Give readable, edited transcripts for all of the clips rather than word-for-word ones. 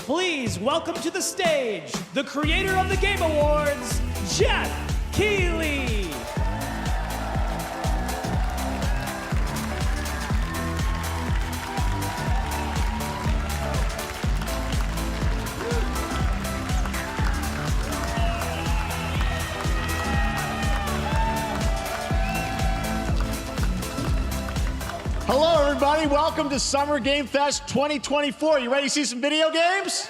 Please welcome to the stage the creator of the Game Awards, geoffkeighley. Hello, everybody. Welcome to Summer Game Fest 2024. You ready to see some video games?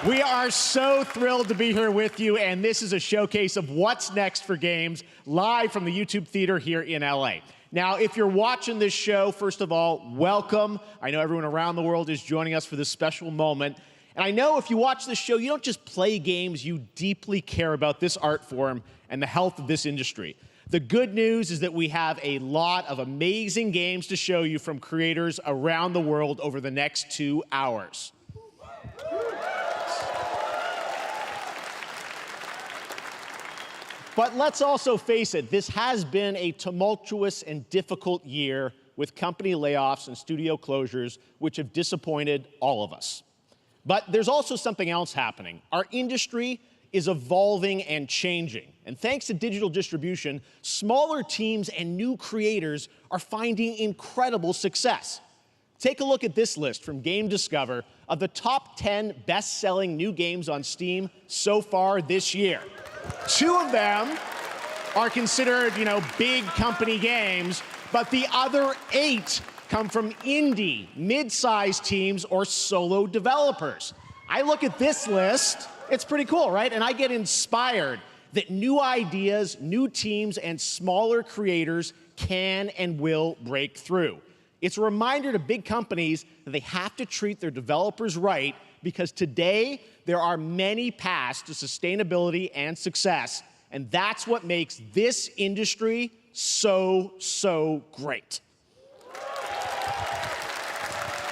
We are so thrilled to be here with you, and this is a showcase of what's next for games live from the YouTube Theater here in LA. Now, if you're watching this show, first of all, welcome. I know everyone around the world is joining us for this special moment. And I know if you watch this show, you don't just play games, you deeply care about this art form and the health of this industry. The good news is that we have a lot of amazing games to show you from creators around the world over the next 2 hours. But let's also face it, this has been a tumultuous and difficult year with company layoffs and studio closures, which have disappointed all of us. But there's also something else happening. Our industry is evolving and changing. And thanks to digital distribution, smaller teams and new creators are finding incredible success. Take a look at this list from Game Discover of the top 10 best-selling new games on Steam so far this year. 2 of them are considered, big company games, but the other 8 come from indie, mid-sized teams or solo developers. I look at this list, it's pretty cool, right? And I get inspired that new ideas, new teams, and smaller creators can and will break through. It's a reminder to big companies that they have to treat their developers right, because today there are many paths to sustainability and success, and that's what makes this industry so great.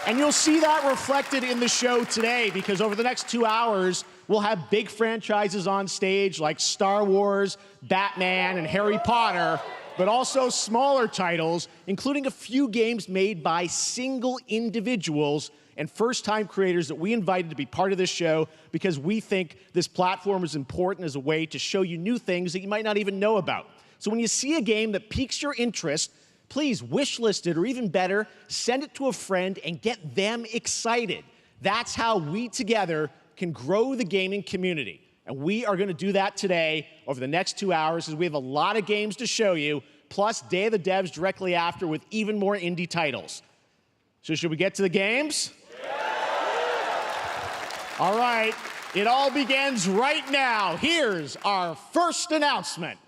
And you'll see that reflected in the show today, because over the next 2 hours, we'll have big franchises on stage like Star Wars, Batman, and Harry Potter, but also smaller titles, including a few games made by single individuals and first-time creators that we invited to be part of this show because we think this platform is important as a way to show you new things that you might not even know about. So when you see a game that piques your interest, please wishlist it, or even better, send it to a friend and get them excited. That's how we together can grow the gaming community. And we are going to do that today over the next 2 hours, as we have a lot of games to show you, plus Day of the Devs directly after with even more indie titles. So should we get to the games? All right, it all begins right now. Here's our first announcement.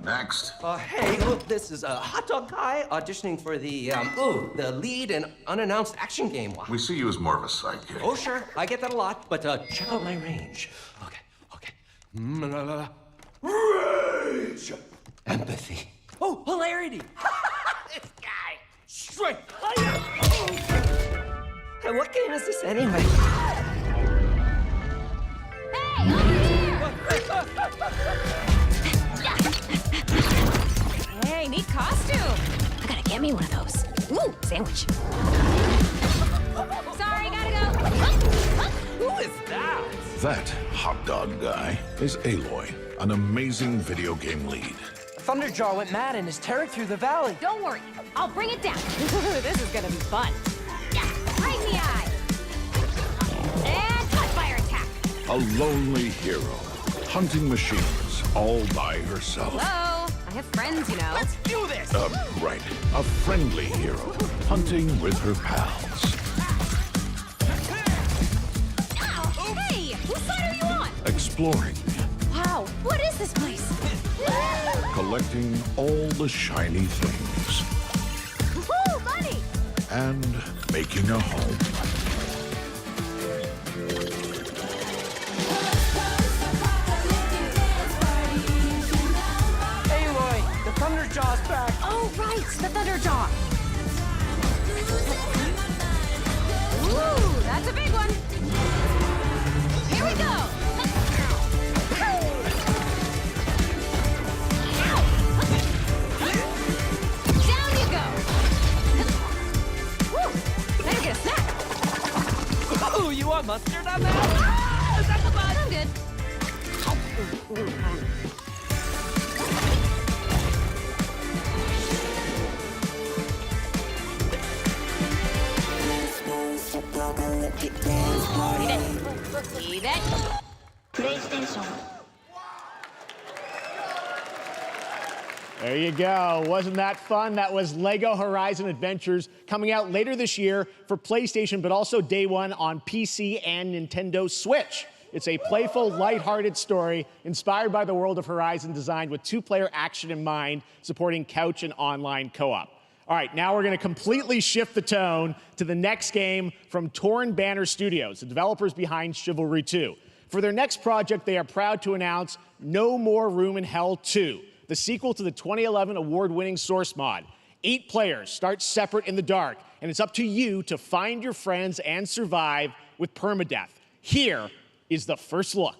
Next. Hey, look, this is a hot dog guy auditioning for the lead and unannounced action game. We see you as more of a sidekick. Oh, sure, I get that a lot, but check out my range. Okay. Rage! Empathy. Oh, hilarity! This guy! Strength! Hey, what game is this anyway? Hey, neat costume. I gotta get me one of those. Ooh, sandwich. Sorry, gotta go. Who is that? That hot dog guy is Aloy, an amazing video game lead. Thunderjaw went mad and is tearing through the valley. Don't worry, I'll bring it down. This is gonna be fun. Yeah, right in the eye. And hot fire attack. A lonely hero, hunting machines all by herself. Hello, I have friends, Let's do this! Right. A friendly hero, hunting with her pals. Ow, hey, whose side are you on? Exploring, Wow, what is this place? collecting all the shiny things, Ooh, money! and making a home. Aloy, the Thunderjaw's back. Oh, right, the Thunderjaw. Ooh, that's a big one. Here we go. Down you go. Woo. I'm good. Leave it. PlayStation. There you go. Wasn't that fun? That was LEGO Horizon Adventures, coming out later this year for PlayStation, but also day one on PC and Nintendo Switch. It's a playful, lighthearted story inspired by the world of Horizon, designed with two-player action in mind, supporting couch and online co-op. All right, now we're going to completely shift the tone to the next game from Torn Banner Studios, the developers behind Chivalry 2. For their next project, they are proud to announce No More Room in Hell 2, the sequel to the 2011 award-winning Source mod. 8 players start separate in the dark, and it's up to you to find your friends and survive with permadeath. Here is the first look.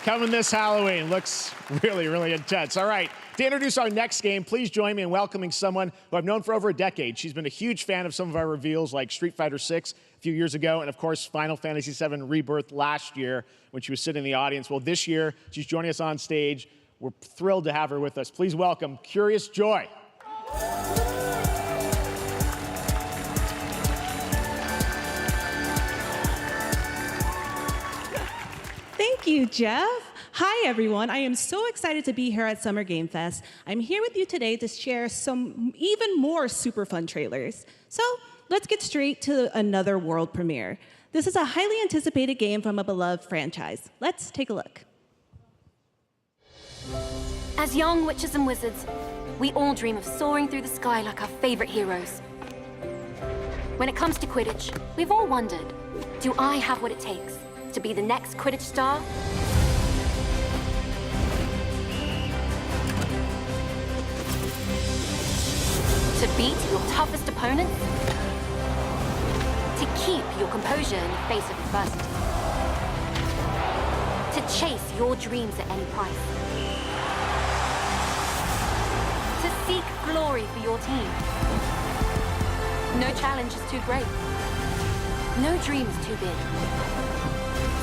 Coming this Halloween. Looks really, really intense. All right, to introduce our next game, please join me in welcoming someone who I've known for over a decade. She's been a huge fan of some of our reveals, like Street Fighter 6 a few years ago, and of course, Final Fantasy 7 Rebirth last year when she was sitting in the audience. Well, this year, she's joining us on stage. We're thrilled to have her with us. Please welcome Curious Joy. Thank you, Jeff. Hi, everyone. I am so excited to be here at Summer Game Fest. I'm here with you today to share some even more super fun trailers. So let's get straight to another world premiere. This is a highly anticipated game from a beloved franchise. Let's take a look. As young witches and wizards, we all dream of soaring through the sky like our favorite heroes. When it comes to Quidditch, we've all wondered, do I have what it takes to be the next Quidditch star? To beat your toughest opponents? To keep your composure in the face of adversity? To chase your dreams at any price? To seek glory for your team? No challenge is too great. No dream is too big.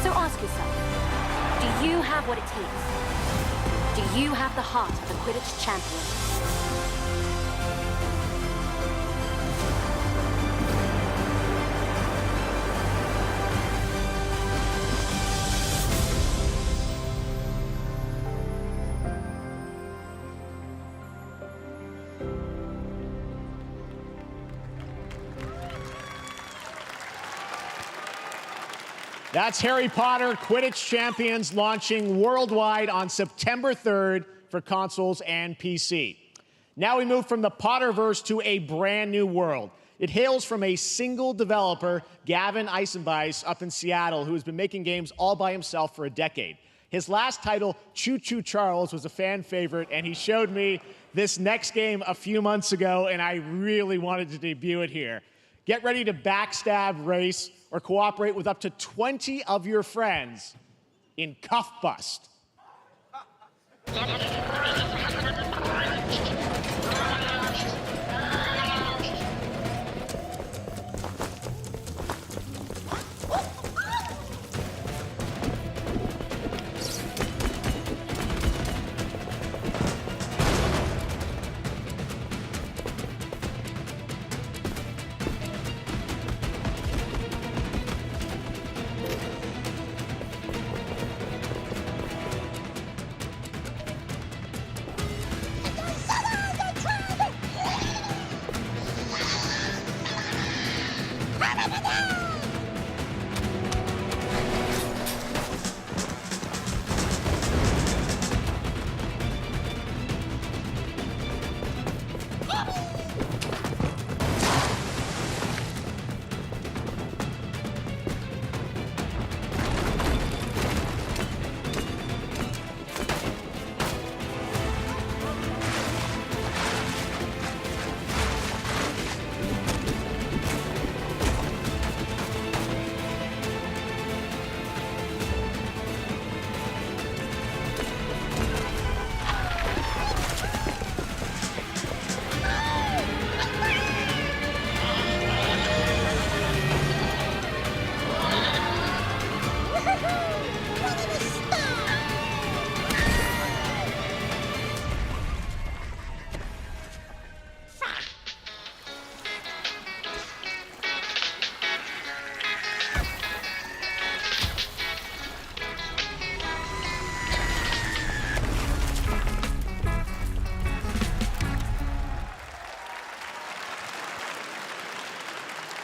So ask yourself, do you have what it takes? Do you have the heart of a Quidditch champion? That's Harry Potter Quidditch Champions, launching worldwide on September 3rd for consoles and PC. Now we move from the Potterverse to a brand new world. It hails from a single developer, Gavin Eisenbeis, up in Seattle, who has been making games all by himself for a decade. His last title, Choo Choo Charles, was a fan favorite, and he showed me this next game a few months ago, and I really wanted to debut it here. Get ready to backstab, race, or cooperate with up to 20 of your friends in Cuff Bust.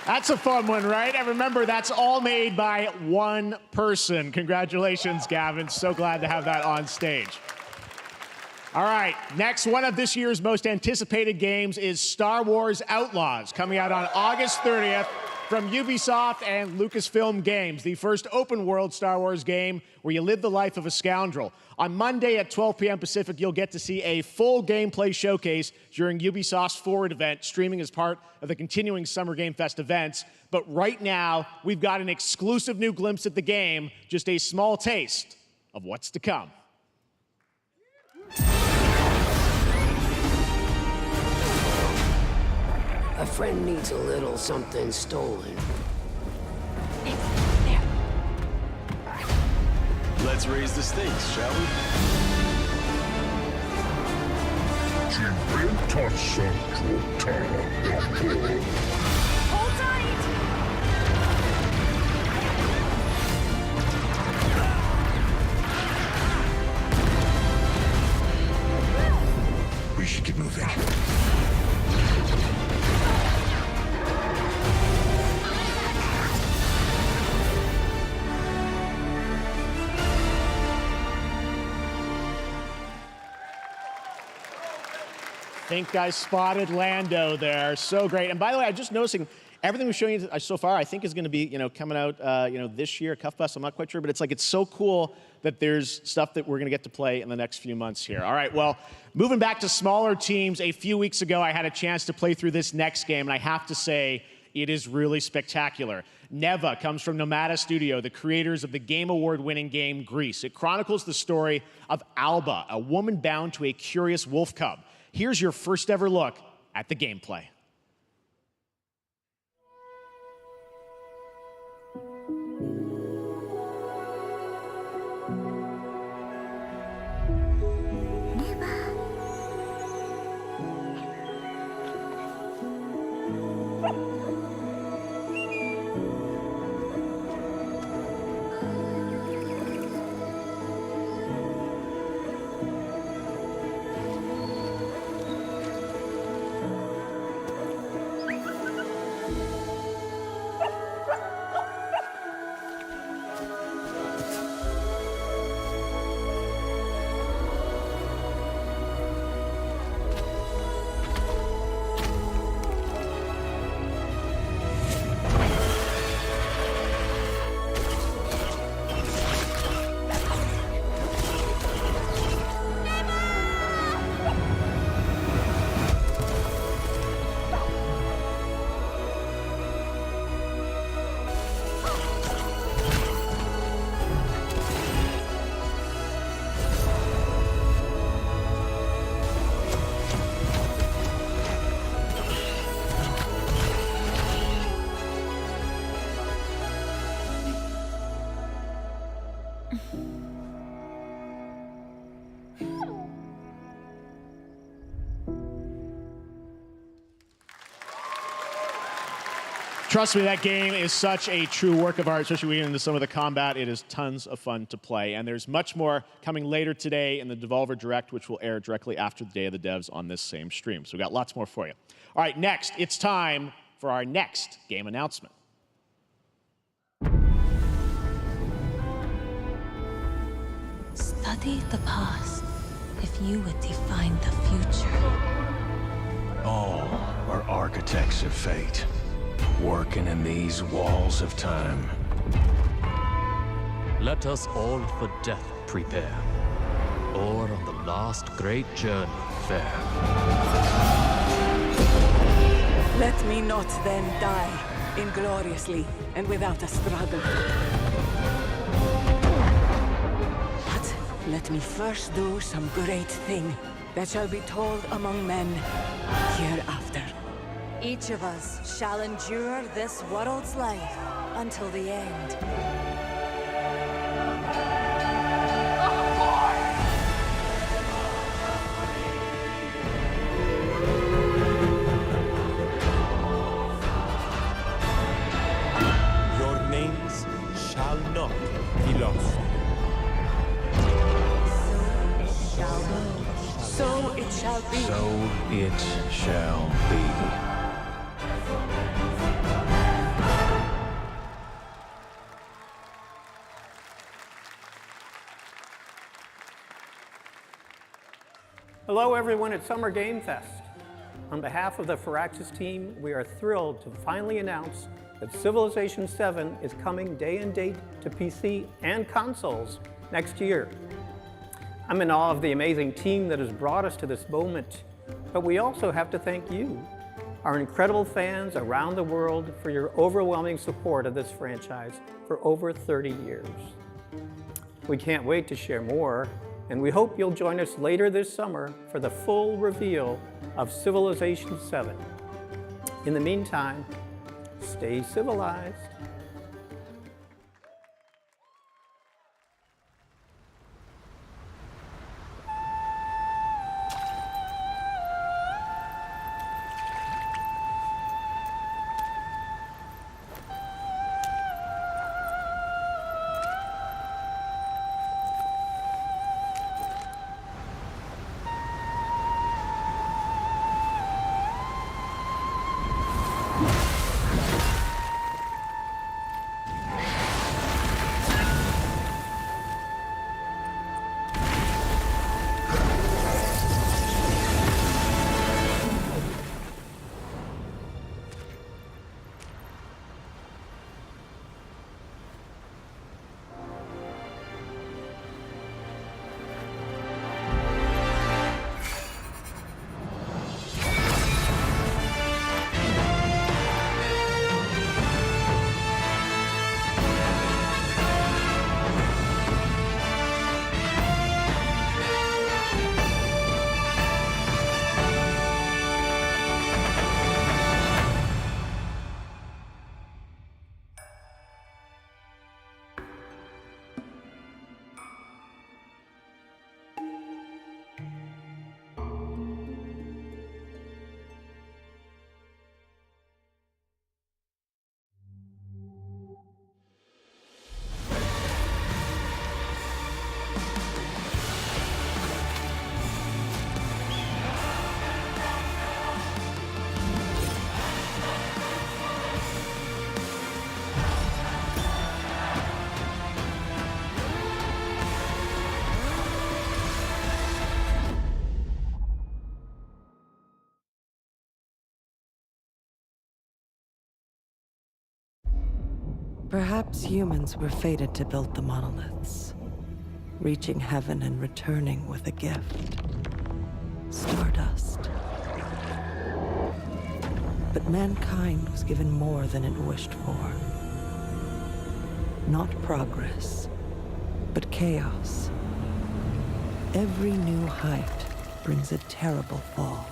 That's a fun one, right? And remember, that's all made by one person. Congratulations, Gavin. So glad to have that on stage. All right, next one of this year's most anticipated games is Star Wars Outlaws, coming out on August 30th from Ubisoft and Lucasfilm Games, the first open-world Star Wars game where you live the life of a scoundrel. On Monday at 12 p.m. Pacific, you'll get to see a full gameplay showcase during Ubisoft's Forward event, streaming as part of the continuing Summer Game Fest events. But right now, we've got an exclusive new glimpse at the game, just a small taste of what's to come. A friend needs a little something stolen. There. Let's raise the stakes, shall we? Hold tight! We should get moving. I think I spotted Lando there. So great. And by the way, I'm just noticing everything we've shown you so far, I think is going to be, coming out, this year, Cuff Bus. I'm not quite sure, but it's so cool that there's stuff that we're going to get to play in the next few months here. All right, well, moving back to smaller teams, a few weeks ago, I had a chance to play through this next game, and I have to say, it is really spectacular. Neva comes from Nomada Studio, the creators of the Game Award-winning game Grease. It chronicles the story of Alba, a woman bound to a curious wolf cub. Here's your first ever look at the gameplay. Trust me, that game is such a true work of art, especially when we get into some of the combat. It is tons of fun to play. And there's much more coming later today in the Devolver Direct, which will air directly after the Day of the Devs on this same stream. So we've got lots more for you. All right, next, it's time for our next game announcement. Study the past if you would define the future. All are architects of fate, working in these walls of time. Let us all for death prepare, or on the last great journey fare. Let me not then die ingloriously and without a struggle. But let me first do some great thing that shall be told among men hereafter. Each of us shall endure this world's life until the end. Your names shall not be lost. So it shall be. So it shall be. Hello everyone at Summer Game Fest. On behalf of the Firaxis team, we are thrilled to finally announce that Civilization 7 is coming day and date to PC and consoles next year. I'm in awe of the amazing team that has brought us to this moment, but we also have to thank you, our incredible fans around the world, for your overwhelming support of this franchise for over 30 years. We can't wait to share more, and we hope you'll join us later this summer for the full reveal of Civilization 7. In the meantime, stay civilized. Perhaps humans were fated to build the monoliths, reaching heaven and returning with a gift. Stardust. But mankind was given more than it wished for. Not progress, but chaos. Every new height brings a terrible fall.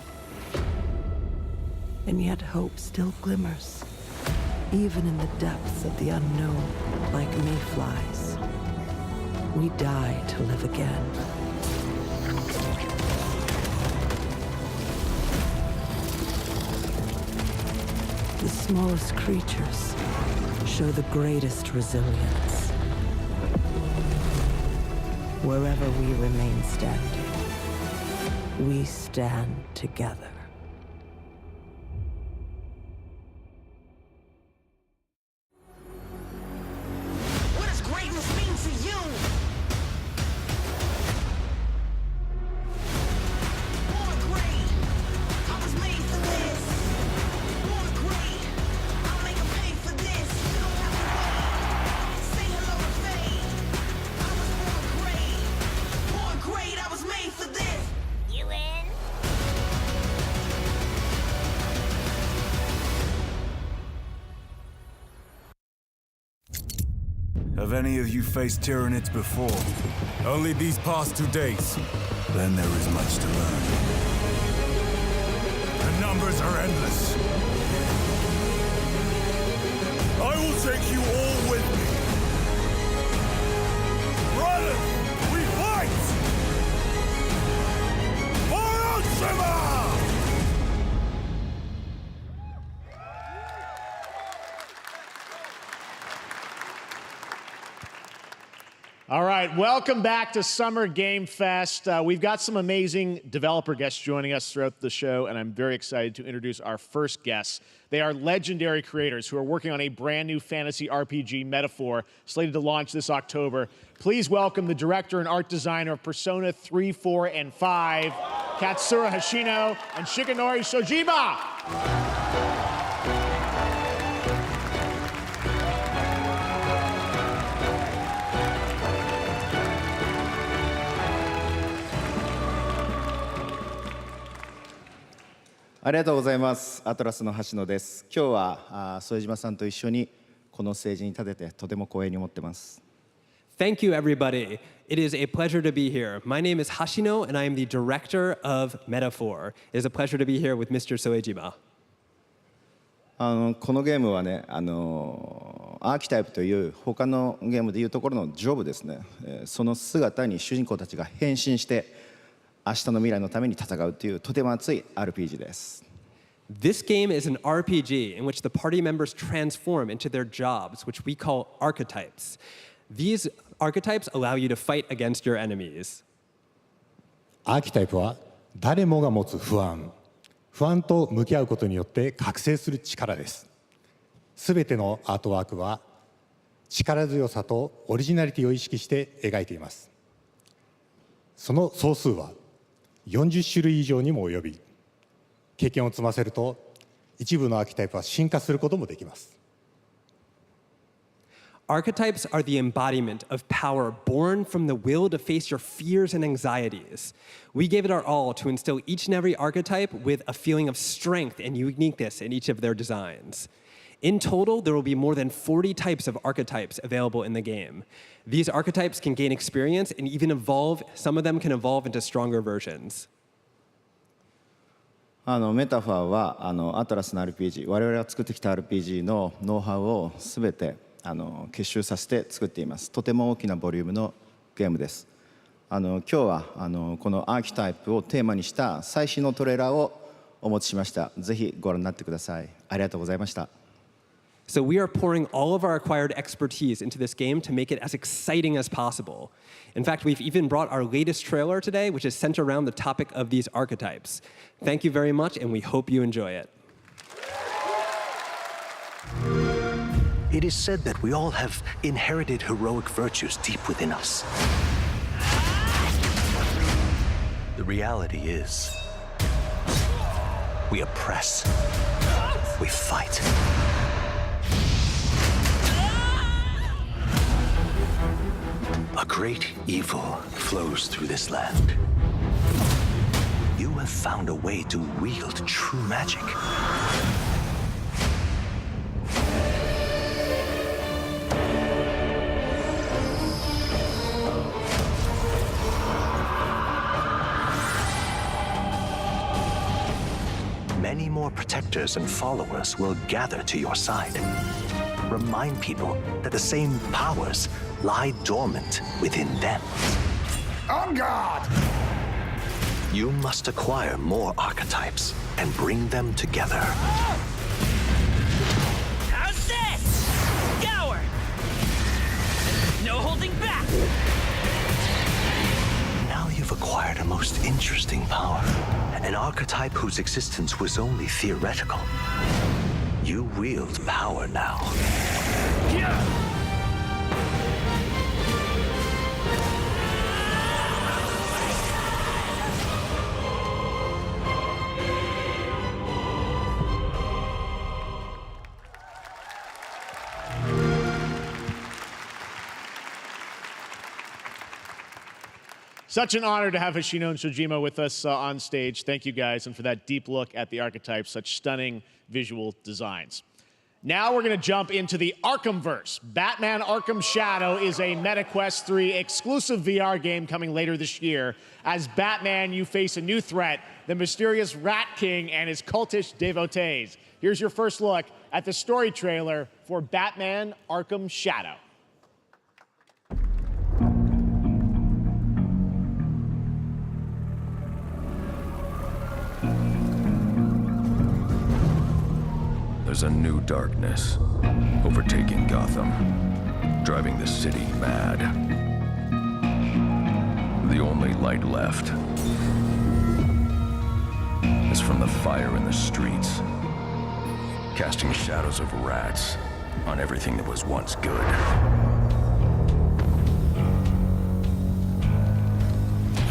And yet hope still glimmers, even in the depths of the unknown, like mayflies. We die to live again. The smallest creatures show the greatest resilience. Wherever we remain standing, we stand together. What does greatness mean to you? Born great, I was made for this. Born great, I'll make 'em pay for this. You don't have to wait. Say hello to fate. I was born great. Born great, I was made for this. You in? Have any of you faced Tyranids before? Only these past 2 days. Then there is much to learn. The numbers are endless. I will take you all with me. Brothers, we fight! For Oshima! All right, welcome back to Summer Game Fest. We've got some amazing developer guests joining us throughout the show, and I'm very excited to introduce our first guests. They are legendary creators who are working on a brand new fantasy RPG, Metaphor, slated to launch this October. Please welcome the director and art designer of Persona 3, 4, and 5, Katsura Hoshino and Shigenori Shojima. ありがとうございます。アトラスの橋野です。今日は副島さんと一緒にこのステージに立ててとても光栄に思ってます。 Thank you, everybody. It is a pleasure to be here. My name is Hashino, and I am the director of Metaphor. It is a pleasure to be here with Mr. Soejima. このゲームはね、アーキタイプという他のゲームでいうところのジョブですね。その姿に主人公たちが変身して明日の未来のために戦うというとても熱い RPG です。 This game is an RPG in which the party members transform into their jobs, which we call archetypes. These archetypes allow you to fight against your enemies. アーキタイプは誰もが持つ不安と向き合うことによって覚醒する力です。すべてのアートワークは力強さとオリジナリティを意識して描いています。その総数は40種類以上にも及び、経験を積ませると一部のアーキタイプは進化することもできます。 Archetypes are the embodiment of power born from the will to face your fears and anxieties. We gave it our all to instill each and every archetype with a feeling of strength and uniqueness in each of their designs. In total, there will be more than 40 types of archetypes available in the game. These archetypes can gain experience and even evolve. Some of them can evolve into stronger versions. メタファーはアトラスの RPG、我々が作ってきた RPG のノウハウをすべて結集させて作っています。とても大きなボリュームのゲームです。今日はこのアーキタイプをテーマにした最新のトレーラーをお持ちしました。ぜひご覧になってください。ありがとうございました。 So we are pouring all of our acquired expertise into this game to make it as exciting as possible. In fact, we've even brought our latest trailer today, which is centered around the topic of these archetypes. Thank you very much, and we hope you enjoy it. It is said that we all have inherited heroic virtues deep within us. The reality is, we oppress, we fight. A great evil flows through this land. You have found a way to wield true magic. Many more protectors and followers will gather to your side. remind people that the same powers lie dormant within them. On guard! You must acquire more archetypes and bring them together. How's this? Scour! No holding back! Now you've acquired a most interesting power, an archetype whose existence was only theoretical. You wield power now. Such an honor to have Hoshino and Shojima with us on stage. Thank you guys, and for that deep look at the archetypes, such stunning visual designs. Now we're going to jump into the Arkhamverse. Batman Arkham Shadow is a MetaQuest 3 exclusive VR game coming later this year. As Batman, you face a new threat, the mysterious Rat King and his cultish devotees. Here's your first look at the story trailer for Batman Arkham Shadow. There's a new darkness overtaking Gotham, driving the city mad. The only light left is from the fire in the streets, casting shadows of rats on everything that was once good.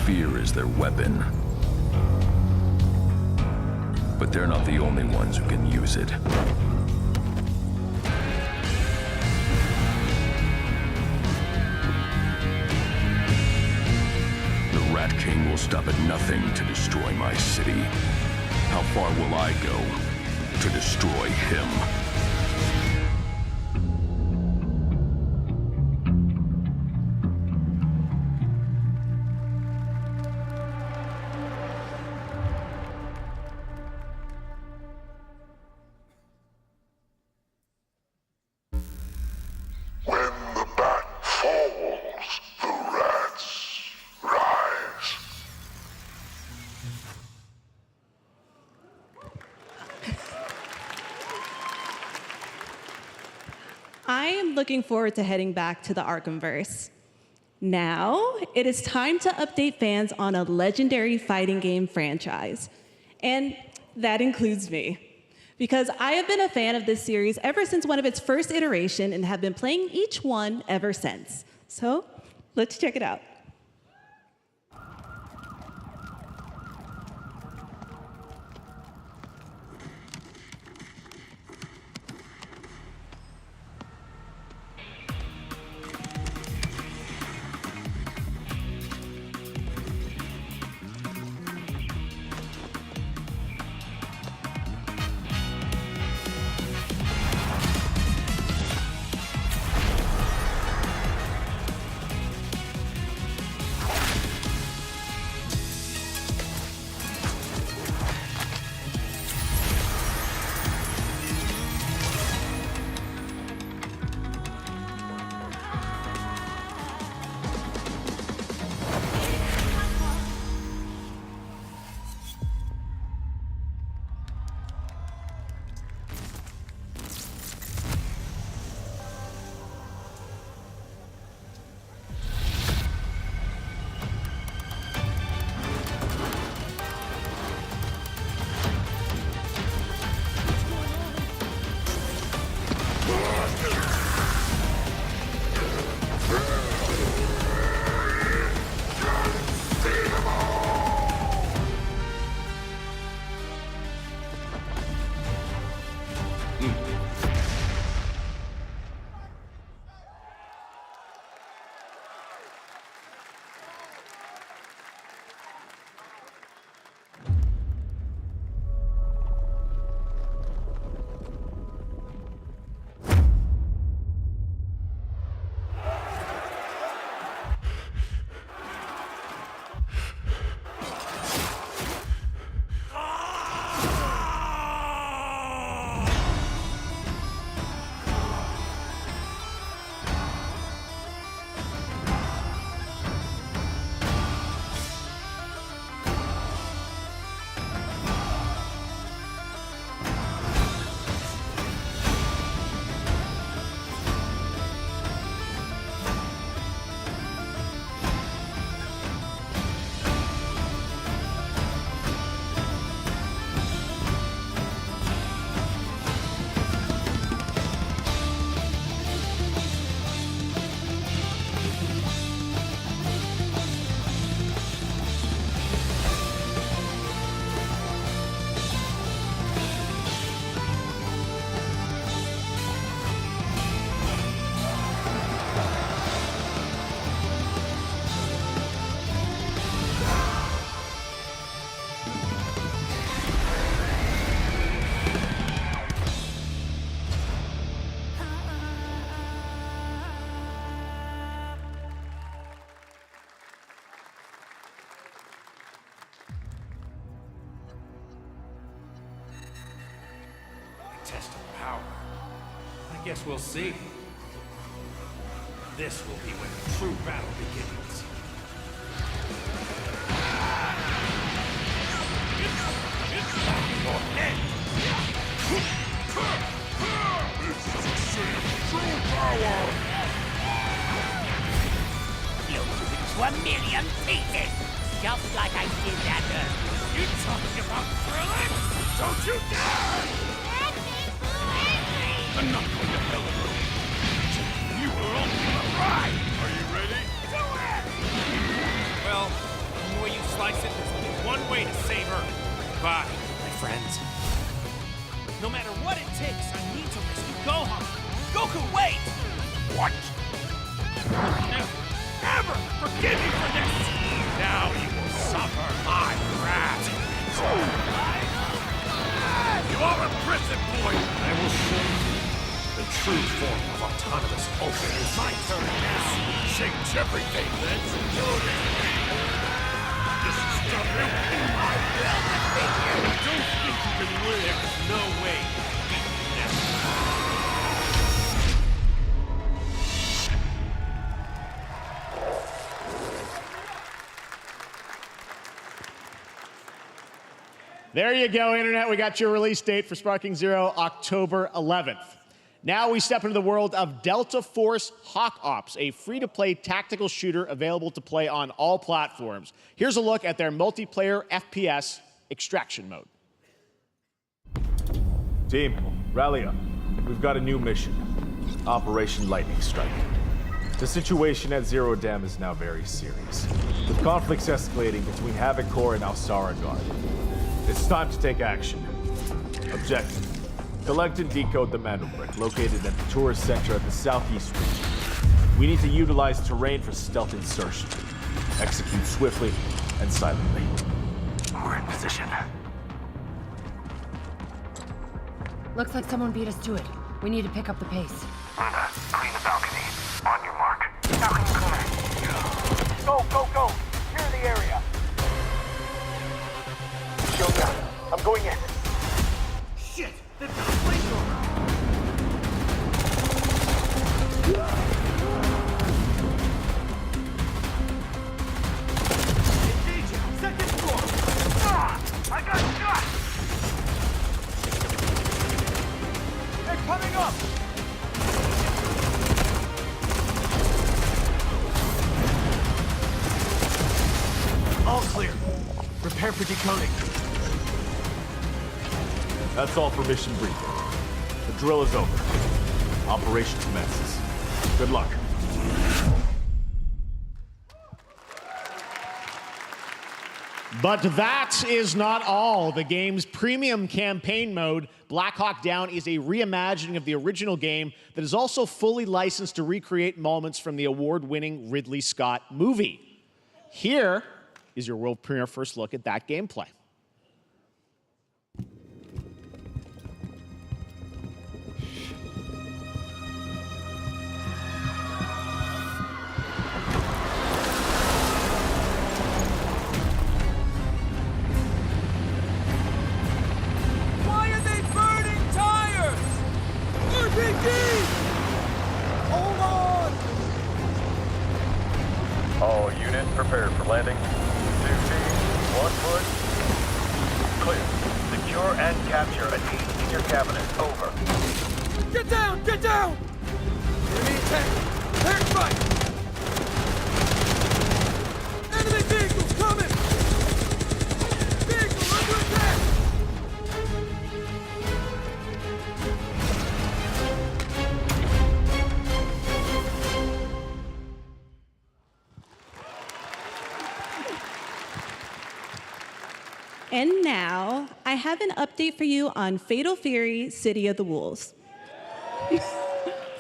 Fear is their weapon. But they're not the only ones who can use it. The Rat King will stop at nothing to destroy my city. How far will I go to destroy him? I am looking forward to heading back to the Arkhamverse. Now, it is time to update fans on a legendary fighting game franchise. And that includes me. Because I have been a fan of this series ever since one of its first iteration and have been playing each one ever since. So, let's check it out. Guess we'll see. This will be when the true battle begins. Your head! This is a sign of true power! You'll move into a million pieces, just like I did that earlier. You talking about thrilling? Don't you dare! I'm not going to hell alone. You were only on a ride! Are you ready? Do it! Well, the way you slice it, there's only one way to save Earth. Goodbye, my friends. No matter what it takes, I need to rescue Gohan. Goku, wait! What? I'll never, ever forgive you for this! Now you will suffer my wrath. You are a prison boy! I will show you the true form of autonomous ultimate. It's my turn now. Change everything, then. This is nothing. I will defeat you! I don't think you can win. There is no way to beat this. There you go, Internet. We got your release date for Sparking Zero, October 11th. Now we step into the world of Delta Force Hawk Ops, a free-to-play tactical shooter available to play on all platforms. Here's a look at their multiplayer FPS extraction mode. Team, rally up. We've got a new mission. Operation Lightning Strike. The situation at Zero Dam is now very serious, with conflicts escalating between Havoc Corps and Alsara Guard. It's time to take action. Objective: collect and decode the Mandel Brick located at the tourist center of the southeast region. We need to utilize terrain for stealth insertion. Execute swiftly and silently. We're in position. Looks like someone beat us to it. We need to pick up the pace. Luna, clean the balcony. On your mark. Balcony clear. Go, go, go! Clear the area! Shield down. I'm going in. Shit! They've got a flamethrower! Engaging! Second floor! Ah! I got shot! They're coming up! All clear. Prepare for decoding. That's all for mission briefing. The drill is over. Operation commences. Good luck. But that is not all. The game's premium campaign mode, Black Hawk Down, is a reimagining of the original game that is also fully licensed to recreate moments from the award-winning Ridley Scott movie. Here is your world premiere first look at that gameplay. Why are they burning tires? RPG! Hold on! All units prepared for landing. 2 teams, 1 foot. Clear. Secure and capture a team in your cabinet. Over. Get down! Get down! Enemy attack! Air strike! Enemy vehicles coming! Vehicle under attack! And now, I have an update for you on Fatal Fury: City of the Wolves.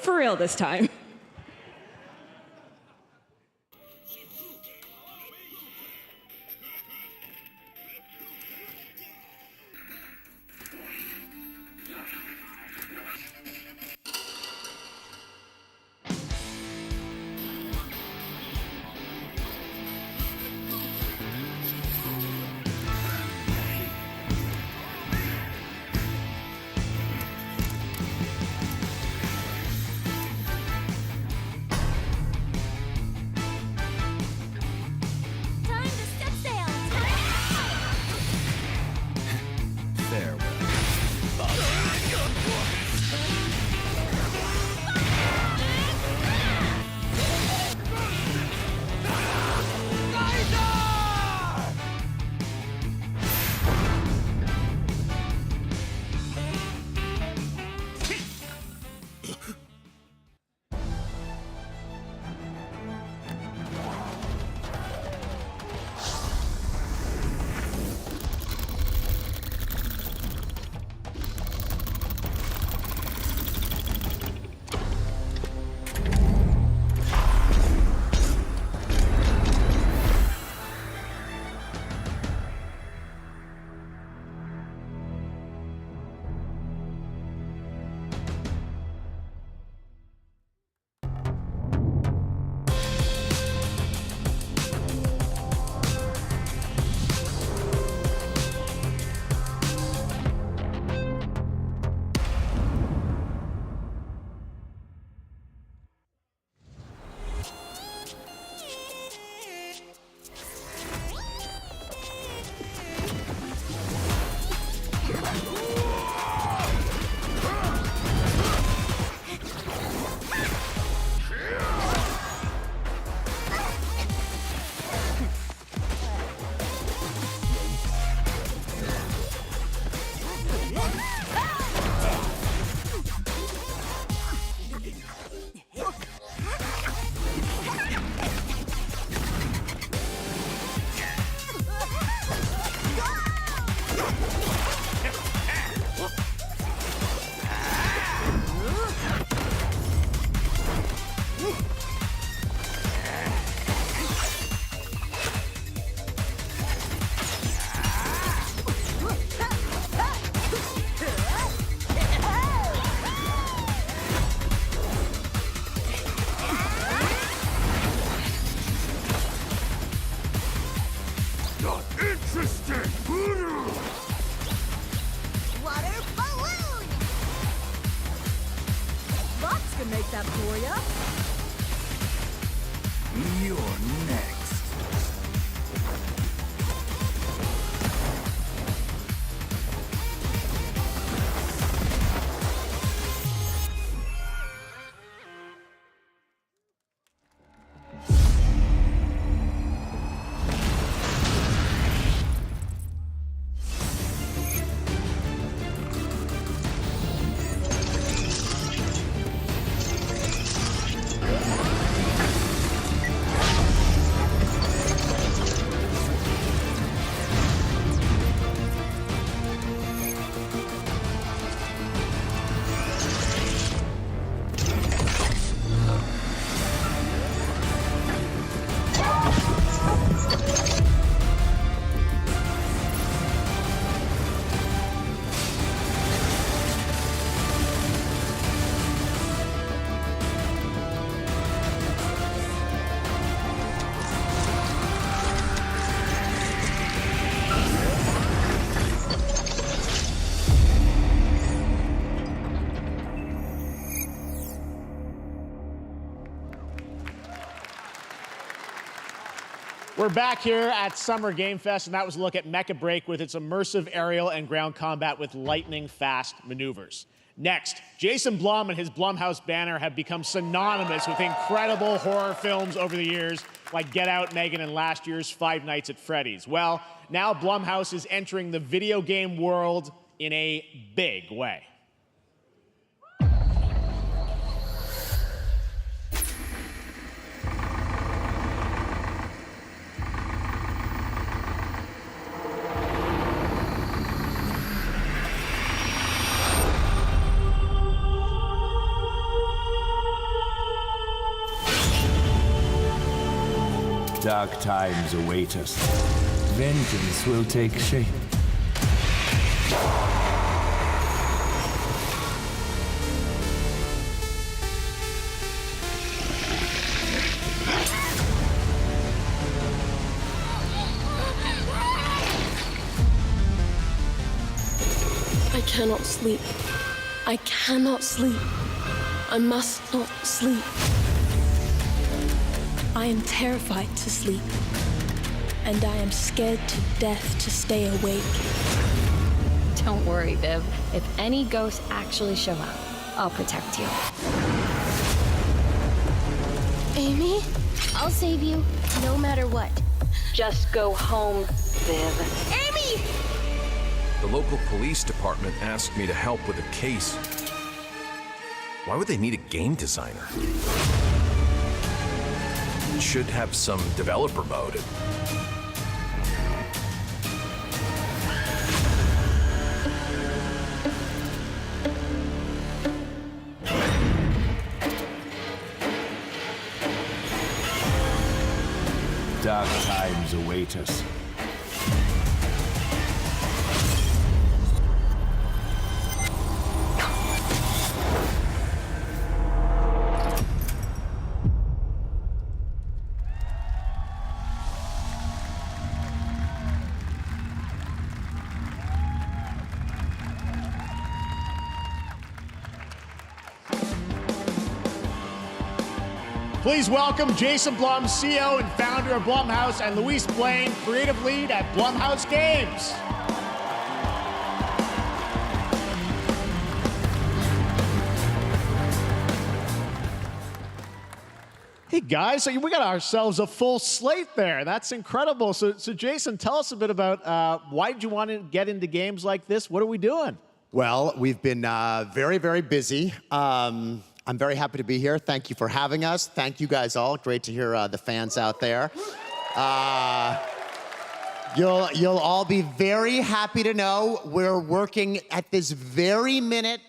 For real this time. Water balloon! Lots can make that for ya. You're next. We're back here at Summer Game Fest, and that was a look at Mecha Break with its immersive aerial and ground combat with lightning-fast maneuvers. Next, Jason Blum and his Blumhouse banner have become synonymous with incredible horror films over the years, like Get Out, Megan, and last year's Five Nights at Freddy's. Well, now Blumhouse is entering the video game world in a big way. Dark times await us. Vengeance will take shape. I cannot sleep. I cannot sleep. I must not sleep. I am terrified to sleep, and I am scared to death to stay awake. Don't worry, Viv. If any ghosts actually show up, I'll protect you. Amy? I'll save you, no matter what. Just go home, Viv. Amy! The local police department asked me to help with a case. Why would they need a game designer? Should have some developer mode. Dark times await us. Please welcome Jason Blum, CEO and founder of Blumhouse, and Luis Blaine, creative lead at Blumhouse Games. Hey guys, so we got ourselves a full slate there. That's incredible. So Jason, tell us a bit about why did you want to get into games like this? What are we doing? Well, we've been very, very busy. I'm very happy to be here. Thank you for having us. Thank you guys all. Great to hear the fans out there. You'll all be very happy to know we're working at this very minute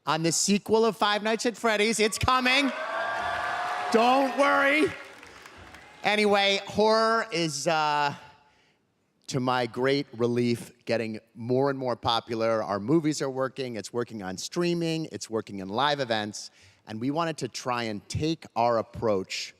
on the sequel of Five Nights at Freddy's. It's coming. Don't worry. Anyway, horror is, to my great relief, getting more and more popular. Our movies are working. It's working on streaming. It's working in live events. And we wanted to try and take our approach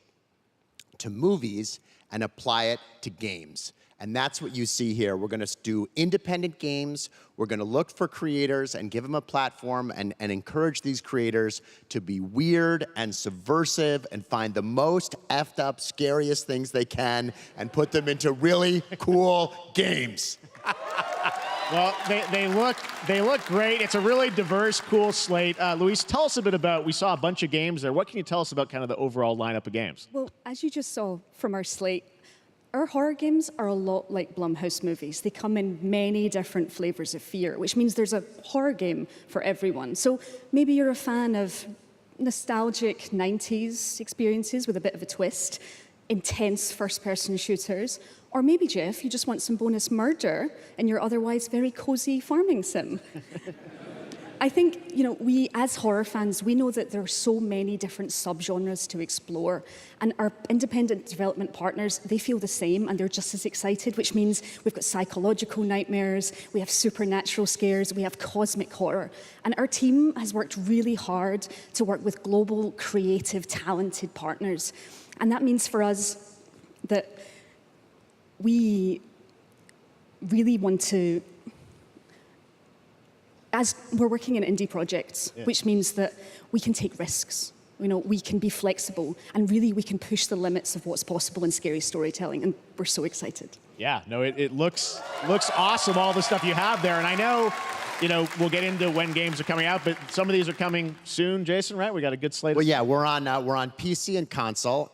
to movies and apply it to games. And that's what you see here. We're going to do independent games. We're going to look for creators and give them a platform and encourage these creators to be weird and subversive and find the most effed up, scariest things they can and put them into really cool games. Well, they look great. It's a really diverse, cool slate. Luis, tell us a bit about, we saw a bunch of games there. What can you tell us about kind of the overall lineup of games? Well, as you just saw from our slate, our horror games are a lot like Blumhouse movies. They come in many different flavors of fear, which means there's a horror game for everyone. So maybe you're a fan of nostalgic 90s experiences with a bit of a twist, intense first-person shooters, or maybe, Jeff, you just want some bonus murder in your otherwise very cozy farming sim. I think, we as horror fans, we know that there are so many different subgenres to explore, and our independent development partners, they feel the same, and they're just as excited, which means we've got psychological nightmares, we have supernatural scares, we have cosmic horror. And our team has worked really hard to work with global, creative, talented partners. And that means for us that we really want to, as we're working in indie projects, which means that we can take risks, we can be flexible, and really we can push the limits of what's possible in scary storytelling, and we're so excited. Yeah, no, it looks awesome, all the stuff you have there, and I know, we'll get into when games are coming out, but some of these are coming soon, Jason, right? We got a good slate. Well, yeah, we're on PC and console,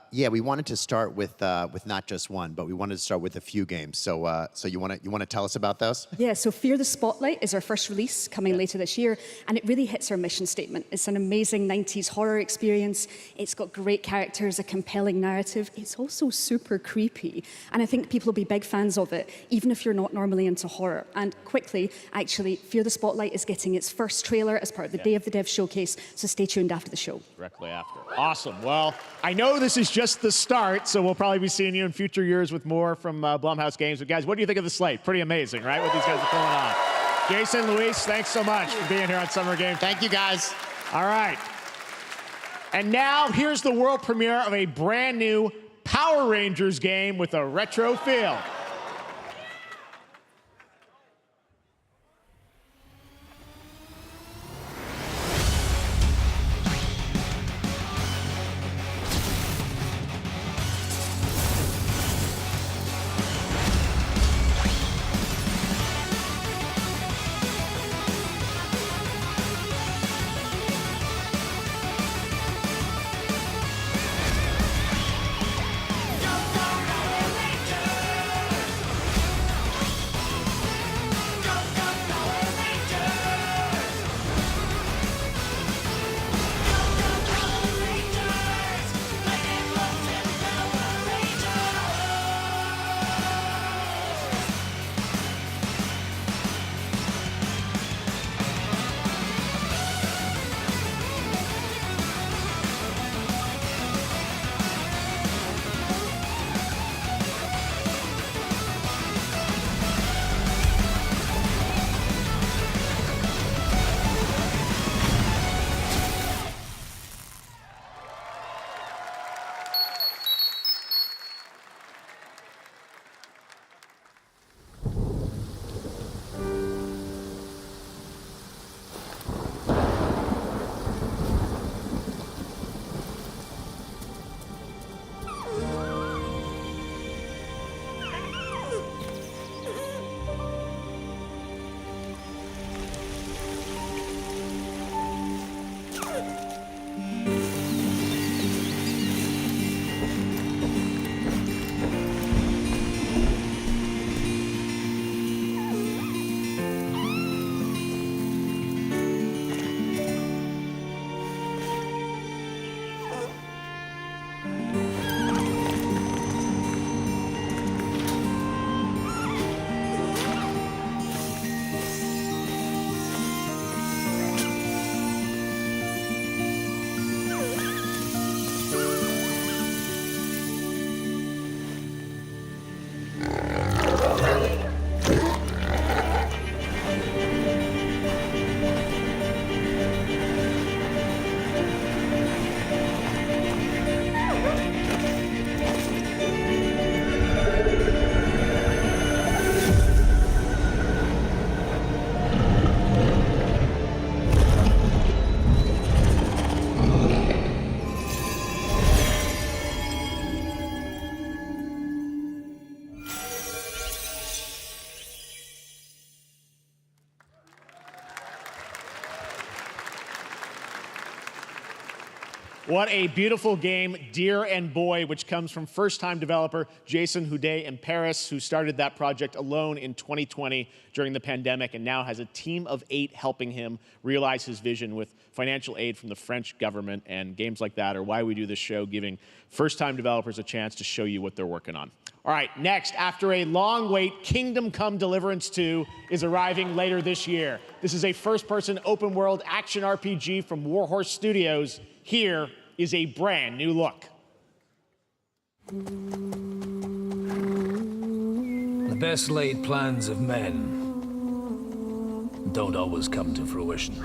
yeah, we wanted to start with not just one, but we wanted to start with a few games. So you want to tell us about those? Yeah. So Fear the Spotlight is our first release coming later this year, and it really hits our mission statement. It's an amazing 90s horror experience. It's got great characters, a compelling narrative. It's also super creepy, and I think people will be big fans of it, even if you're not normally into horror. And quickly, actually, Fear the Spotlight is getting its first trailer as part of the Day of the Dev showcase. So stay tuned after the show. Directly after. Awesome. Well, I know this is just the start, so we'll probably be seeing you in future years with more from Blumhouse Games. But guys, what do you think of the slate? Pretty amazing, right? What these guys are pulling on. Jason, Luis, thanks so much for being here on Summer Games. Thank you, guys. All right. And now here's the world premiere of a brand new Power Rangers game with a retro feel. What a beautiful game, Dear and Boy, which comes from first-time developer Jason Houdet in Paris, who started that project alone in 2020 during the pandemic and now has a team of 8 helping him realize his vision with financial aid from the French government. And games like that are why we do this show, giving first-time developers a chance to show you what they're working on. All right, next, after a long wait, Kingdom Come Deliverance 2 is arriving later this year. This is a first-person open-world action RPG from Warhorse Studios. Here is a brand new look. The best laid plans of men don't always come to fruition.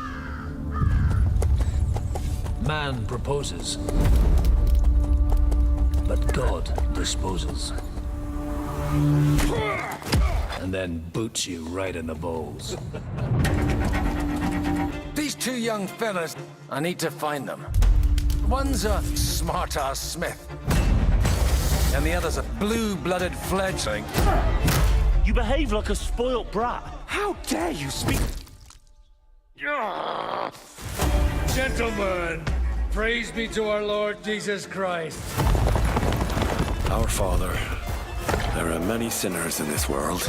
Man proposes, but God disposes. And then boots you right in the balls. These 2 young fellas, I need to find them. One's a smart-ass smith, and the other's a blue-blooded fledgling. You behave like a spoilt brat. How dare you speak? Gentlemen, praise be to our Lord Jesus Christ. Our Father, there are many sinners in this world.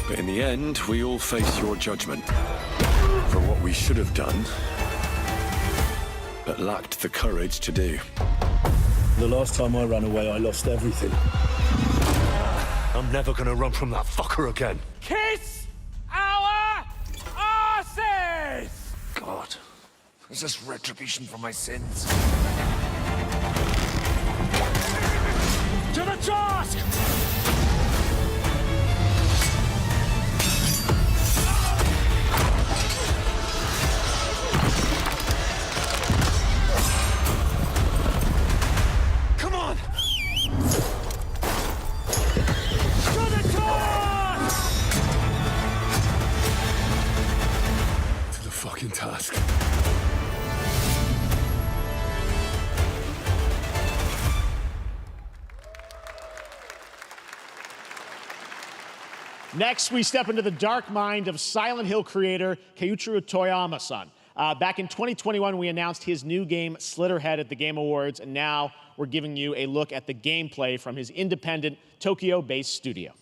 But in the end, we all face your judgment for what we should have done, but lacked the courage to do. The last time I ran away, I lost everything. I'm never gonna run from that fucker again. Kiss our asses! God, is this retribution for my sins? To the task! Come on! To the task! To the fucking task. Next, we step into the dark mind of Silent Hill creator Keiichiro Toyama-san. Back in 2021, we announced his new game, Slitterhead, at the Game Awards, and now we're giving you a look at the gameplay from his independent, Tokyo-based studio.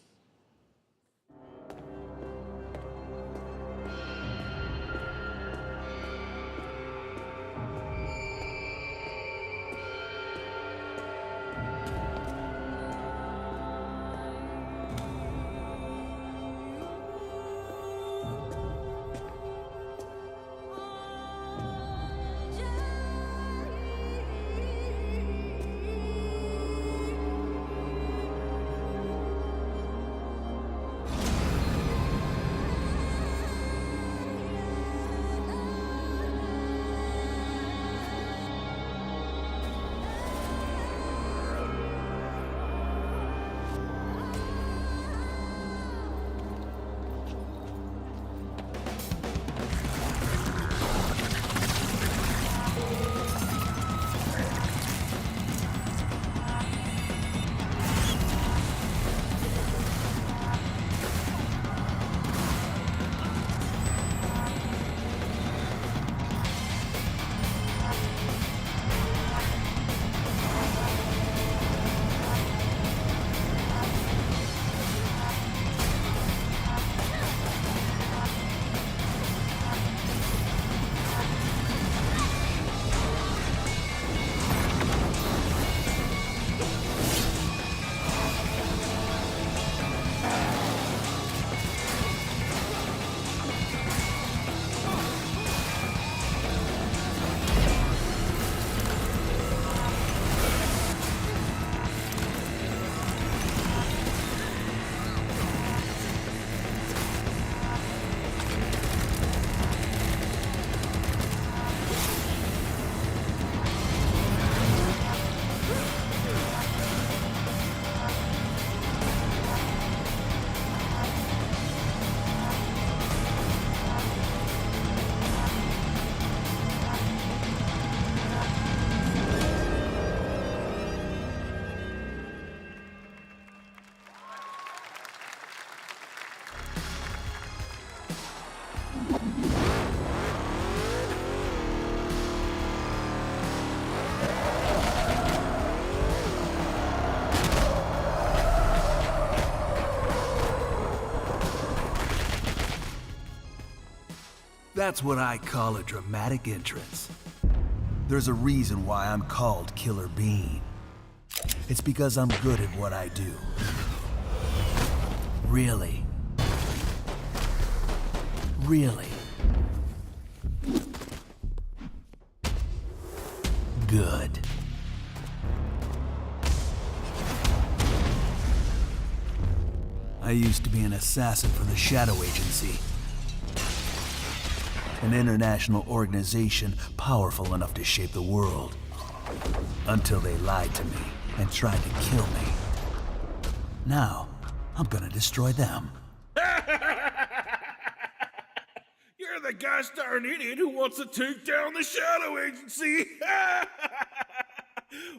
That's what I call a dramatic entrance. There's a reason why I'm called Killer Bean. It's because I'm good at what I do. Really. Really. Good. I used to be an assassin for the Shadow Agency. An international organization powerful enough to shape the world. Until they lied to me and tried to kill me. Now, I'm gonna destroy them. You're the gosh darn idiot who wants to take down the Shadow Agency!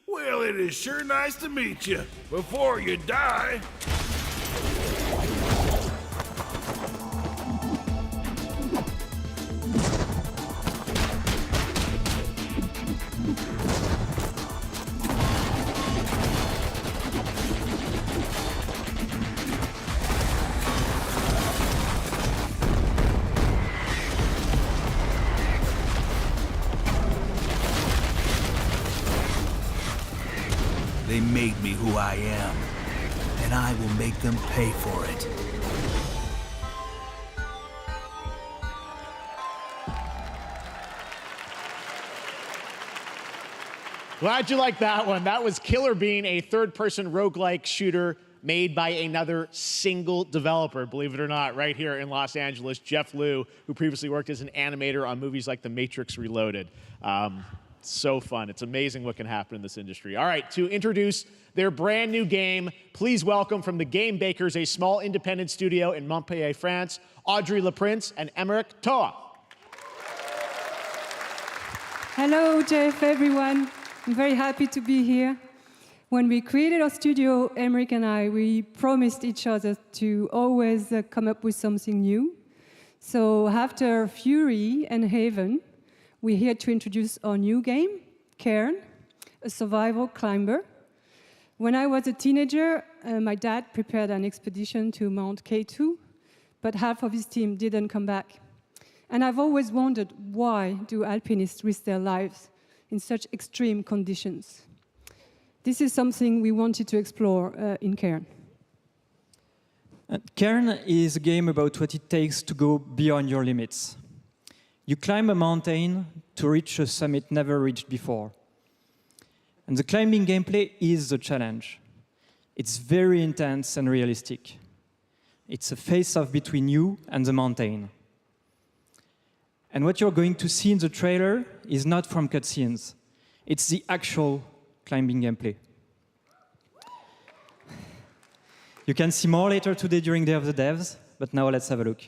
Well, it is sure nice to meet you. Before you die... They made me who I am, and I will make them pay for it. Glad you liked that one. That was Killer Bean, a third-person roguelike shooter made by another single developer, believe it or not, right here in Los Angeles, Jeff Liu, who previously worked as an animator on movies like The Matrix Reloaded. So fun. It's amazing what can happen in this industry. All right, to introduce their brand new game, please welcome from the Game Bakers, a small independent studio in Montpellier, France, Audrey Laprince and Emmerich Toa. Hello, Jeff, everyone. I'm very happy to be here. When we created our studio, Emmerich and I, we promised each other to always come up with something new. So after Fury and Haven, we're here to introduce our new game, Cairn, a survival climber. When I was a teenager, my dad prepared an expedition to Mount K2, but half of his team didn't come back. And I've always wondered, why do alpinists risk their lives in such extreme conditions? This is something we wanted to explore in Cairn. Cairn is a game about what it takes to go beyond your limits. You climb a mountain to reach a summit never reached before. And the climbing gameplay is the challenge. It's very intense and realistic. It's a face-off between you and the mountain. And what you're going to see in the trailer is not from cutscenes. It's the actual climbing gameplay. You can see more later today during Day of the Devs, but now let's have a look.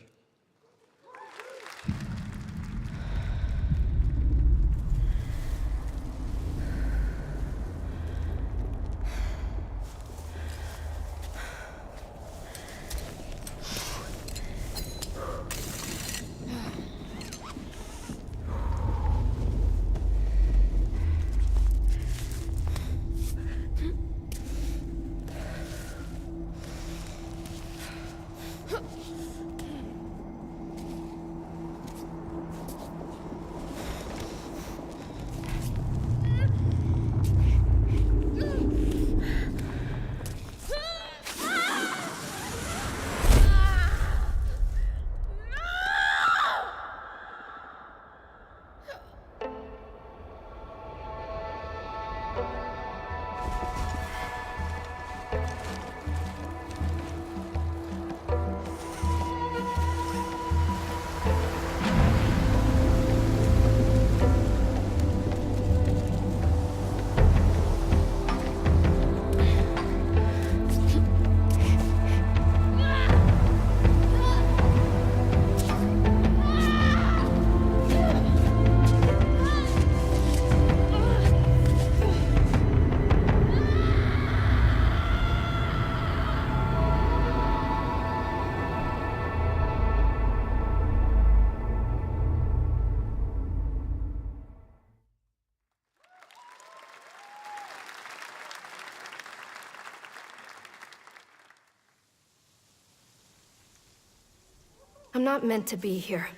I'm not meant to be here.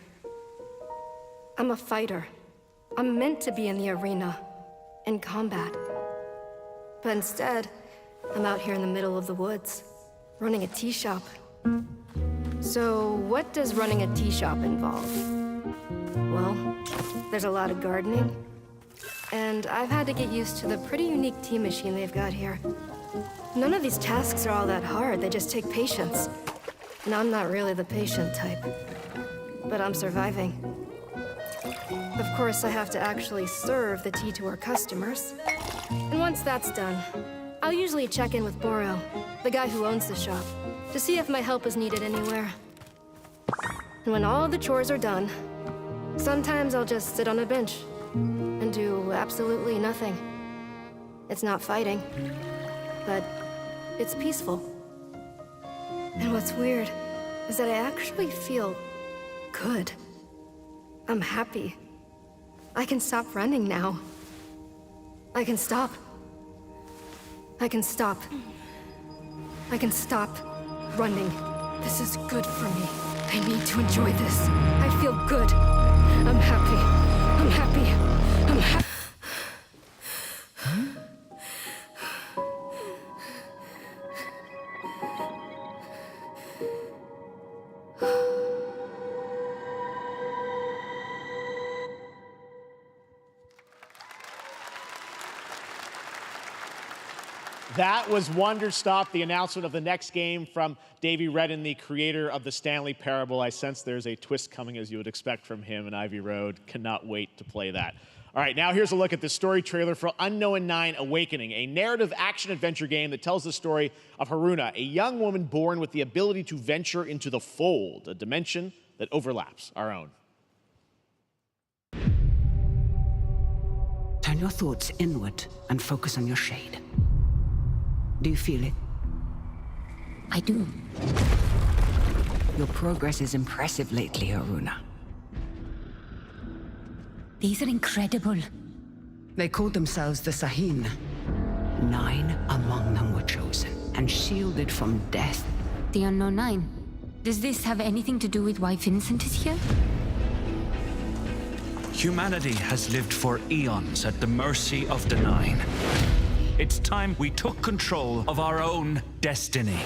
I'm a fighter. I'm meant to be in the arena, in combat. But instead, I'm out here in the middle of the woods, running a tea shop. So what does running a tea shop involve? Well, there's a lot of gardening, and I've had to get used to the pretty unique tea machine they've got here. None of these tasks are all that hard, they just take patience. And I'm not really the patient type, but I'm surviving. Of course, I have to actually serve the tea to our customers. And once that's done, I'll usually check in with Boro, the guy who owns the shop, to see if my help is needed anywhere. And when all the chores are done, sometimes I'll just sit on a bench and do absolutely nothing. It's not fighting, but it's peaceful. And what's weird is that I actually feel good. I'm happy. I can stop running now. I can stop. I can stop. I can stop running. This is good for me. I need to enjoy this. I feel good. I'm happy. I'm happy. I'm happy. That was Wonderstop, the announcement of the next game from Davey Redden, the creator of the Stanley Parable. I sense there's a twist coming, as you would expect from him in Ivy Road. Cannot wait to play that. All right, now here's a look at the story trailer for Unknown 9 Awakening, a narrative action-adventure game that tells the story of Haruna, a young woman born with the ability to venture into the fold, a dimension that overlaps our own. Turn your thoughts inward and focus on your shade. Do you feel it? I do. Your progress is impressive lately, Haruna. These are incredible. They called themselves the Sahin. 9 among them were chosen and shielded from death. The Unknown 9. Does this have anything to do with why Vincent is here? Humanity has lived for eons at the mercy of the 9. It's time we took control of our own destiny.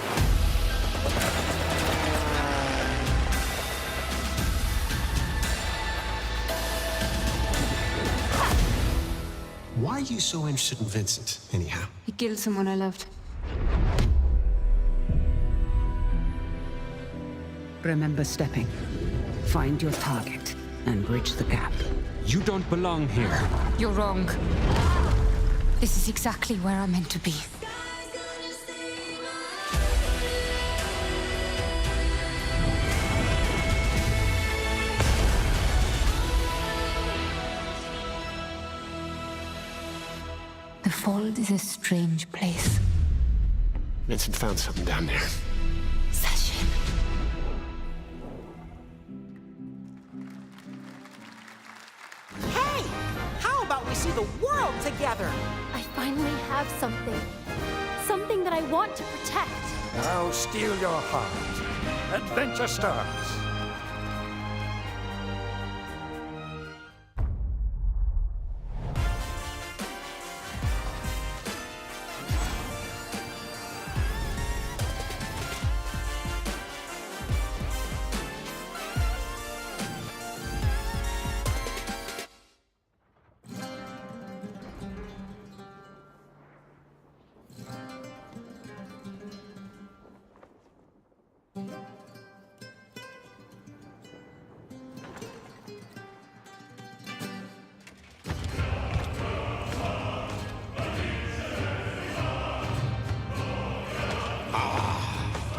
Why are you so interested in Vincent, anyhow? He killed someone I loved. Remember stepping. Find your target and bridge the gap. You don't belong here. You're wrong. This is exactly where I'm meant to be. The Fold is a strange place. Vincent found something down there. Session. Hey! How about we see the world together? I finally have something. Something that I want to protect. Now steel your heart. Adventure starts.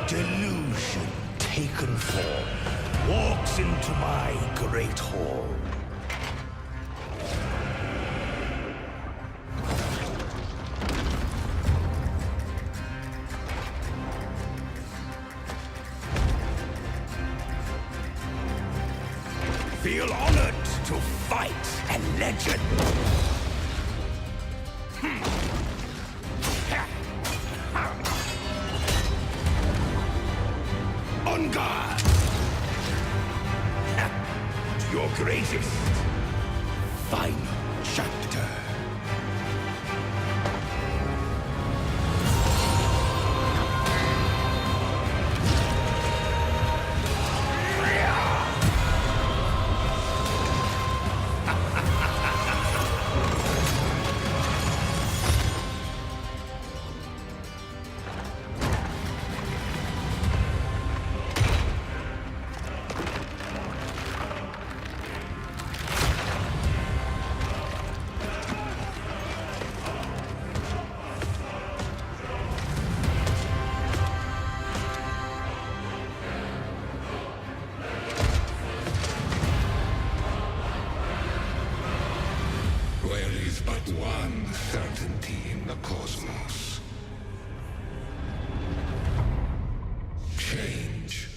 Delusion taken form walks into my great hall. Feel honored to fight a legend. On guard! To your greatest final chapter. There is but one certainty in the cosmos. Change.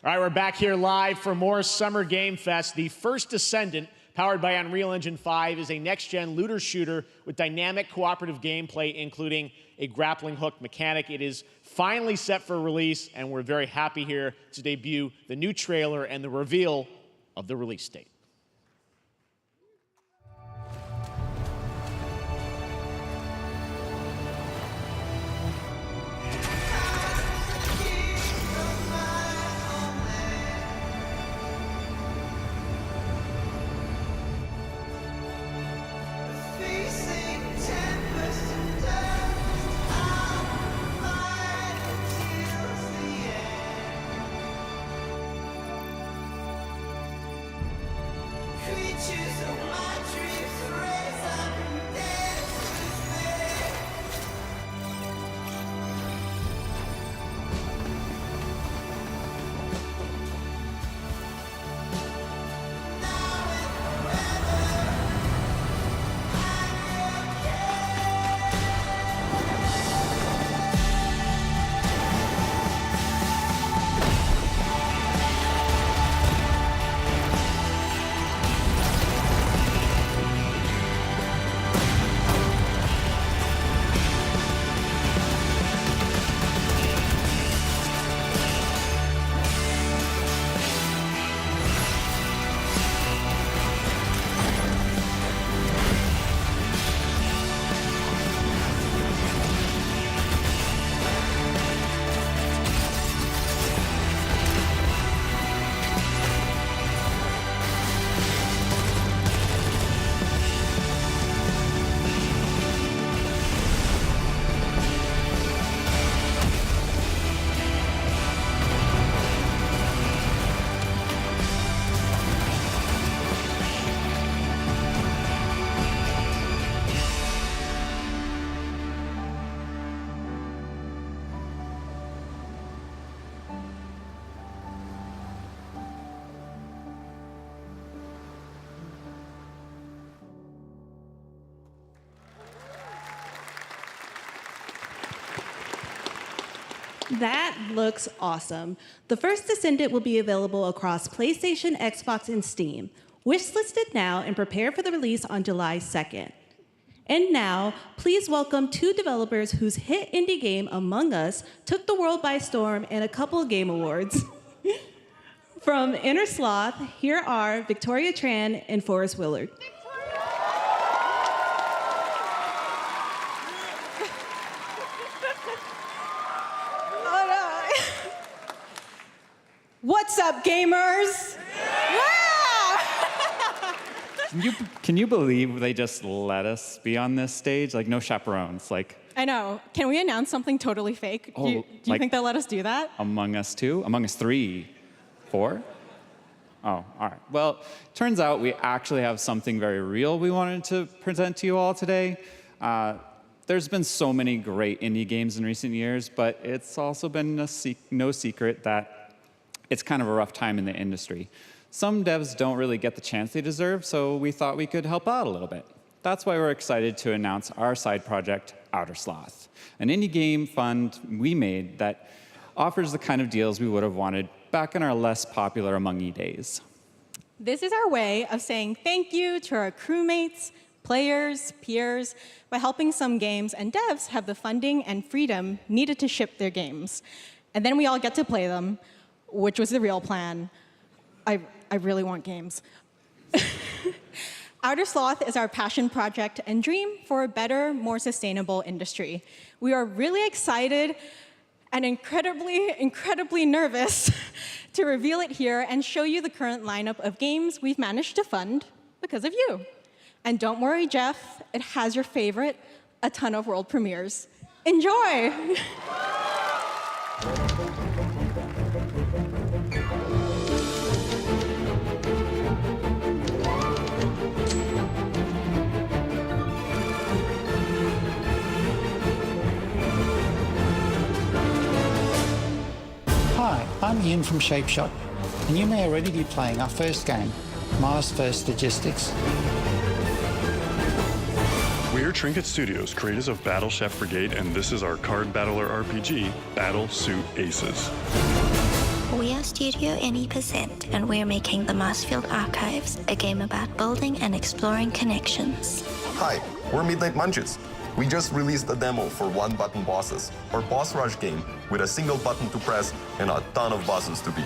All right, we're back here live for more Summer Game Fest. The First Descendant, powered by Unreal Engine 5, is a next-gen looter shooter with dynamic cooperative gameplay, including a grappling hook mechanic. It is finally set for release, and we're very happy here to debut the new trailer and the reveal of the release date. That looks awesome. The First Descendant will be available across PlayStation, Xbox, and Steam. Wishlisted now and prepare for the release on July 2nd. And now, please welcome two developers whose hit indie game, Among Us, took the world by storm and a couple of Game Awards. From Inner Sloth, here are Victoria Tran and Forrest Willard. What's up, gamers? Can you believe they just let us be on this stage? Like, no chaperones. Like, I know. Can we announce something totally fake? Oh, do you think they'll let us do that? Among Us 2? Among Us 3? 4? Oh, all right. Well, turns out we actually have something very real we wanted to present to you all today. There's been so many great indie games in recent years, but it's also been no secret that it's kind of a rough time in the industry. Some devs don't really get the chance they deserve, so we thought we could help out a little bit. That's why we're excited to announce our side project, Outer Sloth, an indie game fund we made that offers the kind of deals we would have wanted back in our less popular Among E days. This is our way of saying thank you to our crewmates, players, peers, by helping some games and devs have the funding and freedom needed to ship their games. And then we all get to play them, which was the real plan. I really want games. Outer Sloth is our passion project and dream for a better, more sustainable industry. We are really excited and incredibly nervous to reveal it here and show you the current lineup of games we've managed to fund because of you. And don't worry, Jeff, it has your favorite, a ton of world premieres. Enjoy! Hi, I'm Ian from Shapeshot, and you may already be playing our first game, Mars First Logistics. We're Trinket Studios, creators of Battle Chef Brigade, and this is our card battler RPG, Battle Suit Aces. We are Studio Any%, and we're making the Marsfield Archives, a game about building and exploring connections. Hi, we're Midnight Munches. We just released a demo for one-button bosses, or boss rush game with a single button to press and a ton of bosses to beat.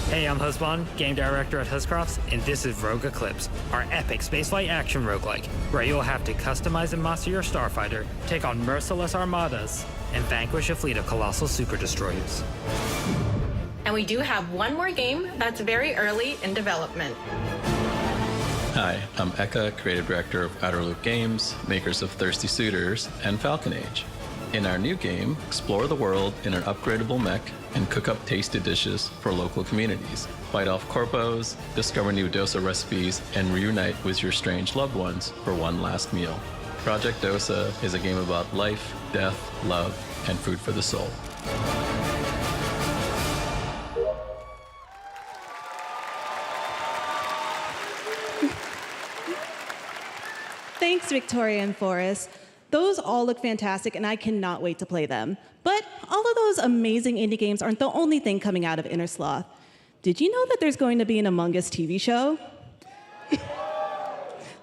Hey, I'm Husband, game director at Huscrofts, and this is Rogue Eclipse, our epic spaceflight action roguelike, where you'll have to customize and master your starfighter, take on merciless armadas, and vanquish a fleet of colossal super destroyers. And we do have one more game that's very early in development. Hi, I'm Eka, creative director of Outer Loop Games, makers of Thirsty Suitors and Falcon Age. In our new game, explore the world in an upgradable mech and cook up tasty dishes for local communities. Fight off corpos, discover new dosa recipes, and reunite with your strange loved ones for one last meal. Project Dosa is a game about life, death, love, and food for the soul. Thanks, Victoria and Forrest. Those all look fantastic, and I cannot wait to play them. But all of those amazing indie games aren't the only thing coming out of Inner Sloth. Did you know that there's going to be an Among Us TV show?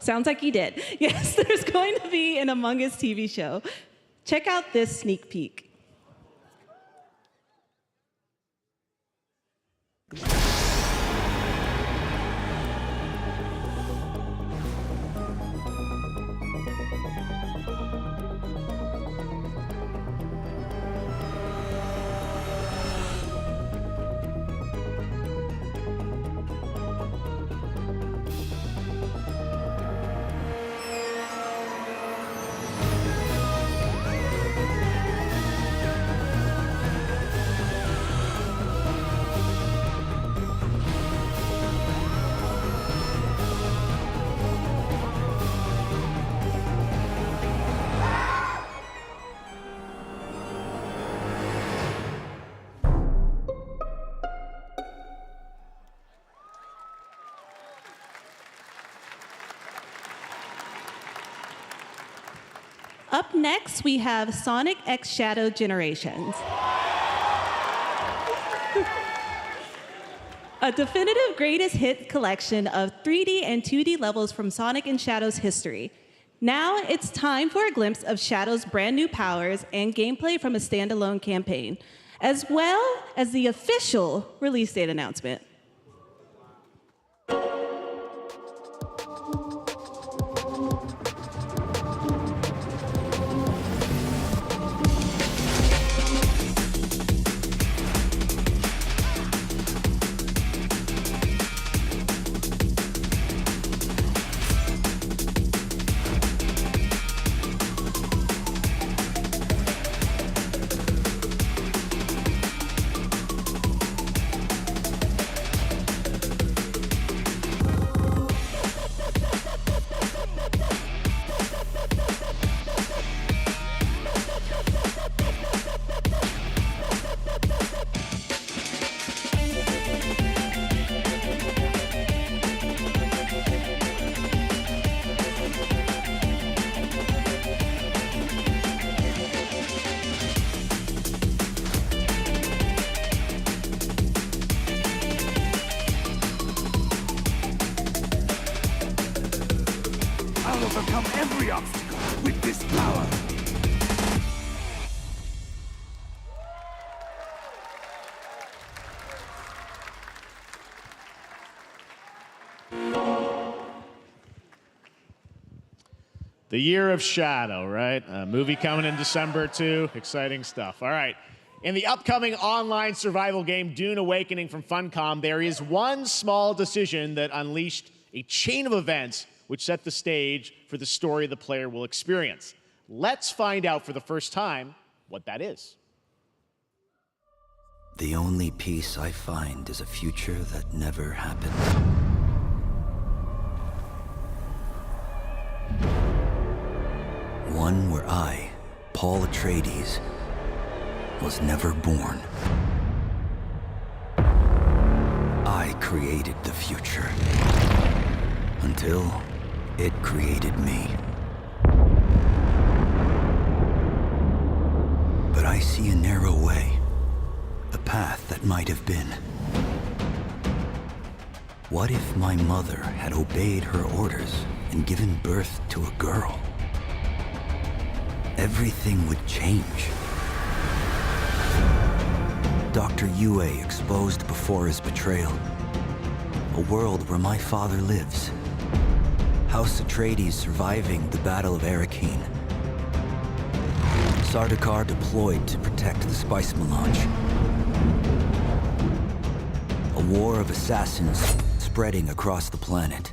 Sounds like you did. Yes, there's going to be an Among Us TV show. Check out this sneak peek. Up next, we have Sonic X Shadow Generations. A definitive greatest hit collection of 3D and 2D levels from Sonic and Shadow's history. Now it's time for a glimpse of Shadow's brand new powers and gameplay from a standalone campaign, as well as the official release date announcement. overcome every obstacle with this power. The Year of Shadow, right? A movie coming in December, too. Exciting stuff. All right. In the upcoming online survival game, Dune Awakening from Funcom, there is one small decision that unleashed a chain of events which set the stage for the story the player will experience. Let's find out for the first time what that is. The only peace I find is a future that never happened. One where I, Paul Atreides, was never born. I created the future until it created me. But I see a narrow way, a path that might have been. What if my mother had obeyed her orders and given birth to a girl? Everything would change. Dr. Yue exposed before his betrayal. A world where my father lives. House Atreides surviving the Battle of Arrakeen. Sardaukar deployed to protect the spice melange. A war of assassins spreading across the planet.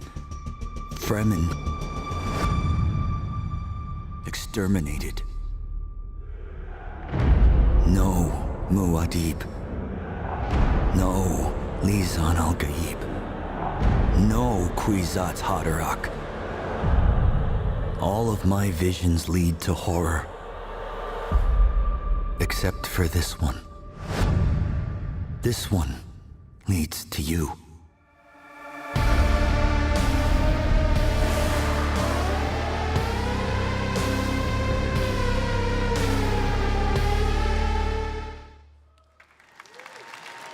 Fremen exterminated. No Muad'Dib. No Lisan al-Gaib. No Kwisatz Haderach. All of my visions lead to horror. Except for this one. This one leads to you.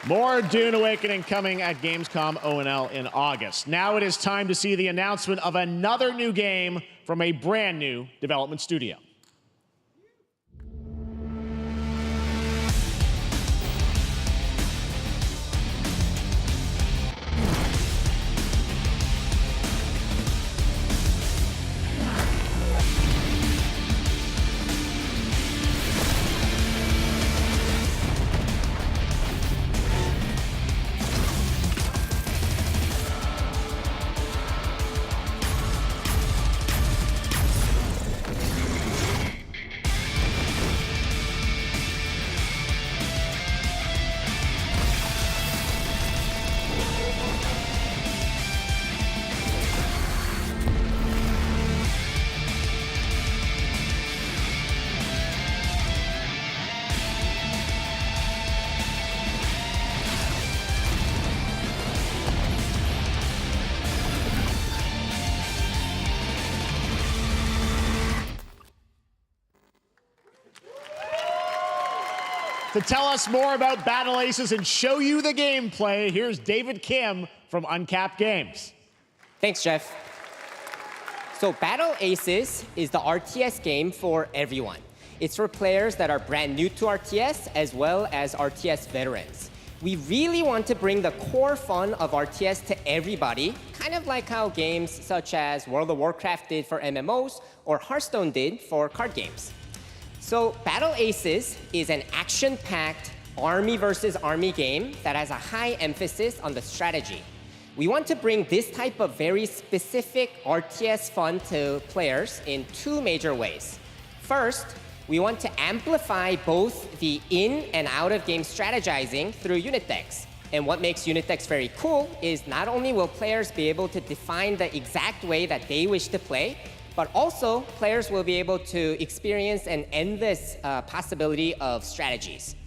More Dune Awakening coming at Gamescom O&L in August. Now it is time to see the announcement of another new game from a brand new development studio. To tell us more about Battle Aces and show you the gameplay, here's David Kim from Uncapped Games. Thanks, Jeff. So Battle Aces is the RTS game for everyone. It's for players that are brand new to RTS as well as RTS veterans. We really want to bring the core fun of RTS to everybody, kind of like how games such as World of Warcraft did for MMOs or Hearthstone did for card games. So Battle Aces is an action-packed army versus army game that has a high emphasis on the strategy. We want to bring this type of very specific RTS fun to players in two major ways. First, we want to amplify both the in and out of game strategizing through unit decks. And what makes unit decks very cool is not only will players be able to define the exact way that they wish to play, but also players will be able to experience an endless possibility of strategies.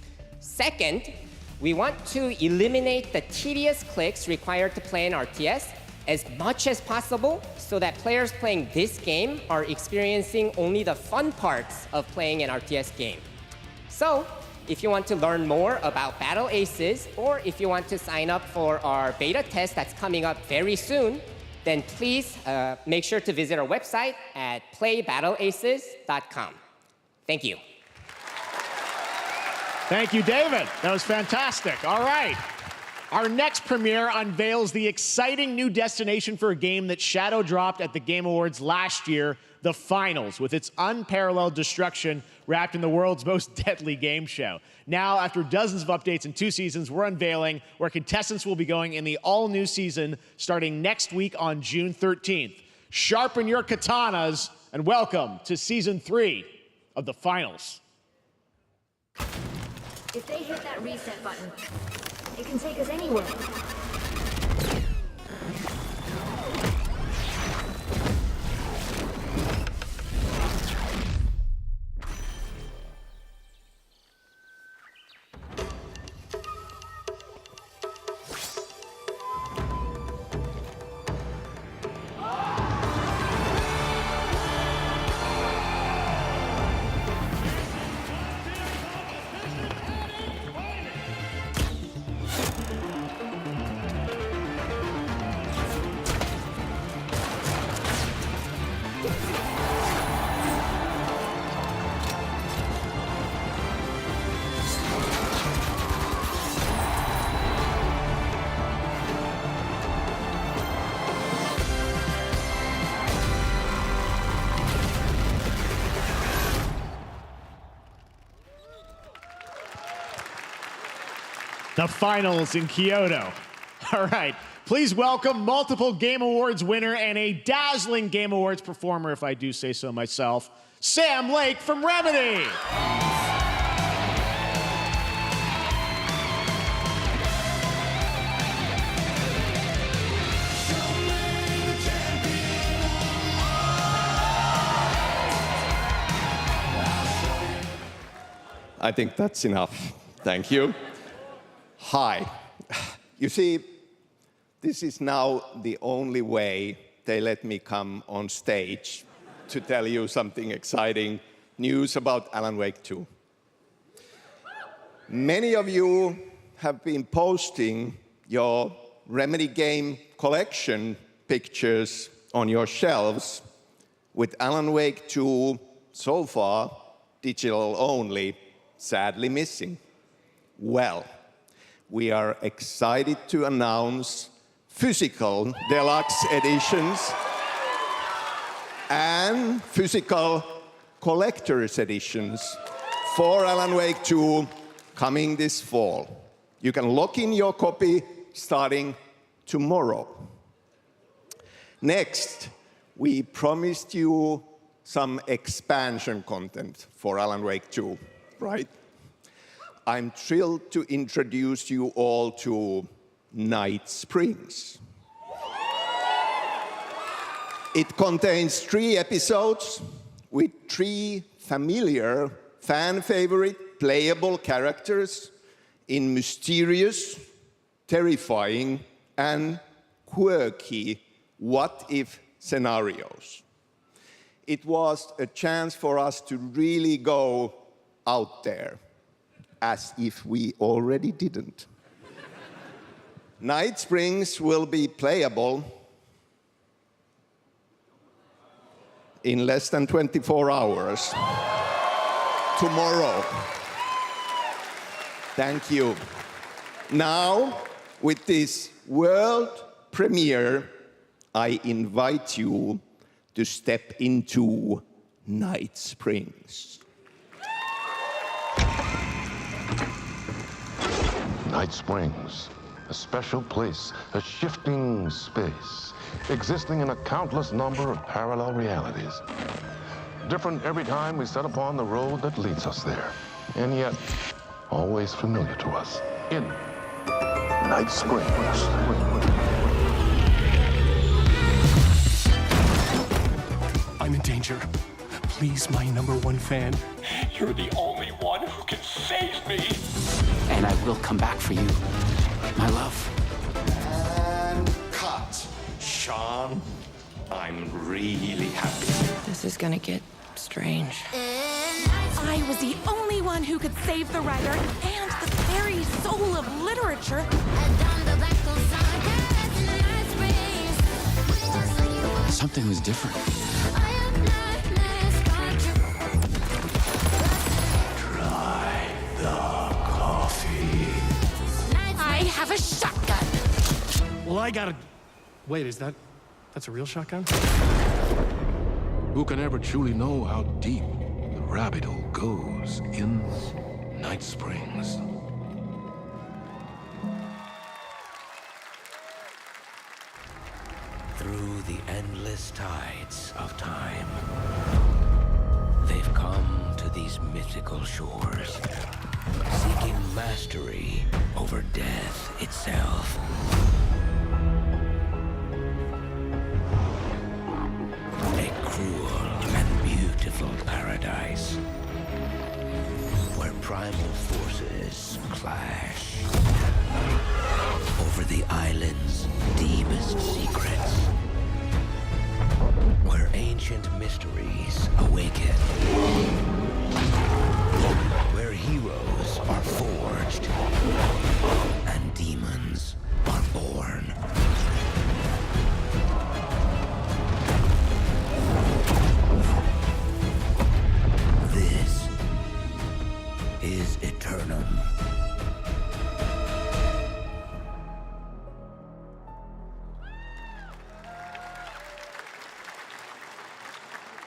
Second, we want to eliminate the tedious clicks required to play an RTS as much as possible so that players playing this game are experiencing only the fun parts of playing an RTS game. So, if you want to learn more about Battle Aces, or if you want to sign up for our beta test that's coming up very soon, then please make sure to visit our website at playbattleaces.com. Thank you. Thank you, David. That was fantastic. All right. Our next premiere unveils the exciting new destination for a game that shadow dropped at the Game Awards last year, the Finals, with its unparalleled destruction wrapped in the world's most deadly game show. Now, after dozens of updates and 2 seasons, we're unveiling where contestants will be going in the all-new season starting next week on June 13th. Sharpen your katanas and welcome to Season 3 of the Finals. If they hit that reset button, it can take us anywhere. The Finals in Kyoto. All right, please welcome multiple Game Awards winner and a dazzling Game Awards performer, if I do say so myself, Sam Lake from Remedy. I think that's enough. Thank you. Hi. You see, this is now the only way they let me come on stage to tell you something exciting news about Alan Wake 2. Many of you have been posting your Remedy game collection pictures on your shelves with Alan Wake 2 so far digital only, sadly missing. Well, we are excited to announce physical deluxe editions and physical collector's editions for Alan Wake 2 coming this fall. You can lock in your copy starting tomorrow. Next, we promised you some expansion content for Alan Wake 2, right? I'm thrilled to introduce you all to Night Springs. It contains 3 episodes with 3 familiar, fan-favorite, playable characters in mysterious, terrifying, and quirky what-if scenarios. It was a chance for us to really go out there, as if we already didn't. Night Springs will be playable in less than 24 hours. Tomorrow. Thank you. Now, with this world premiere, I invite you to step into Night Springs. Night Springs, a special place, a shifting space, existing in a countless number of parallel realities. Different every time we set upon the road that leads us there, and yet always familiar to us. In Night Springs. I'm in danger. Please, my #1 fan. You're the only one who can save me. And I will come back for you, my love. And cut. Sean, I'm really happy. This is gonna get strange. I was the only one who could save the writer and the very soul of literature. Something was different. Try the coffee. I have a shotgun. Well, I gotta... Wait, that's a real shotgun? Who can ever truly know how deep the rabbit hole goes in Night Springs? Through the endless tides of time, they've come to these mythical shores, seeking mastery over death itself. A cruel and beautiful paradise, where primal forces clash over the island's deepest secrets, where ancient mysteries awaken, where heroes are forged and demons are born. This is Eternum.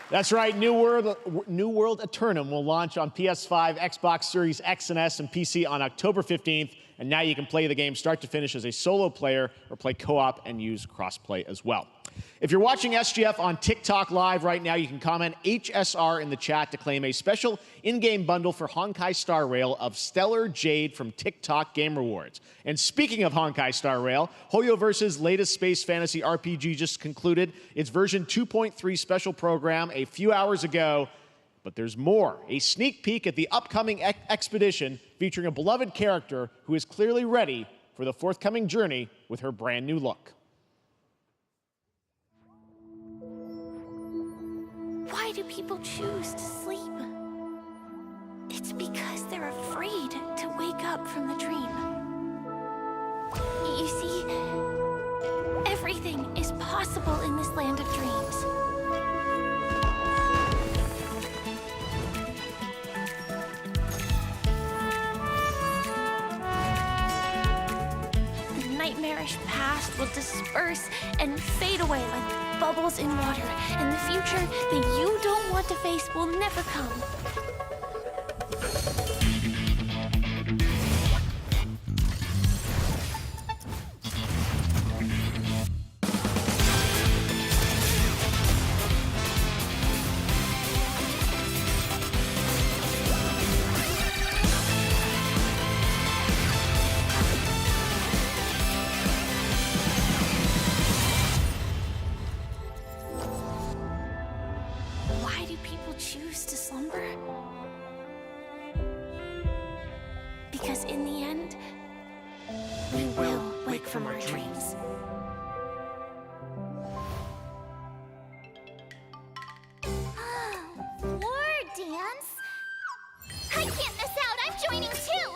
That's right, New World Eternum will launch on PS5, Xbox Series X and S, and PC on October 15th, and now you can play the game start to finish as a solo player or play co-op and use crossplay as well. If you're watching SGF on TikTok Live right now, you can comment HSR in the chat to claim a special in-game bundle for Honkai Star Rail of Stellar Jade from TikTok Game Awards. And speaking of Honkai Star Rail, Hoyoverse's latest space fantasy RPG just concluded its version 2.3 special program a few hours ago. But there's more. A sneak peek at the upcoming expedition featuring a beloved character who is clearly ready for the forthcoming journey with her brand new look. Why do people choose to sleep? It's because they're afraid to wake up from the dream. You see, everything is possible in this land of dreams. The nightmarish past will disperse and fade away like bubbles in water, and the future that you don't want to face will never come. Why do people choose to slumber? Because in the end, we will wake from our dreams. War dance? I can't miss out, I'm joining too!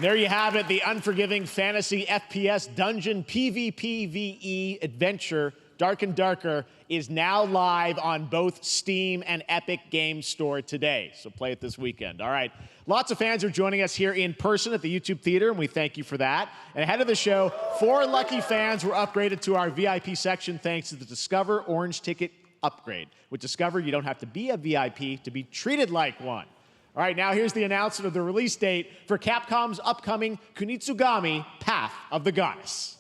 There you have it, the unforgiving fantasy FPS dungeon PvPvE adventure, Dark and Darker, is now live on both Steam and Epic Games Store today. So play it this weekend. All right. Lots of fans are joining us here in person at the YouTube Theater, and we thank you for that. And ahead of the show, 4 lucky fans were upgraded to our VIP section thanks to the Discover Orange Ticket upgrade. With Discover, you don't have to be a VIP to be treated like one. All right, now here's the announcement of the release date for Capcom's upcoming Kunitsugami Path of the Goddess.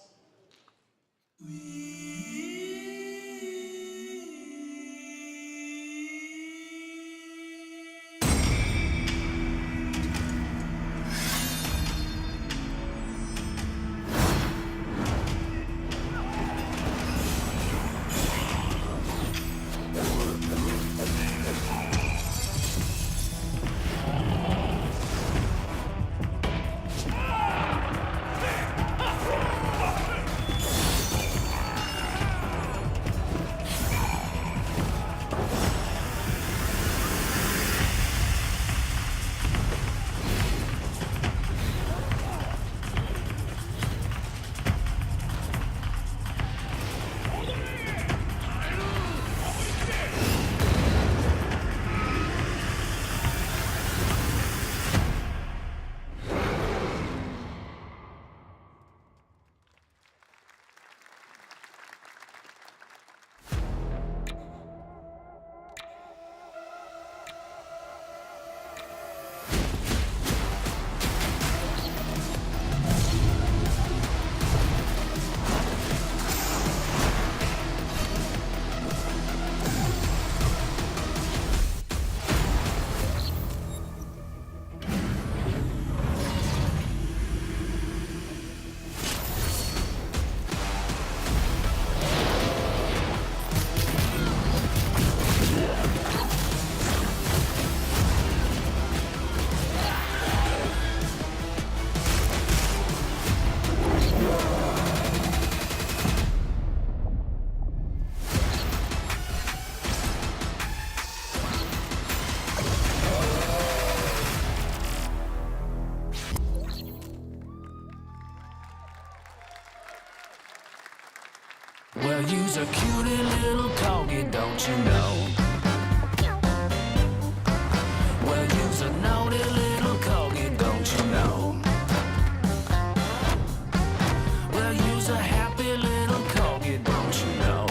Well, you's a cutie little corgi, don't you know? Well, you's a naughty little corgi, don't you know? Well, you's a happy little corgi, don't you know?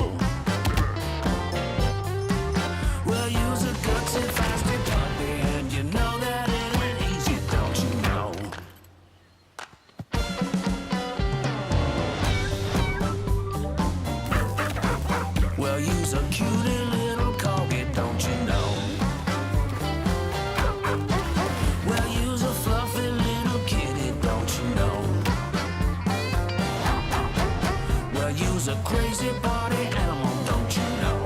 Well, you's a gutsy, feisty puppy, and you know that it ain't easy, don't you know? Well, you's a cutie little corgi, don't you know? Well, you's a fluffy little kitty, don't you know? Well, you's a crazy party animal, don't you know?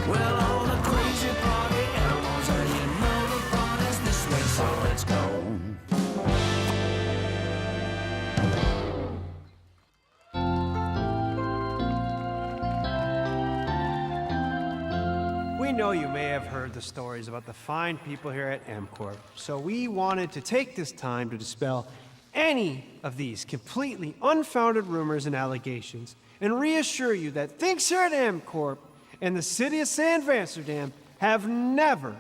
Well, all the crazy party animals, and you know the party's this way, so let's go. We know you may have heard the stories about the fine people here at MCorp, so we wanted to take this time to dispel any of these completely unfounded rumors and allegations and reassure you that things here at MCorp and the city of San Amsterdam have never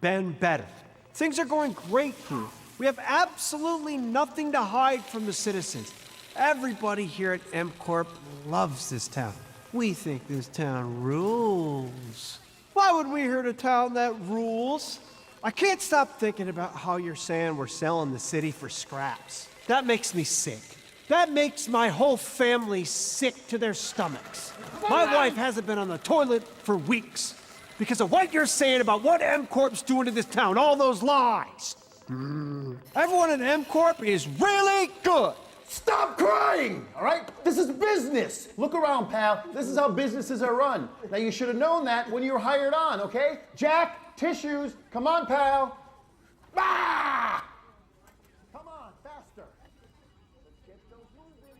been better. Things are going great here. We have absolutely nothing to hide from the citizens. Everybody here at MCorp loves this town. We think this town rules. Why would we hurt a town that rules? I can't stop thinking about how you're saying we're selling the city for scraps. That makes me sick. That makes my whole family sick to their stomachs. My wife hasn't been on the toilet for weeks because of what you're saying about what MCorp's doing to this town, all those lies. Everyone at MCorp is really good. Stop crying, all right? This is business. Look around, pal. This is how businesses are run. Now, you should have known that when you were hired on, okay? Jack, tissues. Come on, pal. Ah! Come on, faster. Let's get those moving.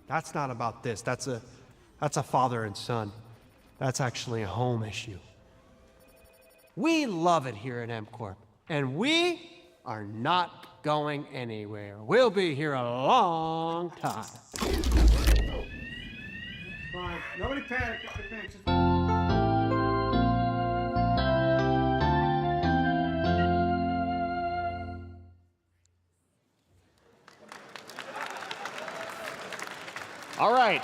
That's not about this. That's a father and son. That's actually a home issue. We love it here at MCorp, and we are not going anywhere. We'll be here a long time. Fine. Nobody panic. Nobody panic. Just... All right,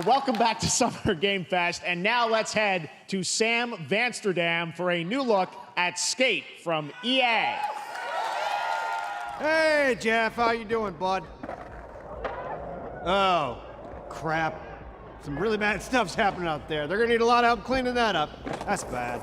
welcome back to Summer Game Fest, and now let's head to Sam Vansterdam for a new look at Skate from EA. Hey, Jeff, how you doing, bud? Oh, crap. Some really bad stuff's happening out there. They're gonna need a lot of help cleaning that up. That's bad.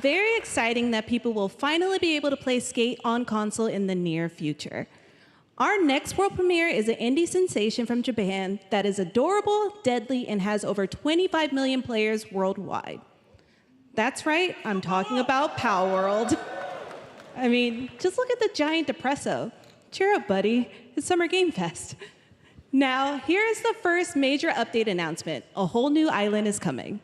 Very exciting that people will finally be able to play Skate on console in the near future. Our next world premiere is an indie sensation from Japan that is adorable, deadly, and has over 25 million players worldwide. That's right, I'm talking about Power World. I mean, just look at the giant depresso. Cheer up, buddy. It's Summer Game Fest. Now, here is the first major update announcement. A whole new island is coming.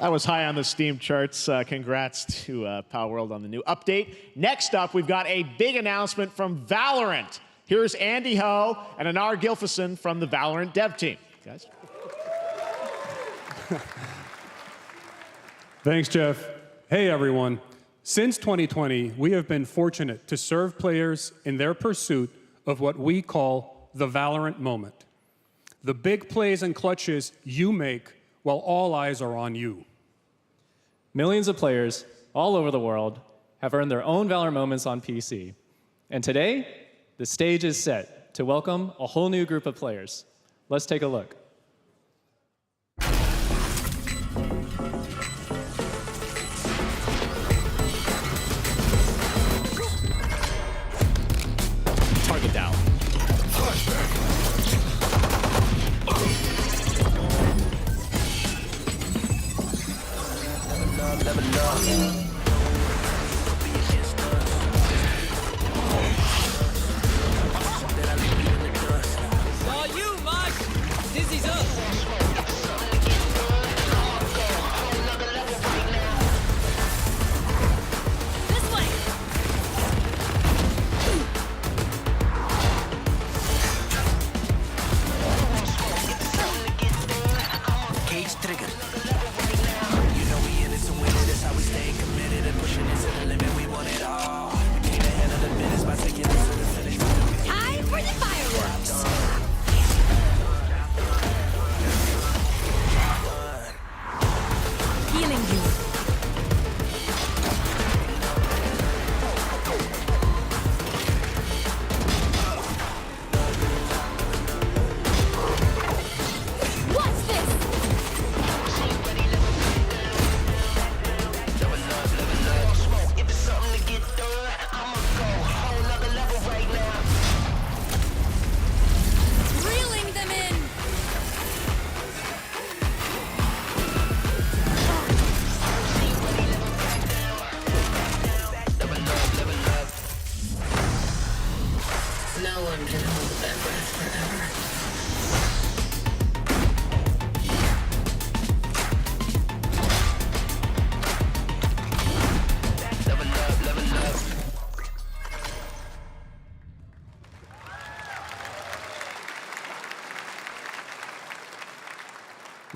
That was high on the Steam charts. Congrats to Power World on the new update. Next up, we've got a big announcement from Valorant. Here's Andy Ho and Anar Gilfison from the Valorant dev team. Guys. Thanks, Jeff. Hey, everyone. Since 2020, we have been fortunate to serve players in their pursuit of what we call the Valorant moment. The big plays and clutches you make while all eyes are on you. Millions of players all over the world have earned their own Valorant moments on PC. And today, the stage is set to welcome a whole new group of players. Let's take a look. Target down. All you, Mosh! Dizzy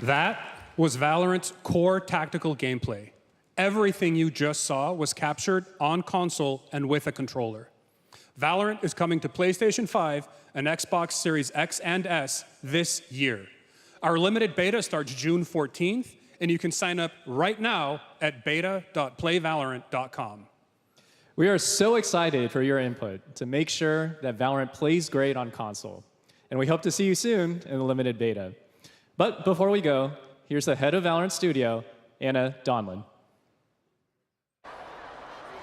That was Valorant's core tactical gameplay. Everything you just saw was captured on console and with a controller. Valorant is coming to PlayStation 5 and Xbox Series X and S this year. Our limited beta starts June 14th, and you can sign up right now at beta.playvalorant.com. We are so excited for your input to make sure that Valorant plays great on console. And we hope to see you soon in the limited beta. But before we go, here's the head of Valorant Studio, Anna Donlin.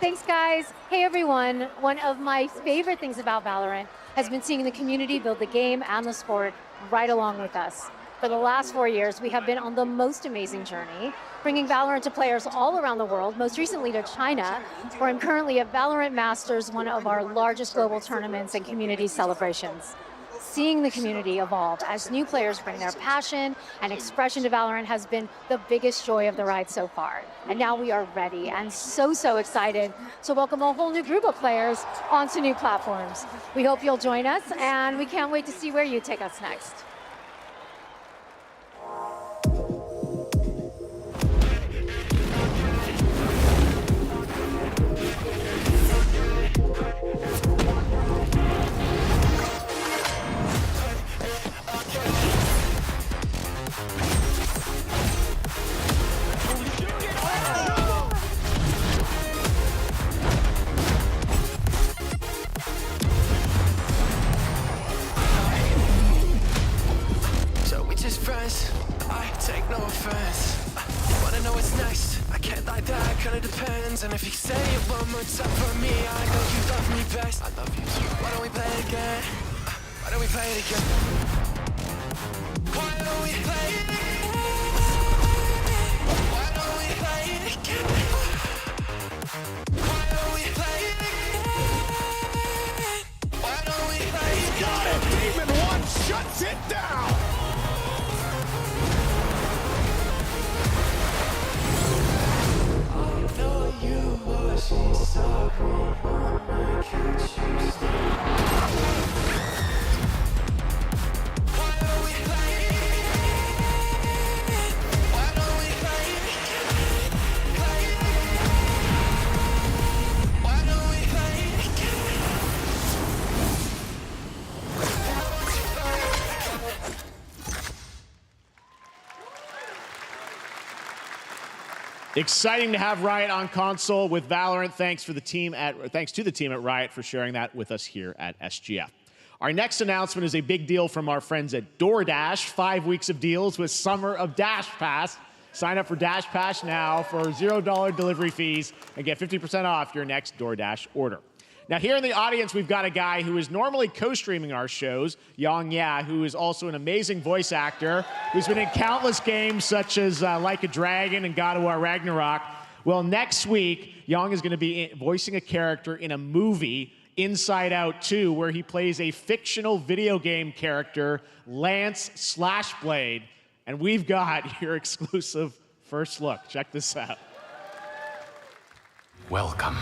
Thanks, guys. Hey, everyone. One of my favorite things about Valorant has been seeing the community build the game and the sport right along with us. For the last 4 years, we have been on the most amazing journey, bringing Valorant to players all around the world, most recently to China, where I'm currently at Valorant Masters, one of our largest global tournaments and community celebrations. Seeing the community evolve as new players bring their passion and expression to Valorant has been the biggest joy of the ride so far. And now we are ready and so excited to welcome a whole new group of players onto new platforms. We hope you'll join us, and we can't wait to see where you take us next. And if you say it one more time for me, I know you love me best. I love you too. Why don't we play it again? Why don't we play it again? Why don't we play it again? Why don't we play it again? Why don't we play it again? Why don't we play it again? Got it! Demon 1 shuts it down! She's sorry, Mama, can't you stay? Why don't we play it? Why don't we play it again? Play it again. Why don't we play it Exciting to have Riot on console with Valorant. Thanks to the team at Riot for sharing that with us here at SGF. Our next announcement is a big deal from our friends at DoorDash. 5 weeks of deals with Summer of Dash Pass. Sign up for Dash Pass now for $0 delivery fees and get 50% off your next DoorDash order. Now, here in the audience, we've got a guy who is normally co-streaming our shows, Yang Ya, who is also an amazing voice actor, who's been in countless games such as Like a Dragon and God of War Ragnarok. Well, next week, Yang is going to be voicing a character in a movie, Inside Out 2, where he plays a fictional video game character, Lance Slashblade. And we've got your exclusive first look. Check this out. Welcome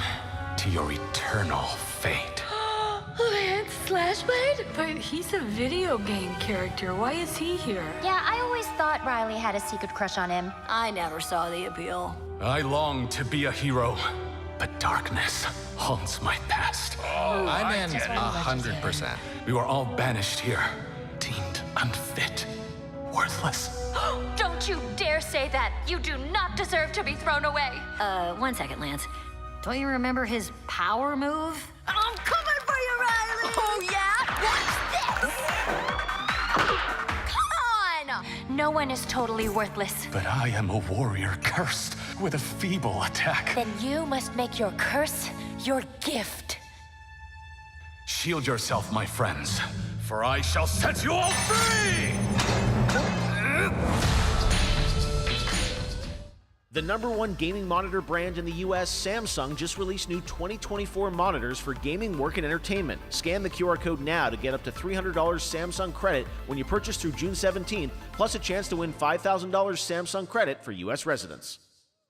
to your eternal fate. Lance Slashblade? But he's a video game character. Why is he here? Yeah, I always thought Riley had a secret crush on him. I never saw the appeal. I long to be a hero, but darkness haunts my past. I'm in 100%. We were all banished here, deemed unfit, worthless. Don't you dare say that! You do not deserve to be thrown away! 1 second, Lance. Don't you remember his power move? I'm coming for you, Riley! Oh, yeah? Watch this! Come on! No one is totally worthless. But I am a warrior cursed with a feeble attack. Then you must make your curse your gift. Shield yourself, my friends, for I shall set you all free! The #1 gaming monitor brand in the US, Samsung, just released new 2024 monitors for gaming, work, and entertainment. Scan the QR code now to get up to $300 Samsung credit when you purchase through June 17th, plus a chance to win $5,000 Samsung credit for US residents.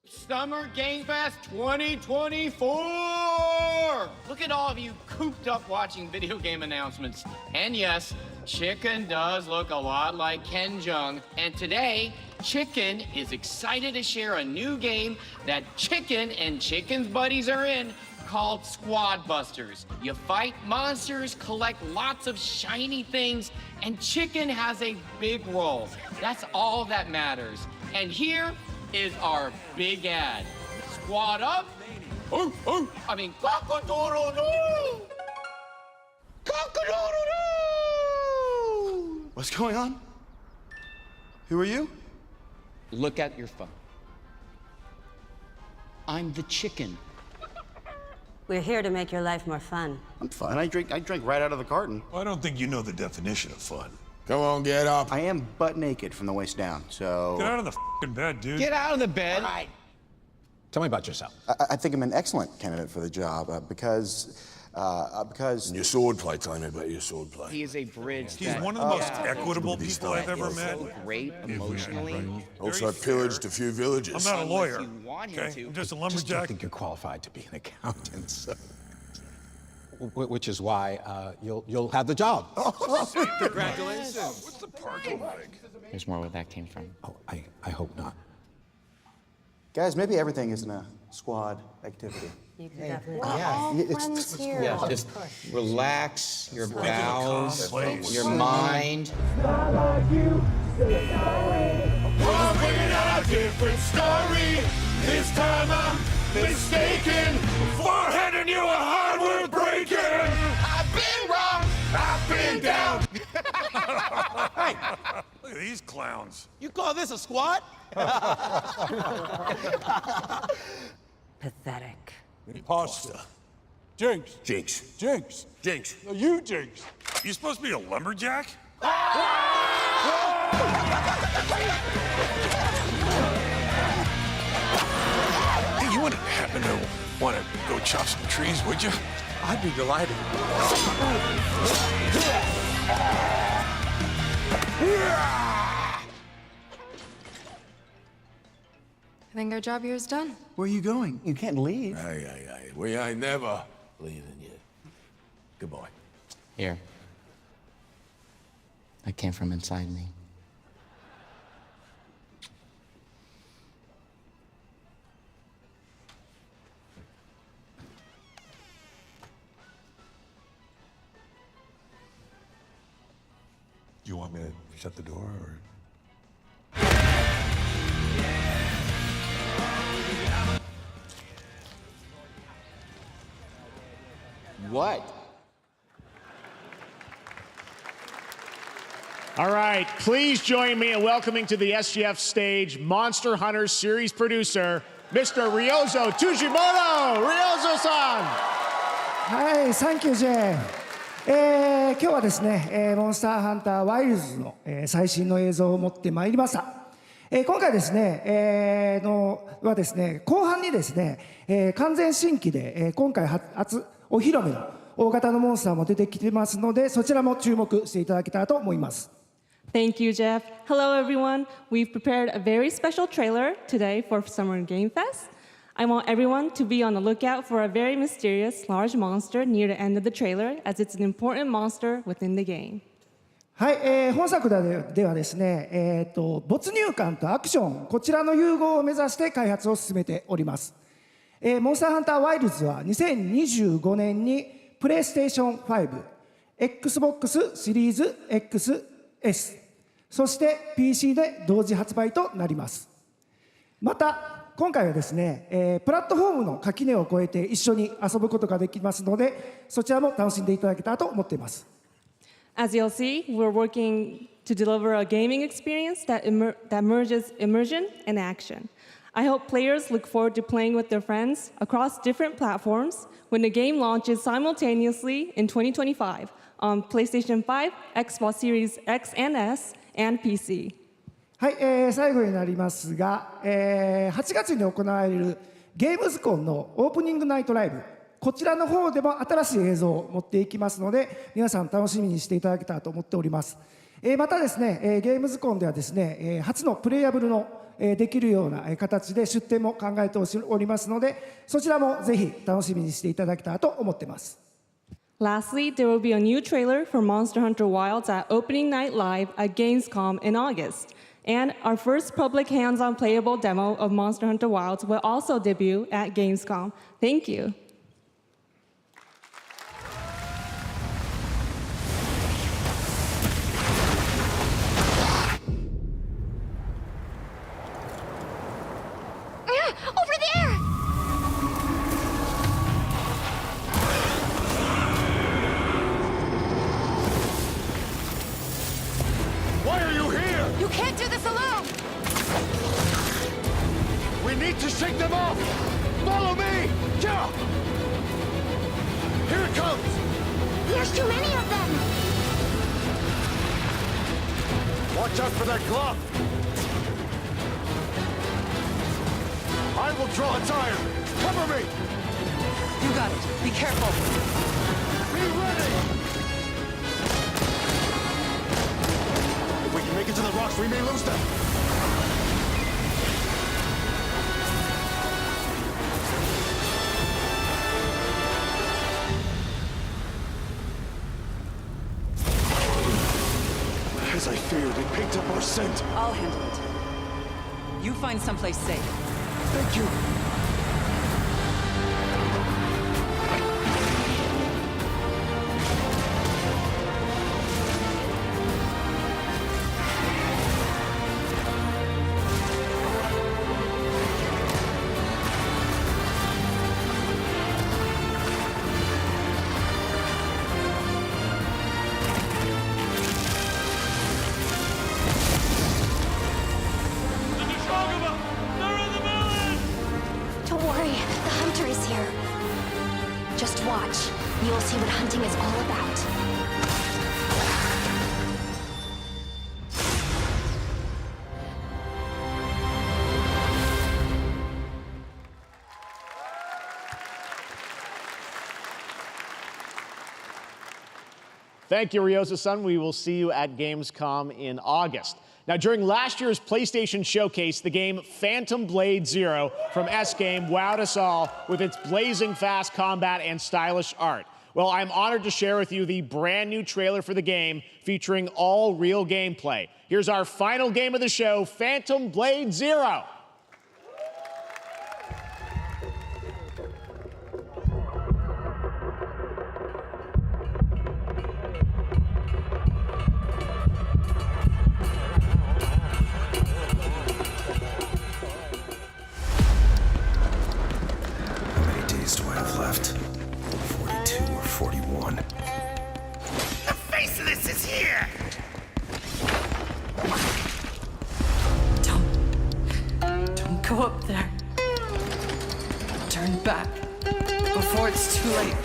Summer Game Fest 2024! Look at all of you cooped up watching video game announcements. And yes, Chicken does look a lot like Ken Jeong, and today, Chicken is excited to share a new game that Chicken and Chicken's buddies are in called Squad Busters. You fight monsters, collect lots of shiny things, and Chicken has a big role. That's all that matters. And here is our big ad. Squad up. Cock-a-doodle-doo! Cock-a-doodle-doo! What's going on? Who are you? Look at your phone. I'm the chicken. We're here to make your life more fun. I'm fine. I drink right out of the carton. I don't think you know the definition of fun. Come on, get up. I am butt naked from the waist down, so... Get out of the f***ing bed, dude. Get out of the bed. All right. Tell me about yourself. I think I'm an excellent candidate for the job because... And your swordplay, tell me about your swordplay. He is a bridge. He's one of the most equitable people I've ever met. So great emotionally. Also pillaged a few villages. I'm not a lawyer, okay? I'm just a I lumberjack. don't think you're qualified to be an accountant, so. Which is why you'll have the job. Congratulations. What's the parking like? There's more where that came from. Oh, I hope not. Guys, maybe everything isn't a squad activity. You can definitely. Just relax your bowels, your mind. We're bringing out a different story. This time I'm mistaken for handing you a hardware breaking. I've been wrong. I've been down. Hey, look at these clowns. You call this a squad? Pathetic. Pasta. Jinx. Jinx. Jinx. Jinx. No, you Jinx. You supposed to be a lumberjack? Hey, you wouldn't happen to want to go chop some trees, would you? I'd be delighted. I think our job here is done. Where are you going? You can't leave. Aye. We ain't never leaving you. Goodbye. Here. That came from inside me. You want me to shut the door, or? What? All right, please join me in welcoming to the SGF stage Monster Hunter series producer, Mr. Ryozo Tujimoto. Ryozo-san! はい、サンキュージェーン。今日はですね、モンスターハンターワイルズの、最新の映像を持ってまいりました。今回ですね、はですね、後半にですね、完全新規で、今回初お披露目の大型のモンスターも出てきてますので、そちらも注目していただけたらと思います。Thank you, Jeff. Hello, everyone. We've prepared a very special trailer today for Summer Game Fest. I want everyone to be on the lookout for a very mysterious large monster near the end of the trailer, as it's an important monster within the game. はい、本作ではですね、没入感とアクション、こちらの融合を目指して開発を進めております。モンスターハンターワイルズは2025年にプレイステーション5、Xbox シリーズ XS、そして PC で同時発売となります。また今回はですね、プラットフォームの垣根を越えて一緒に遊ぶことができますので、そちらも楽しんでいただけたらと思っています。As you'll see, we're working to deliver a gaming experience that merges immersion and action. I hope players look forward to playing with their friends across different platforms when the game launches simultaneously in 2025 on PlayStation 5, Xbox Series X and S, and PC. はい、最後になりますが、8月に行われるゲームズコンのオープニングナイトライブ、こちらの方でも新しい映像を持っていきますので、皆さん楽しみにしていただけたらと思っております。またですね、ゲームズコンではですね、初のプレイヤブルのできるような形で出展も考えておりますので、そちらもぜひ楽しみにしていただけたらと思っています。Lastly, there will be a new trailer for Monster Hunter Wilds at opening night live at Gamescom in August. And our first public hands-on playable demo of Monster Hunter Wilds will also debut at Gamescom. Thank you. Over there! Why are you here? You can't do this alone! We need to shake them off! Follow me! Yeah! Here it comes! There's too many of them! Watch out for that glove! I will draw its iron! Cover me! You got it. Be careful. Be ready! If we can make it to the rocks, we may lose them! As I feared, it picked up our scent. I'll handle it. You find someplace safe. Thank you. Don't worry, the hunter is here. Just watch. You'll see what hunting is all about. Thank you, Ryosa-san. We will see you at Gamescom in August. Now, during last year's PlayStation Showcase, the game Phantom Blade Zero from S-Game wowed us all with its blazing fast combat and stylish art. Well, I'm honored to share with you the brand new trailer for the game featuring all real gameplay. Here's our final game of the show, Phantom Blade Zero. Do I have left? 42 or 41? The Faceless is here! Don't go up there. Turn back before it's too late.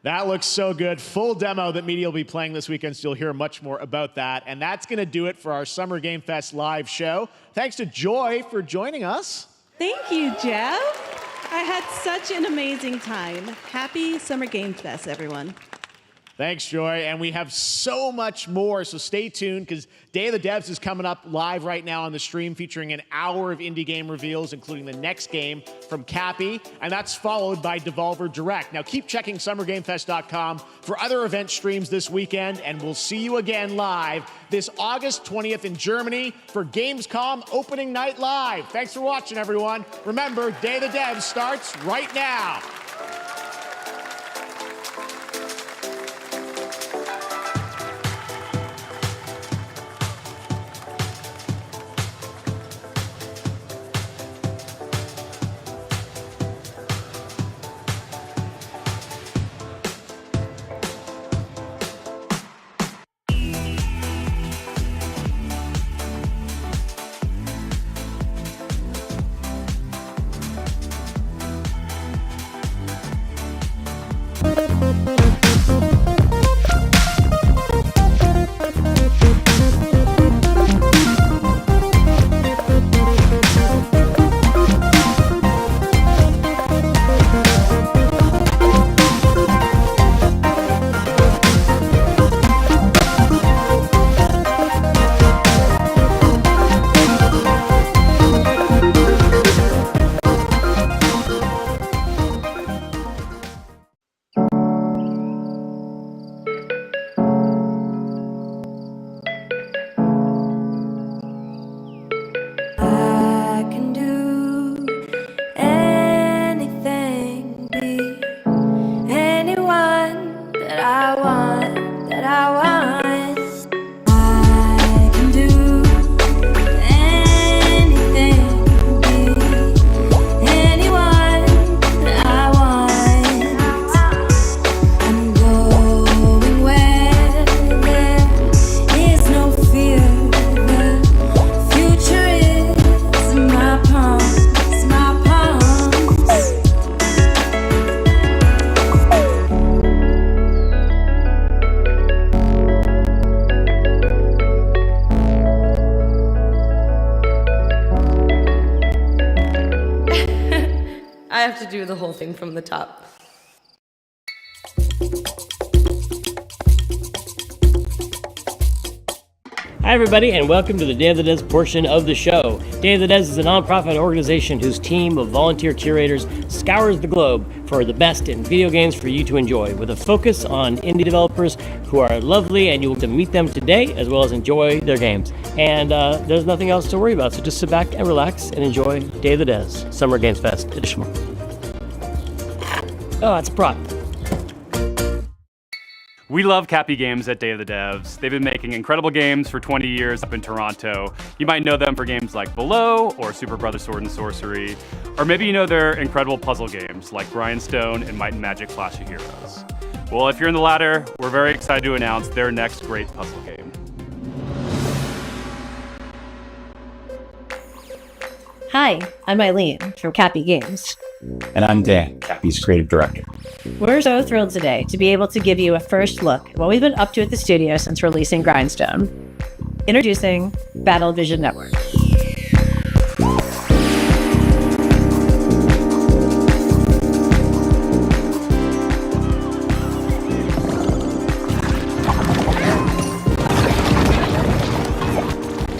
That looks so good. Full demo that media will be playing this weekend, so you'll hear much more about that. And that's going to do it for our Summer Game Fest live show. Thanks to Joy for joining us. Thank you, Jeff. I had such an amazing time. Happy Summer Game Fest, everyone. Thanks, Joy. And we have so much more, so stay tuned because Day of the Devs is coming up live right now on the stream, featuring an hour of indie game reveals, including the next game from Cappy, and that's followed by Devolver Direct. Now keep checking summergamefest.com for other event streams this weekend, and we'll see you again live this August 20th in Germany for Gamescom Opening Night Live. Thanks for watching, everyone. Remember, Day of the Devs starts right now. I have to do the whole thing from the top. Hi everybody, and welcome to the Day of the Devs portion of the show. Day of the Devs is a nonprofit organization whose team of volunteer curators scours the globe for the best in video games for you to enjoy, with a focus on indie developers who are lovely, and you'll get to meet them today as well as enjoy their games. And there's nothing else to worry about, so just sit back and relax and enjoy Day of the Devs, Summer Games Fest edition. Oh, it's a prop. We love Cappy Games at Day of the Devs. They've been making incredible games for 20 years up in Toronto. You might know them for games like Below or Super Brother Sword and Sorcery, or maybe you know their incredible puzzle games like Grindstone and Might and Magic Clash of Heroes. Well, if you're in the latter, we're very excited to announce their next great puzzle game. Hi, I'm Eileen from Cappy Games. And I'm Dan, Cappy's creative director. We're so thrilled today to be able to give you a first look at what we've been up to at the studio since releasing Grindstone. Introducing Battle Vision Network.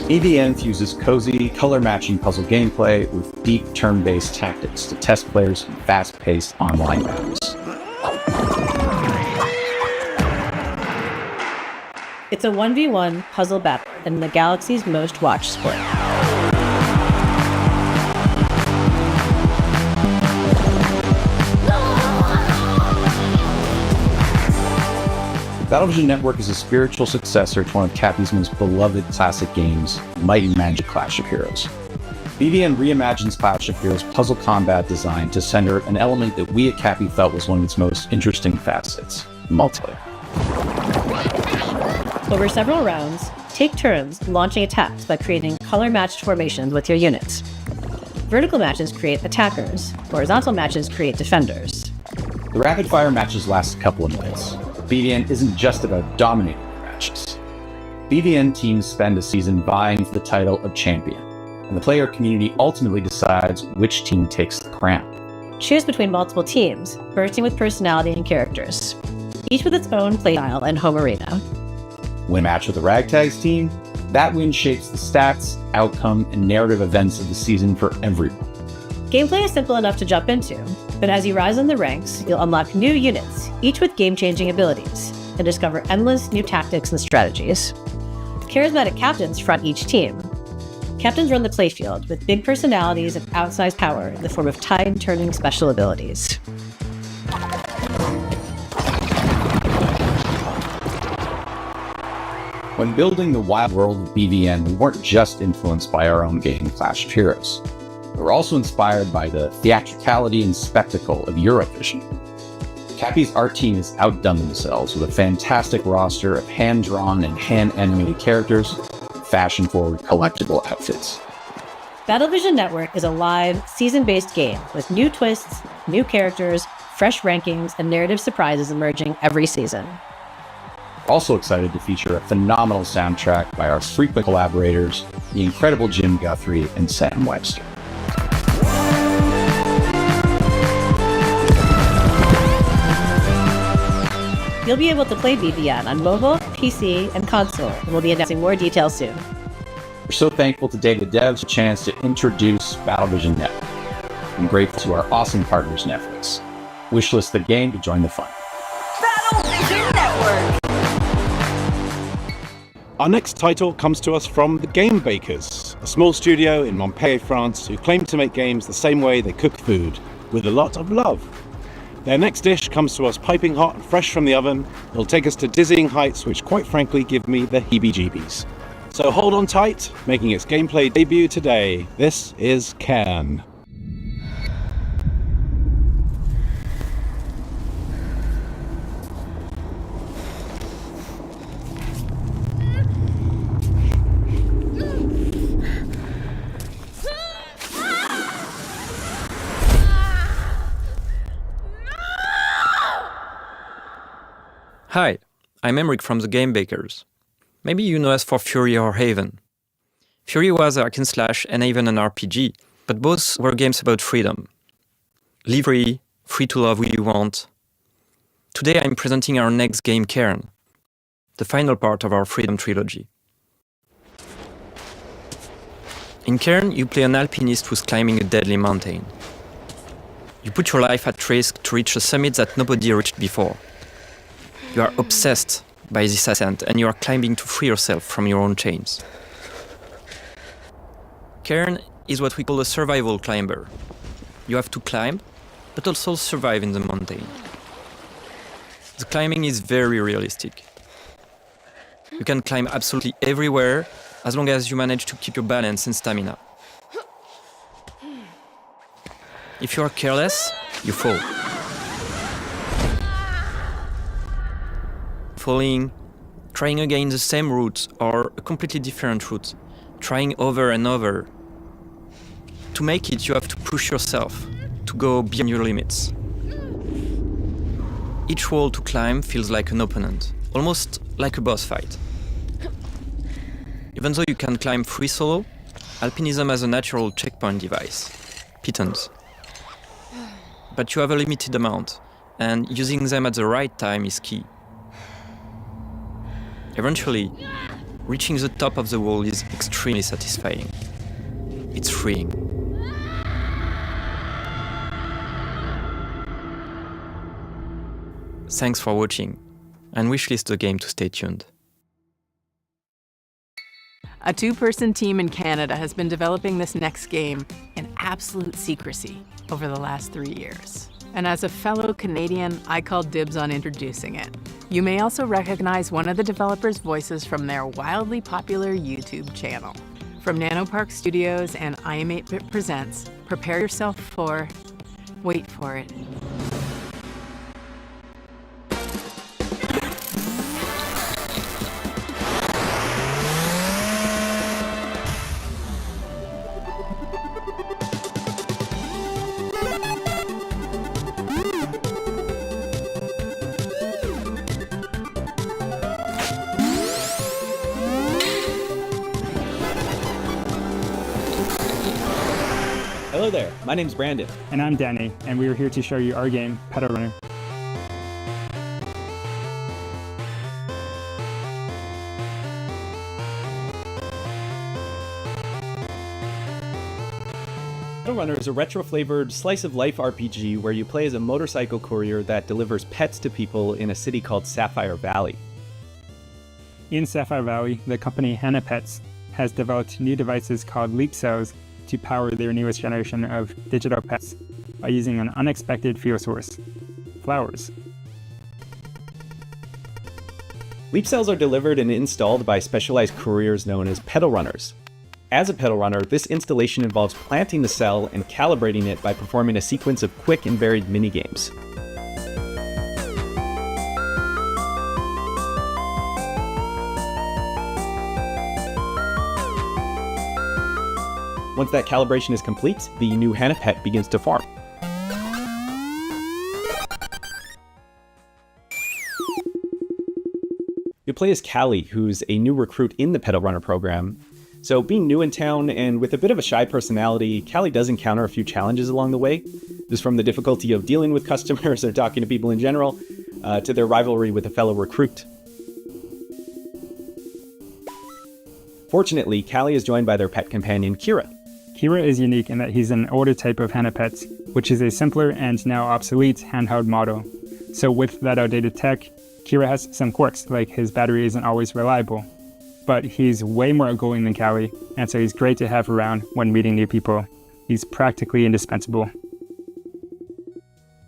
EVN fuses cozy, color-matching puzzle gameplay with deep turn-based tactics to test players in fast-paced online battles. It's a 1v1 puzzle battle in the galaxy's most watched sport. Battlevision Network is a spiritual successor to one of Cappy's most beloved classic games, Might and Magic Clash of Heroes. BVN reimagines Clash of Heroes' puzzle combat design to center an element that we at Cappy felt was one of its most interesting facets: multiplayer. Over several rounds, take turns launching attacks by creating color-matched formations with your units. Vertical matches create attackers, horizontal matches create defenders. The rapid-fire matches last a couple of minutes. BVN isn't just about dominating the matches. BVN teams spend a season vying for the title of champion, and the player community ultimately decides which team takes the crown. Choose between multiple teams, bursting with personality and characters. each with its own playstyle and home arena. When matched with the Ragtags team, that win shapes the stats, outcome, and narrative events of the season for everyone. Gameplay is simple enough to jump into, but as you rise in the ranks, you'll unlock new units, each with game-changing abilities, and discover endless new tactics and strategies. Charismatic captains front each team. Captains run the playfield with big personalities and outsized power in the form of tide-turning special abilities. When building the wild world of BVN, we weren't just influenced by our own game, Clash of Heroes. We were also inspired by the theatricality and spectacle of Eurovision. Cappy's art team has outdone themselves with a fantastic roster of hand-drawn and hand-animated characters, fashion-forward collectible outfits. Battlevision Network is a live, season-based game with new twists, new characters, fresh rankings, and narrative surprises emerging every season. Also excited to feature a phenomenal soundtrack by our frequent collaborators, the incredible Jim Guthrie and Sam Webster. You'll be able to play BVN on mobile, PC, and console, and we'll be announcing more details soon. We're so thankful to Day of the Devs for a chance to introduce Battlevision Network. I'm grateful to our awesome partners, Netflix. Wishlist the game to join the fun. Battlevision Network! Our next title comes to us from The Game Bakers, a small studio in Montpellier, France, who claim to make games the same way they cook food, with a lot of love. Their next dish comes to us piping hot and fresh from the oven. It'll take us to dizzying heights, which quite frankly give me the heebie-jeebies. So hold on tight, making its gameplay debut today. This is Cairn. Hi, I'm Emric from The Game Bakers. Maybe you know us for Fury or Haven. Fury was a hack and slash and Haven an RPG, but both were games about freedom. Live free, free to love who you want. Today I'm presenting our next game, Cairn, the final part of our Freedom trilogy. In Cairn, you play an alpinist who's climbing a deadly mountain. You put your life at risk to reach a summit that nobody reached before. You are obsessed by this ascent and you are climbing to free yourself from your own chains. Cairn is what we call a survival climber. You have to climb, but also survive in the mountain. The climbing is very realistic. You can climb absolutely everywhere as long as you manage to keep your balance and stamina. If you are careless, you fall. Falling, trying again the same route or a completely different route, trying over and over. To make it, you have to push yourself, to go beyond your limits. Each wall to climb feels like an opponent, almost like a boss fight. Even though you can climb free solo, alpinism has a natural checkpoint device, pitons. But you have a limited amount, and using them at the right time is key. Eventually, reaching the top of the wall is extremely satisfying. It's freeing. Thanks for watching, and wishlist the game to stay tuned. A two-person team in Canada has been developing this next game in absolute secrecy over the last 3 years. And as a fellow Canadian, I called dibs on introducing it. You may also recognize one of the developers' voices from their wildly popular YouTube channel. From Nanopark Studios and I Am 8-Bit Presents, prepare yourself for... wait for it. Hello there, my name's Brandon. And I'm Danny, and we are here to show you our game, Pedal Runner. Shadowrunner is a retro-flavored slice-of-life RPG where you play as a motorcycle courier that delivers pets to people in a city called Sapphire Valley. In Sapphire Valley, the company Hannah Pets has developed new devices called Leap Cells to power their newest generation of digital pets by using an unexpected fuel source: flowers. Leap cells are delivered and installed by specialized couriers known as pedal runners. As a pedal runner, this installation involves planting the cell and calibrating it by performing a sequence of quick and varied minigames. Once that calibration is complete, the new Hannah Pet begins to farm. You play as Callie, who's a new recruit in the Pedal Runner program. So being new in town and with a bit of a shy personality, Callie does encounter a few challenges along the way, just from the difficulty of dealing with customers or talking to people in general, to their rivalry with a fellow recruit. Fortunately, Callie is joined by their pet companion, Kira. Kira is unique in that he's an older type of Hannah Pets, which is a simpler and now obsolete handheld model. So with that outdated tech, Kira has some quirks, like his battery isn't always reliable. But he's way more outgoing than Callie, and so he's great to have around when meeting new people. He's practically indispensable.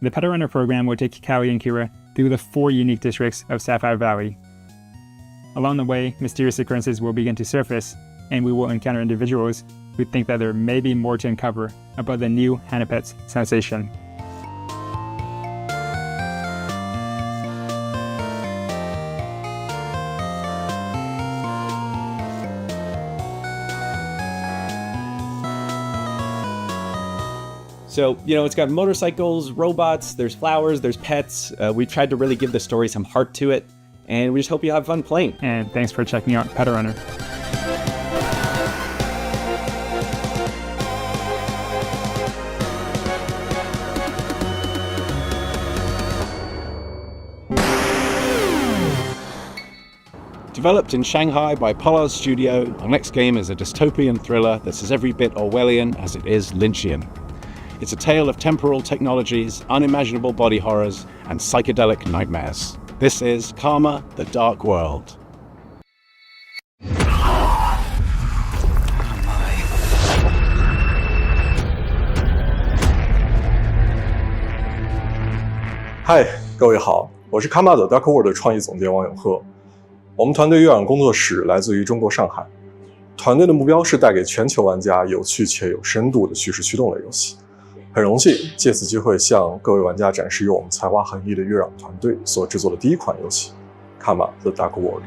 The Pedal Runner program will take Callie and Kira through the 4 unique districts of Sapphire Valley. Along the way, mysterious occurrences will begin to surface, and we will encounter individuals who think that there may be more to uncover about the new Hannah Pets sensation. So, it's got motorcycles, robots, there's flowers, there's pets. We tried to really give the story some heart to it, and we just hope you have fun playing. And thanks for checking out Pedal Runner. Developed in Shanghai by Polar Studio, our next game is a dystopian thriller that's as every bit Orwellian as it is Lynchian. It's a tale of temporal technologies, unimaginable body horrors, and psychedelic nightmares. This is Karma: The Dark World.嗨，各位好，我是 Karma: The Dark World 的创意总监王永鹤。我们团队月壤工作室来自于中国上海，团队的目标是带给全球玩家有趣且有深度的叙事驱动类游戏。很荣幸借此机会向各位玩家展示由我们才华横溢的月壤团队所制作的第一款游戏《Karma: The Dark World》。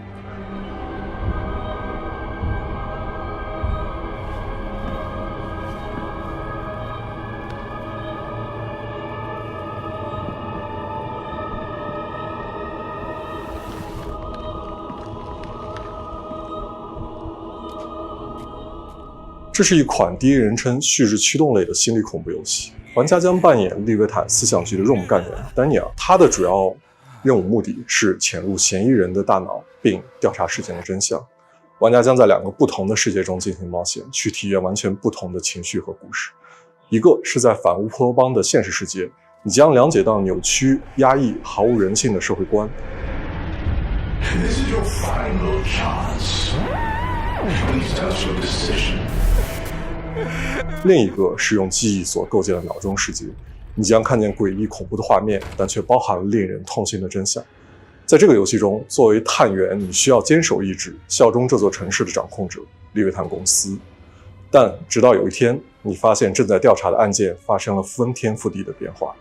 这是一款第一人称叙事驱动类的心理恐怖游戏，玩家将扮演利维坦思想局的任务干员丹尼尔，他的主要任务目的是潜入嫌疑人的大脑并调查事件的真相。玩家将在2个不同的世界中进行冒险，去体验完全不同的情绪和故事。一个是在反乌托邦的现实世界，你将了解到扭曲、压抑、毫无人性的社会观。This is your final chance. Please touch your decision. 另一个是用记忆所构建的脑中世界，你将看见诡异恐怖的画面，但却包含了令人痛心的真相。在这个游戏中，作为探员，你需要坚守意志，效忠这座城市的掌控者利维坦公司。但直到有一天，你发现正在调查的案件发生了翻天覆地的变化，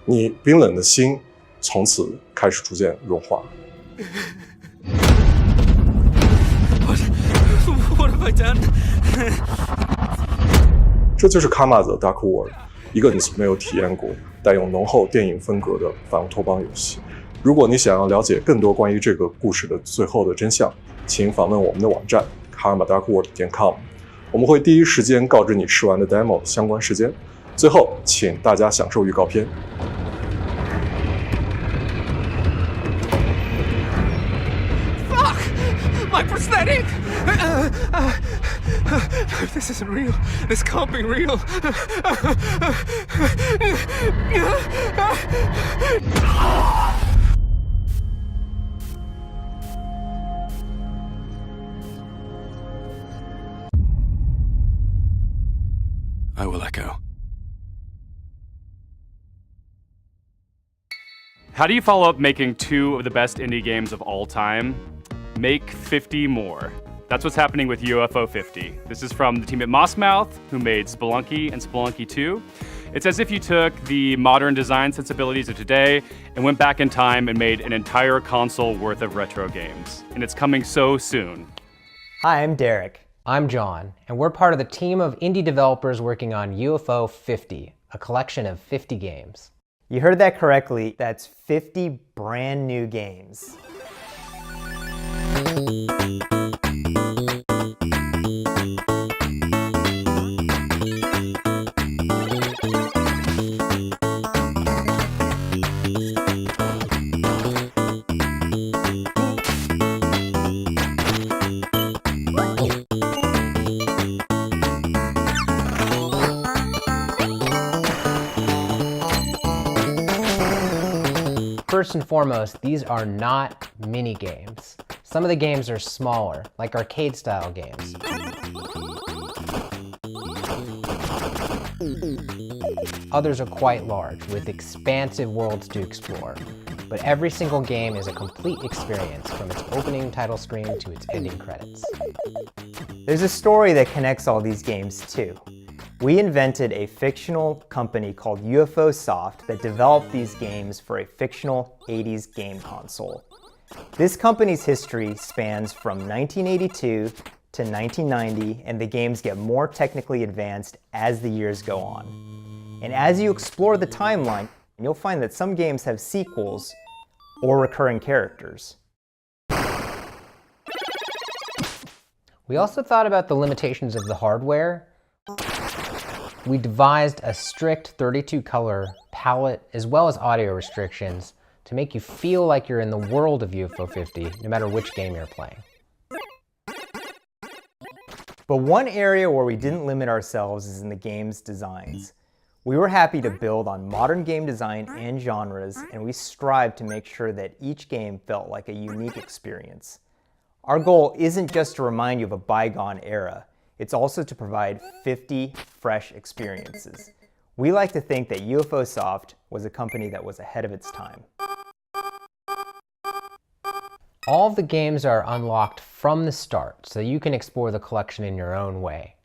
你冰冷的心从此开始逐渐融化。What have I done? 这就是 Karma: The Dark World， 一个你从没有体验过、带有浓厚电影风格的反乌托邦游戏。如果你想要了解更多关于这个故事的最后的真相，请访问我们的网站 karmadarkworld.com， 我们会第一时间告知你试玩的 demo 相关时间。最后，请大家享受预告片。Fuck! My prosthetic! This isn't real. This can't be real. I will echo. How do you follow up making 2 of the best indie games of all time? Make 50 more. That's what's happening with UFO 50. This is from the team at Mossmouth, who made Spelunky and Spelunky 2. It's as if you took the modern design sensibilities of today and went back in time and made an entire console worth of retro games. And it's coming so soon. Hi, I'm Derek. I'm John, and we're part of the team of indie developers working on UFO 50, a collection of 50 games. You heard that correctly. That's 50 brand new games. First and foremost, these are not mini games. Some of the games are smaller, like arcade-style games. Others are quite large, with expansive worlds to explore. But every single game is a complete experience, from its opening title screen to its ending credits. There's a story that connects all these games too. We invented a fictional company called UFO Soft that developed these games for a fictional 80s game console. This company's history spans from 1982 to 1990, and the games get more technically advanced as the years go on. And as you explore the timeline, you'll find that some games have sequels or recurring characters. We also thought about the limitations of the hardware. We devised a strict 32-color palette as well as audio restrictions to make you feel like you're in the world of UFO 50, no matter which game you're playing. But one area where we didn't limit ourselves is in the game's designs. We were happy to build on modern game design and genres, and we strived to make sure that each game felt like a unique experience. Our goal isn't just to remind you of a bygone era. It's also to provide 50 fresh experiences. We like to think that UFO Soft was a company that was ahead of its time. All of the games are unlocked from the start, so you can explore the collection in your own way.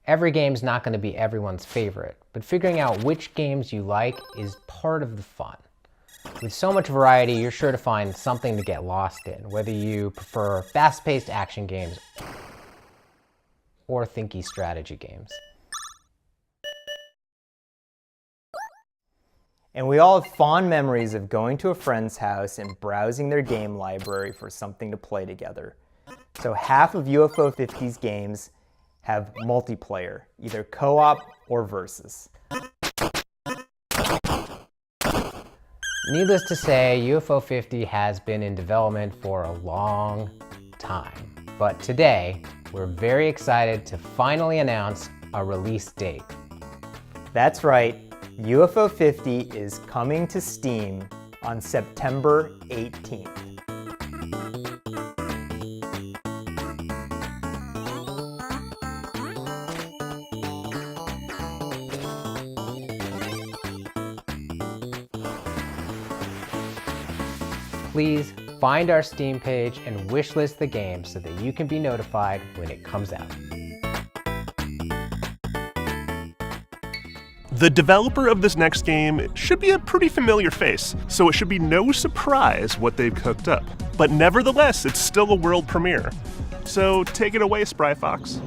Every game's not going to be everyone's favorite, but figuring out which games you like is part of the fun. With so much variety, you're sure to find something to get lost in, whether you prefer fast-paced action games or thinky strategy games. And we all have fond memories of going to a friend's house and browsing their game library for something to play together. So half of UFO 50's games have multiplayer, either co-op or versus. Needless to say, UFO 50 has been in development for a long time. But today, we're very excited to finally announce a release date. That's right, UFO 50 is coming to Steam on September 18th. Please find our Steam page and wishlist the game so that you can be notified when it comes out. The developer of this next game should be a pretty familiar face, so it should be no surprise what they've cooked up. But nevertheless, it's still a world premiere. So take it away, Spry Fox.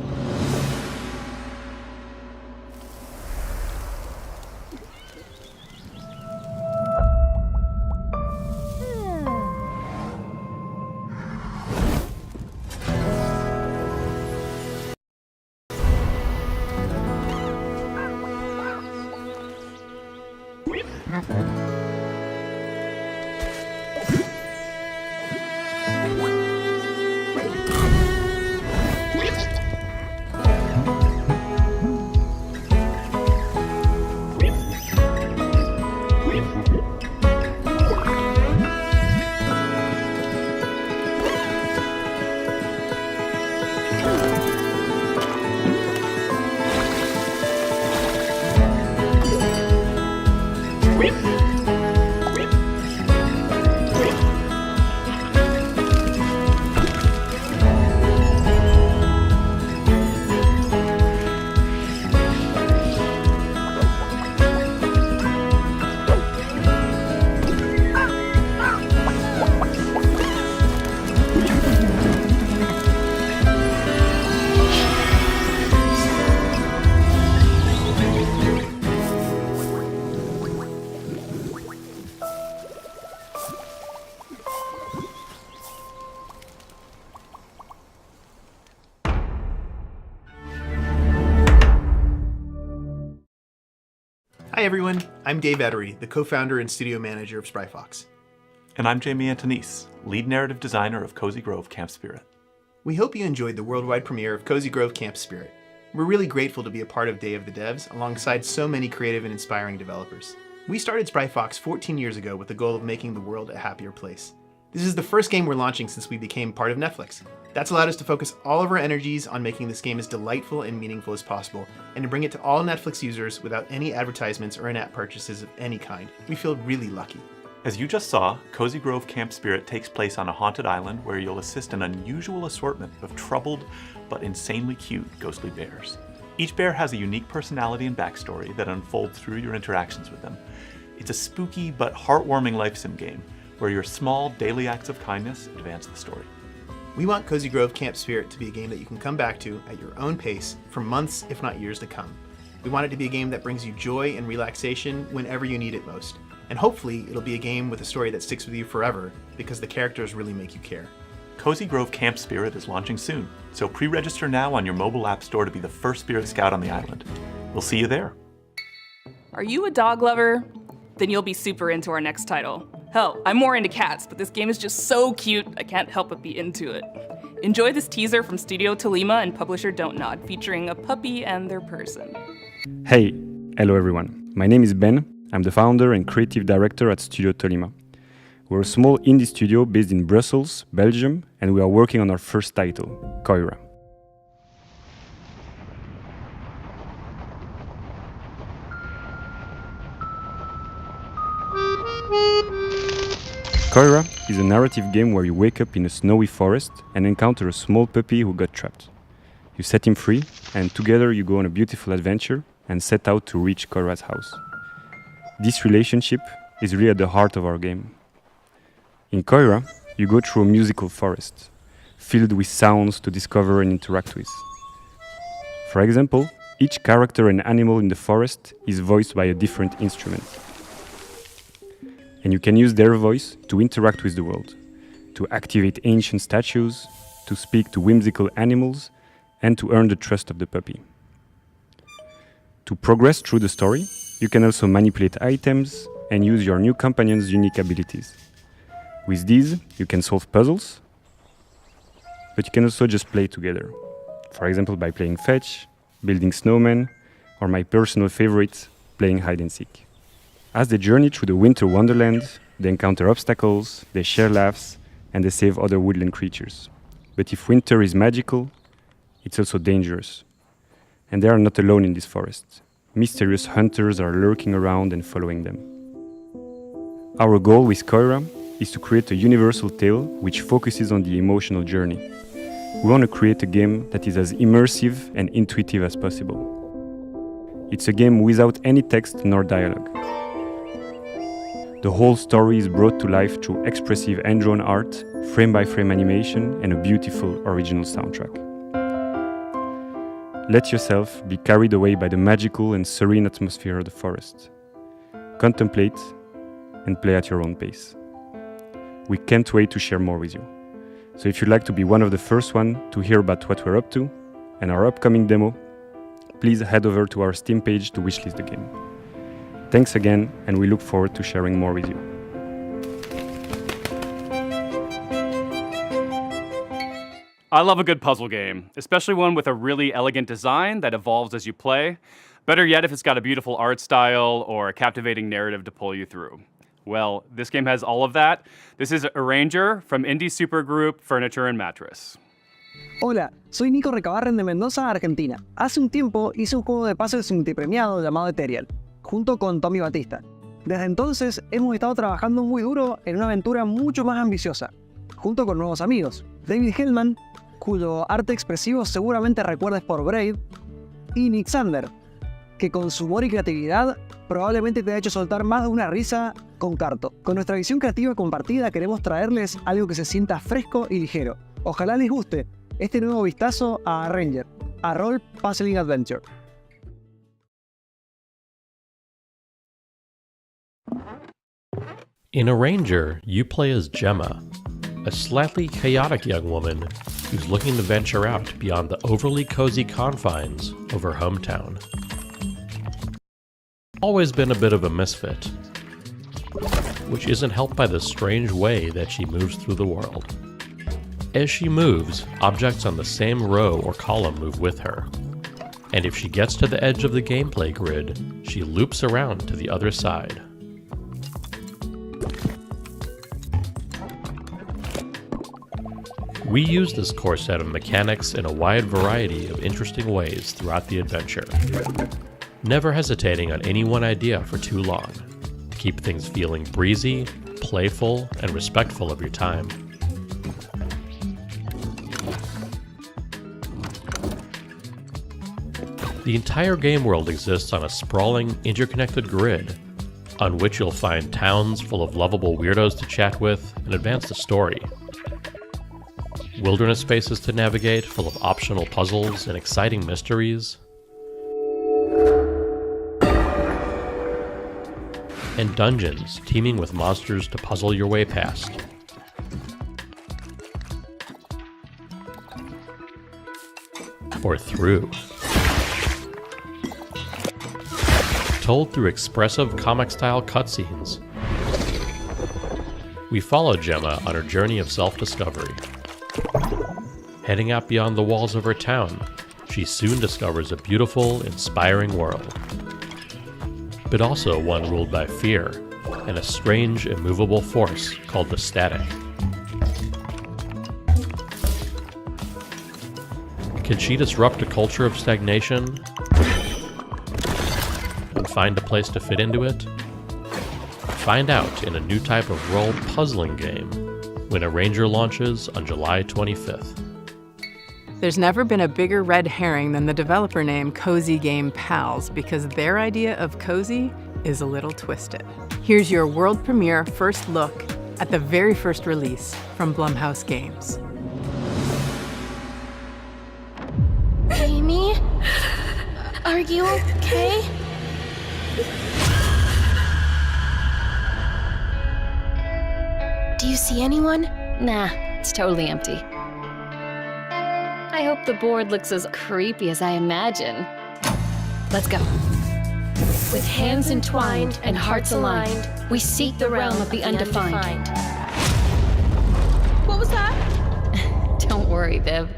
Hi everyone, I'm Dave Ettery, the co-founder and studio manager of Spryfox. And I'm Jamie Antonise, lead narrative designer of Cozy Grove Camp Spirit. We hope you enjoyed the worldwide premiere of Cozy Grove Camp Spirit. We're really grateful to be a part of Day of the Devs alongside so many creative and inspiring developers. We started Spryfox 14 years ago with the goal of making the world a happier place. This is the first game we're launching since we became part of Netflix. That's allowed us to focus all of our energies on making this game as delightful and meaningful as possible, and to bring it to all Netflix users without any advertisements or in-app purchases of any kind. We feel really lucky. As you just saw, Cozy Grove Camp Spirit takes place on a haunted island where you'll assist an unusual assortment of troubled but insanely cute ghostly bears. Each bear has a unique personality and backstory that unfolds through your interactions with them. It's a spooky but heartwarming life sim game where your small daily acts of kindness advance the story. We want Cozy Grove Camp Spirit to be a game that you can come back to at your own pace for months, if not years to come. We want it to be a game that brings you joy and relaxation whenever you need it most. And hopefully, it'll be a game with a story that sticks with you forever because the characters really make you care. Cozy Grove Camp Spirit is launching soon, so pre-register now on your mobile app store to be the first Spirit Scout on the island. We'll see you there. Are you a dog lover? Then you'll be super into our next title. Hell, I'm more into cats, but this game is just so cute, I can't help but be into it. Enjoy this teaser from Studio Tolima and publisher Don't Nod, featuring a puppy and their person. Hey, hello everyone. My name is Ben. I'm the founder and creative director at Studio Tolima. We're a small indie studio based in Brussels, Belgium, and we are working on our first title, Koira. Koira is a narrative game where you wake up in a snowy forest and encounter a small puppy who got trapped. You set him free, and together you go on a beautiful adventure and set out to reach Koira's house. This relationship is really at the heart of our game. In Koira, you go through a musical forest, filled with sounds to discover and interact with. For example, each character and animal in the forest is voiced by a different instrument. And you can use their voice to interact with the world, to activate ancient statues, to speak to whimsical animals, and to earn the trust of the puppy. To progress through the story, you can also manipulate items and use your new companion's unique abilities. With these, you can solve puzzles, but you can also just play together. For example, by playing fetch, building snowmen, or my personal favorite, playing hide and seek. As they journey through the winter wonderland, they encounter obstacles, they share laughs, and they save other woodland creatures. But if winter is magical, it's also dangerous. And they are not alone in this forest. Mysterious hunters are lurking around and following them. Our goal with Koira is to create a universal tale which focuses on the emotional journey. We want to create a game that is as immersive and intuitive as possible. It's a game without any text nor dialogue. The whole story is brought to life through expressive hand-drawn art, frame-by-frame animation, and a beautiful original soundtrack. Let yourself be carried away by the magical and serene atmosphere of the forest. Contemplate and play at your own pace. We can't wait to share more with you. So if you'd like to be one of the first ones to hear about what we're up to and our upcoming demo, please head over to our Steam page to wishlist the game. Thanks again, and we look forward to sharing more with you. I love a good puzzle game, especially one with a really elegant design that evolves as you play. Better yet if it's got a beautiful art style or a captivating narrative to pull you through. Well, this game has all of that. This is Arranger from indie supergroup Furniture and Mattress. Hola, soy Nico Recabarren de Mendoza, Argentina. Hace un tiempo hice un juego de puzzles multipremiado llamado Ethereal, junto con Tommy Batista. Desde entonces hemos estado trabajando muy duro en una aventura mucho más ambiciosa, junto con nuevos amigos, David Hellman, cuyo arte expresivo seguramente recuerdes por Brave, y Nick Sander, que con su humor y creatividad probablemente te ha hecho soltar más de una risa con Carto. Con nuestra visión creativa compartida queremos traerles algo que se sienta fresco y ligero. Ojalá les guste este nuevo vistazo a Arranger, a Role Puzzling Adventure. In Arranger, you play as Gemma, a slightly chaotic young woman who's looking to venture out beyond the overly cozy confines of her hometown. always been a bit of a misfit, which isn't helped by the strange way that she moves through the world. As she moves, objects on the same row or column move with her. And if she gets to the edge of the gameplay grid, she loops around to the other side. We use this core set of mechanics in a wide variety of interesting ways throughout the adventure, never hesitating on any one idea for too long, to keep things feeling breezy, playful, and respectful of your time. The entire game world exists on a sprawling, interconnected grid, on which you'll find towns full of lovable weirdos to chat with and advance the story. Wilderness spaces to navigate full of optional puzzles and exciting mysteries. And dungeons teeming with monsters to puzzle your way past. Or through. Told through expressive comic-style cutscenes. We follow Gemma on her journey of self-discovery. Heading out beyond the walls of her town, she soon discovers a beautiful, inspiring world. But also one ruled by fear and a strange, immovable force called the static. Can she disrupt a culture of stagnation and find a place to fit into it? Find out in a new type of role puzzling game when Arranger launches on July 25th. There's never been a bigger red herring than the developer name Cozy Game Pals, because their idea of cozy is a little twisted. Here's your world premiere first look at the very first release from Blumhouse Games. Amy? Are you okay? Do you see anyone? Nah, it's totally empty. I hope the board looks as creepy as I imagine. Let's go. With hands entwined and hearts aligned, we seek the realm of the undefined. What was that? Don't worry, Viv.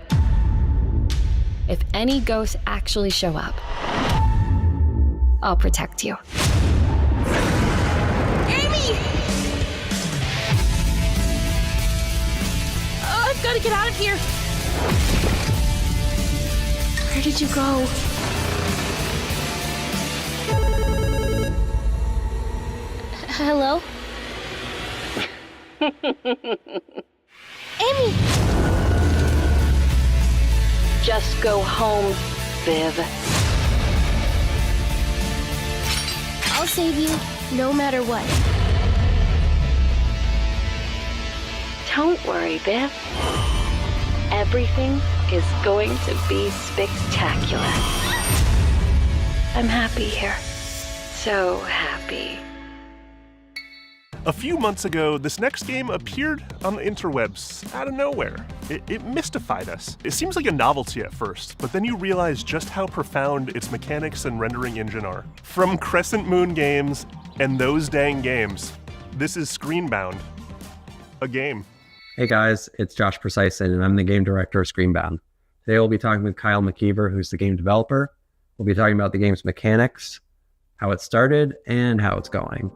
If any ghosts actually show up, I'll protect you. Amy! Oh, I've got to get out of here. Where did you go? Hello? Amy! Just go home, Viv. I'll save you, no matter what. Don't worry, Viv. Everything is going to be spectacular. I'm happy here. So happy. A few months ago, this next game appeared on the interwebs out of nowhere. It mystified us. It seems like a novelty at first, but then you realize just how profound its mechanics and rendering engine are. From Crescent Moon Games and Those Dang Games, this is Screenbound, a game. Hey guys, it's Josh Precyson, and I'm the game director of Screenbound. Today we'll be talking with Kyle McKeever, who's the game developer. We'll be talking about the game's mechanics, how it started, and how it's going.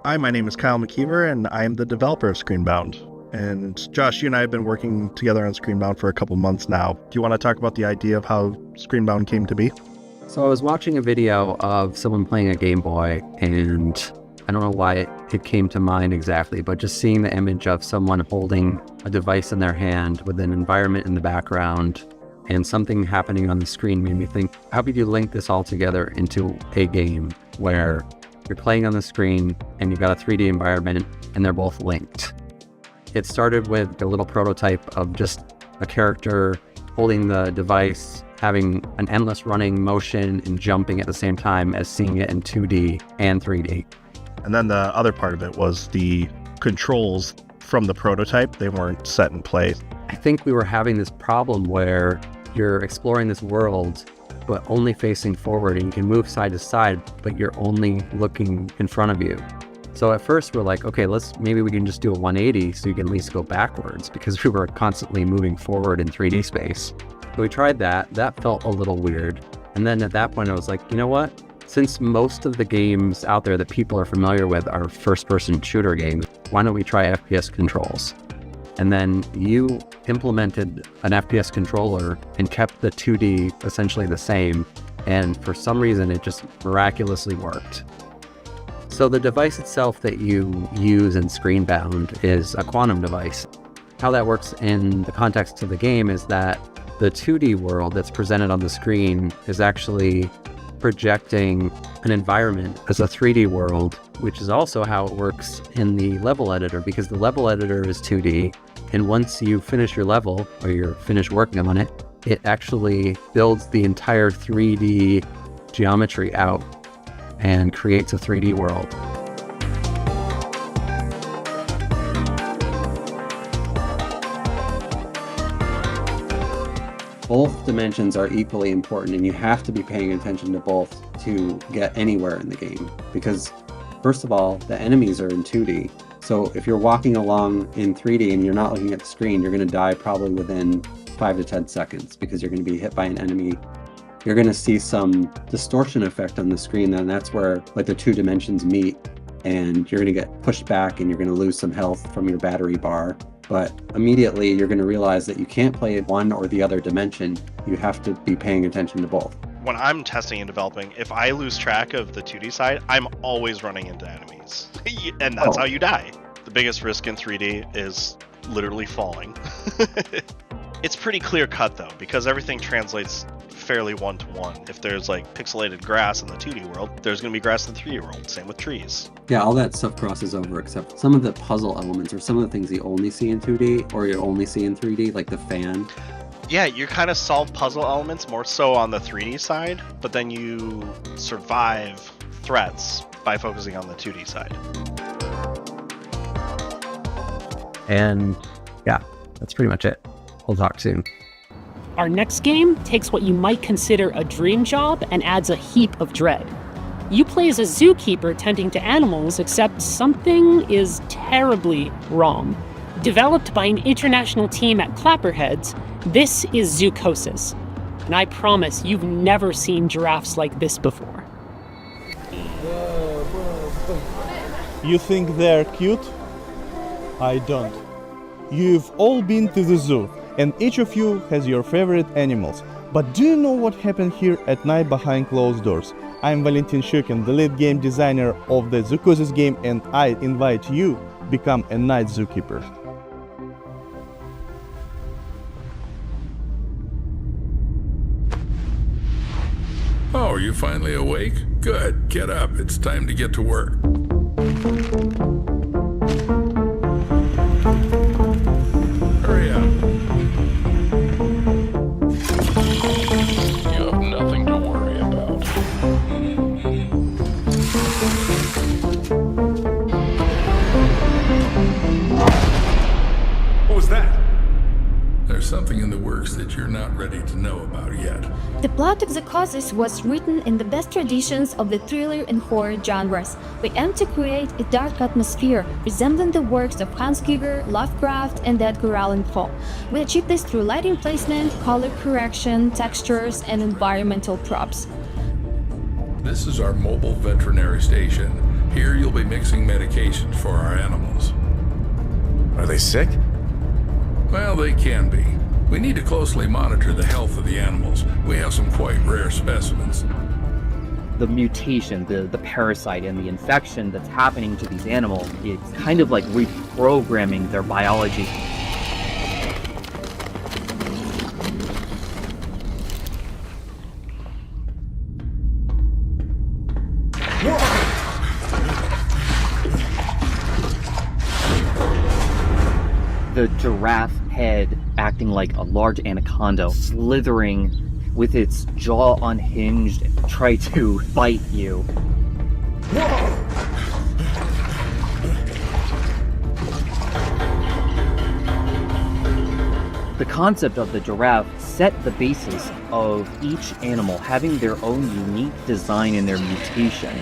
Hi, my name is Kyle McKeever, and I am the developer of Screenbound. And Josh, you and I have been working together on Screenbound for a couple months now. Do you want to talk about the idea of how Screenbound came to be? So I was watching a video of someone playing a Game Boy, and I don't know why it came to mind exactly, but just seeing the image of someone holding a device in their hand with an environment in the background and something happening on the screen made me think, how could you link this all together into a game where you're playing on the screen and you've got a 3D environment and they're both linked? It started with a little prototype of just a character holding the device, having an endless running motion and jumping at the same time as seeing it in 2D and 3D. And then the other part of it was the controls from the prototype. They weren't set in place. I think we were having this problem where you're exploring this world but only facing forward, and you can move side to side, but you're only looking in front of you. So at first we're like, okay, maybe we can just do a 180 so you can at least go backwards, because we were constantly moving forward in 3D space. So we tried that. That felt a little weird. And then at that point I was like, you know what? Since most of the games out there that people are familiar with are first-person shooter games, why don't we try FPS controls? And then you implemented an FPS controller and kept the 2D essentially the same. And for some reason, it just miraculously worked. So the device itself that you use in Screenbound is a quantum device. How that works in the context of the game is that the 2D world that's presented on the screen is actually projecting an environment as a 3D world, which is also how it works in the level editor, because the level editor is 2D. And once you finish your level, or you're finished working on it, it actually builds the entire 3D geometry out and creates a 3D world. Both dimensions are equally important, and you have to be paying attention to both to get anywhere in the game. Because first of all, the enemies are in 2D. So if you're walking along in 3D and you're not looking at the screen, you're going to die probably within 5 to 10 seconds because you're going to be hit by an enemy. You're going to see some distortion effect on the screen, and that's where like the two dimensions meet, and you're going to get pushed back and you're going to lose some health from your battery bar. But immediately you're going to realize that you can't play one or the other dimension. You have to be paying attention to both. When I'm testing and developing, if I lose track of the 2D side, I'm always running into enemies. And that's how you die. The biggest risk in 3D is literally falling. It's pretty clear cut though, because everything translates fairly one-to-one. If there's like pixelated grass in the 2D world, there's going to be grass in the 3D world. Same with trees. Yeah, all that stuff crosses over, except some of the puzzle elements or some of the things you only see in 2D or you only see in 3D, like the fan. Yeah, you kind of solve puzzle elements more so on the 3D side, but then you survive threats by focusing on the 2D side. And yeah, that's pretty much it. We'll talk soon. Our next game takes what you might consider a dream job and adds a heap of dread. You play as a zookeeper tending to animals, except something is terribly wrong. Developed by an international team at Clapperheads, this is Zoocosis. And I promise you've never seen giraffes like this before. You think they're cute? I don't. You've all been to the zoo, and each of you has your favorite animals. But do you know what happened here at night behind closed doors? I'm Valentin Shukin, the lead game designer of the Zoocosis game, and I invite you to become a night zookeeper. Oh, are you finally awake? Good, get up. It's time to get to work. Hurry up. You have nothing to worry about. What was that? There's something in the works that you're not ready to know about yet. The plot of Zoocosis was written in the best traditions of the thriller and horror genres. We aim to create a dark atmosphere resembling the works of Hans Giger, Lovecraft, and Edgar Allan Poe. We achieve this through lighting placement, color correction, textures, and environmental props. This is our mobile veterinary station. Here you'll be mixing medications for our animals. Are they sick? Well, they can be. We need to closely monitor the health of the animals. We have some quite rare specimens. The mutation, the parasite, and the infection that's happening to these animals, it's kind of like reprogramming their biology. The giraffe head acting like a large anaconda, slithering with its jaw unhinged, try to bite you. The concept of the giraffe set the basis of each animal having their own unique design and their mutation.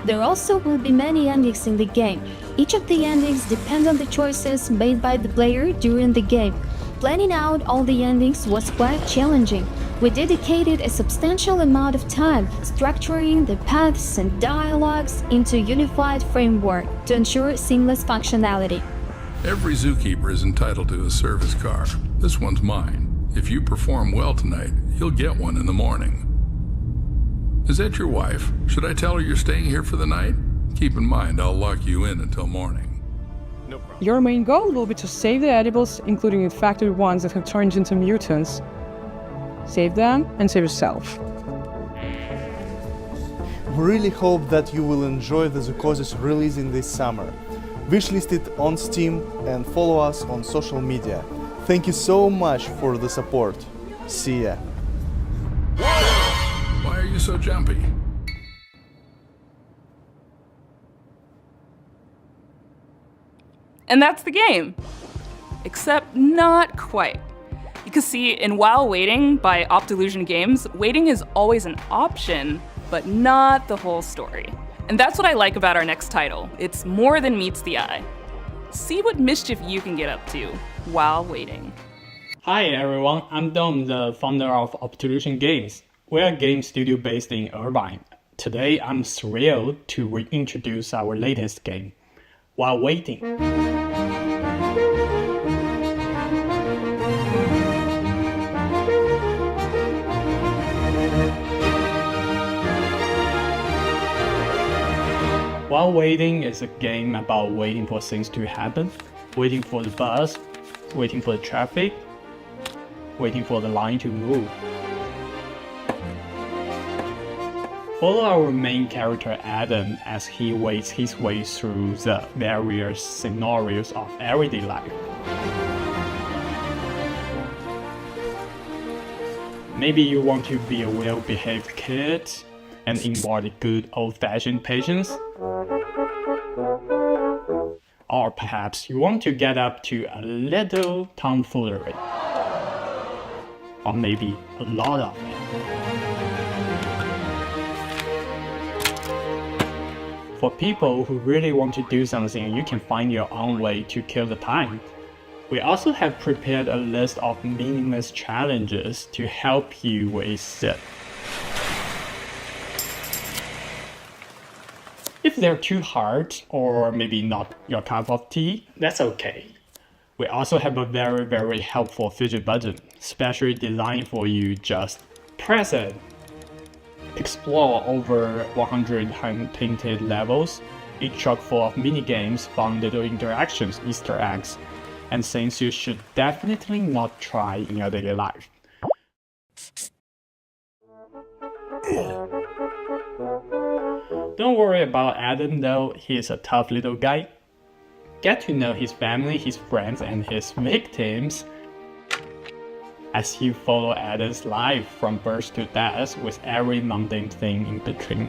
There also will be many endings in the game. Each of the endings depend on the choices made by the player during the game. Planning out all the endings was quite challenging. We dedicated a substantial amount of time structuring the paths and dialogues into a unified framework to ensure seamless functionality. Every zookeeper is entitled to a service car. This one's mine. If you perform well tonight, you'll get one in the morning. Is that your wife? Should I tell her you're staying here for the night? Keep in mind, I'll lock you in until morning. No problem. Your main goal will be to save the edibles, including infected ones that have turned into mutants. Save them and save yourself. We really hope that you will enjoy the Zoocosis releasing this summer. Wishlist it on Steam and follow us on social media. Thank you so much for the support. See ya. Why are you so jumpy? And that's the game. Except not quite. Because see, in While Waiting by Optilusion Games, waiting is always an option, but not the whole story. And that's what I like about our next title. It's more than meets the eye. See what mischief you can get up to while waiting. Hi everyone, I'm Dom, the founder of Optilusion Games. We're a game studio based in Irvine. Today I'm thrilled to reintroduce our latest game, While Waiting. While Waiting is a game about waiting for things to happen, waiting for the bus, waiting for the traffic, waiting for the line to move. Follow our main character Adam as he waits his way through the various scenarios of everyday life. Maybe you want to be a well-behaved kid and embody good old-fashioned patience. Or perhaps you want to get up to a little tomfoolery. Or maybe a lot of it. For people who really want to do something, you can find your own way to kill the time. We also have prepared a list of meaningless challenges to help you with it. If they're too hard, or maybe not your cup of tea, that's okay. We also have a very helpful fidget button, specially designed for you. Just press it. Explore over 100 hand-painted levels, each chock full of mini-games, fun little interactions, Easter eggs, and things you should definitely not try in your daily life. Don't worry about Adam though, he's a tough little guy. Get to know his family, his friends, and his victims as you follow Adam's life from birth to death with every mundane thing in between.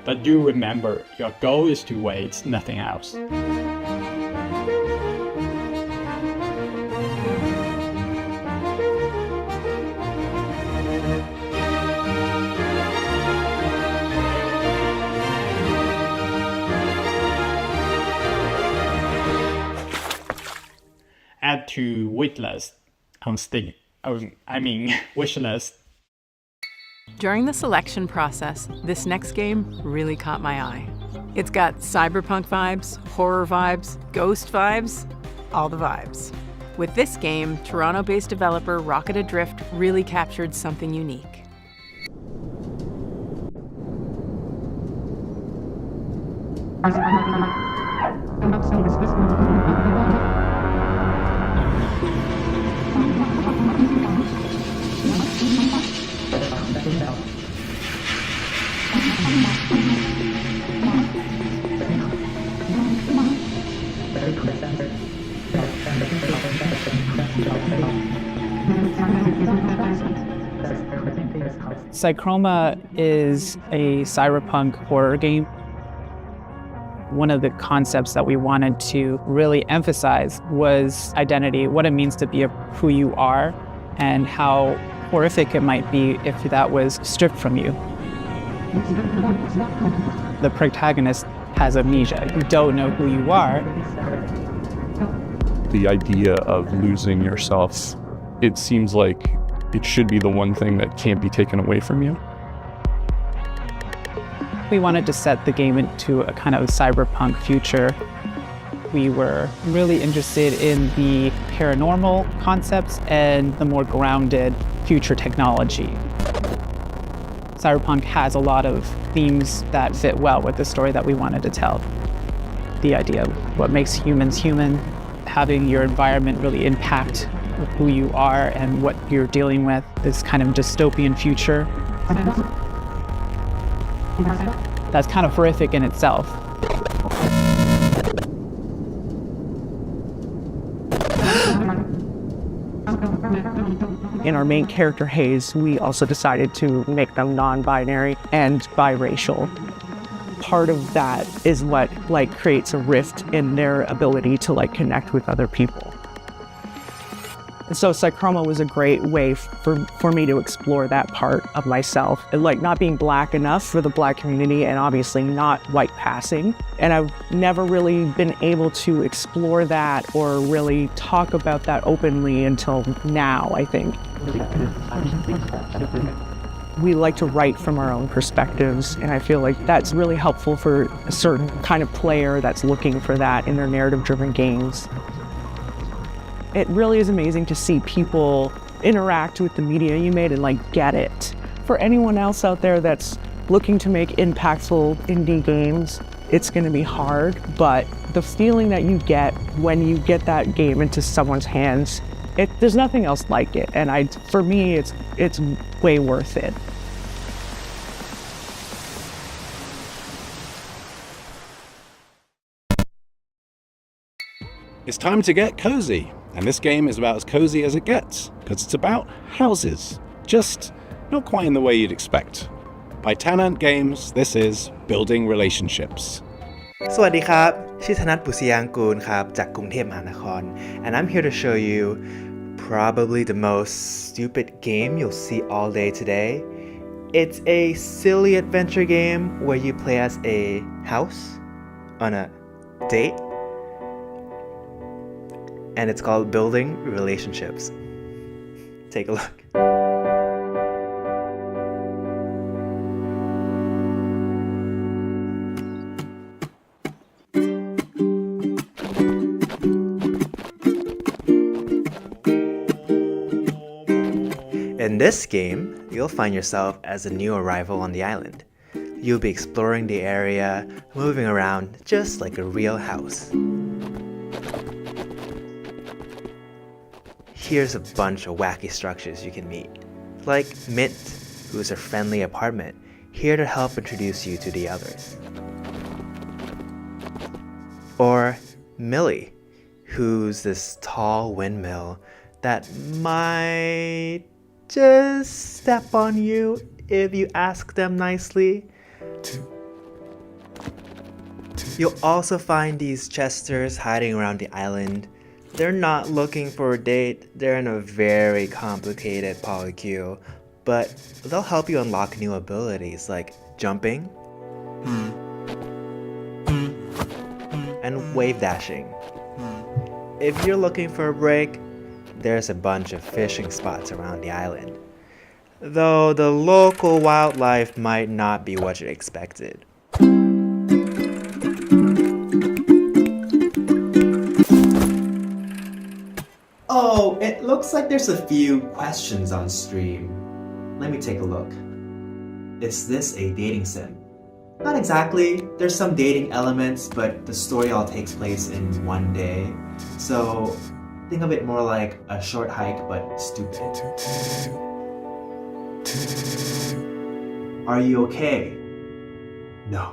But do remember, your goal is to wait, nothing else. Add to waitlist on Steam. Wishlist. During the selection process, this next game really caught my eye. It's got cyberpunk vibes, horror vibes, ghost vibes, all the vibes. With this game, Toronto-based developer Rocket Adrift really captured something unique. Psychroma is a cyberpunk horror game. One of the concepts that we wanted to really emphasize was identity, what it means to be who you are, and how horrific it might be if that was stripped from you. The protagonist has amnesia. You don't know who you are. The idea of losing yourself, it seems like it should be the one thing that can't be taken away from you. We wanted to set the game into a kind of cyberpunk future. We were really interested in the paranormal concepts and the more grounded future technology. Cyberpunk has a lot of themes that fit well with the story that we wanted to tell. The idea of what makes humans human, having your environment really impact who you are and what you're dealing with, this kind of dystopian future. That's kind of horrific in itself. In our main character, Hayes, we also decided to make them non-binary and biracial. Part of that is what creates a rift in their ability to connect with other people. So Psychroma was a great way for me to explore that part of myself, not being Black enough for the Black community and obviously not white passing. And I've never really been able to explore that or really talk about that openly until now, I think. We like to write from our own perspectives, and I feel like that's really helpful for a certain kind of player that's looking for that in their narrative-driven games. It really is amazing to see people interact with the media you made and get it. For anyone else out there that's looking to make impactful indie games, it's going to be hard, but the feeling that you get when you get that game into someone's hands, there's nothing else like it. And for me, it's way worth it. It's time to get cozy. And this game is about as cozy as it gets, because it's about houses. Just not quite in the way you'd expect. By Tanant Games, this is Building Relationships. สวัสดีครับ ชื่อธนัท บุษยางกูล ครับ จากกรุงเทพมหานคร And I'm here to show you probably the most stupid game you'll see all day today. It's a silly adventure game where you play as a house on a date. And it's called Building Relationships. Take a look. In this game, you'll find yourself as a new arrival on the island. You'll be exploring the area, moving around just like a real house. Here's a bunch of wacky structures you can meet, like Mint, who's a friendly apartment, here to help introduce you to the others. Or Millie, who's this tall windmill that might just step on you if you ask them nicely. You'll also find these Chesters hiding around the island. They're not looking for a date, they're in a very complicated polycule, but they'll help you unlock new abilities like jumping and wave dashing. If you're looking for a break, there's a bunch of fishing spots around the island, though the local wildlife might not be what you expected. Oh, it looks like there's a few questions on stream. Let me take a look. Is this a dating sim? Not exactly. There's some dating elements, but the story all takes place in one day. So think of it more like a short hike, but stupid. Are you okay? No.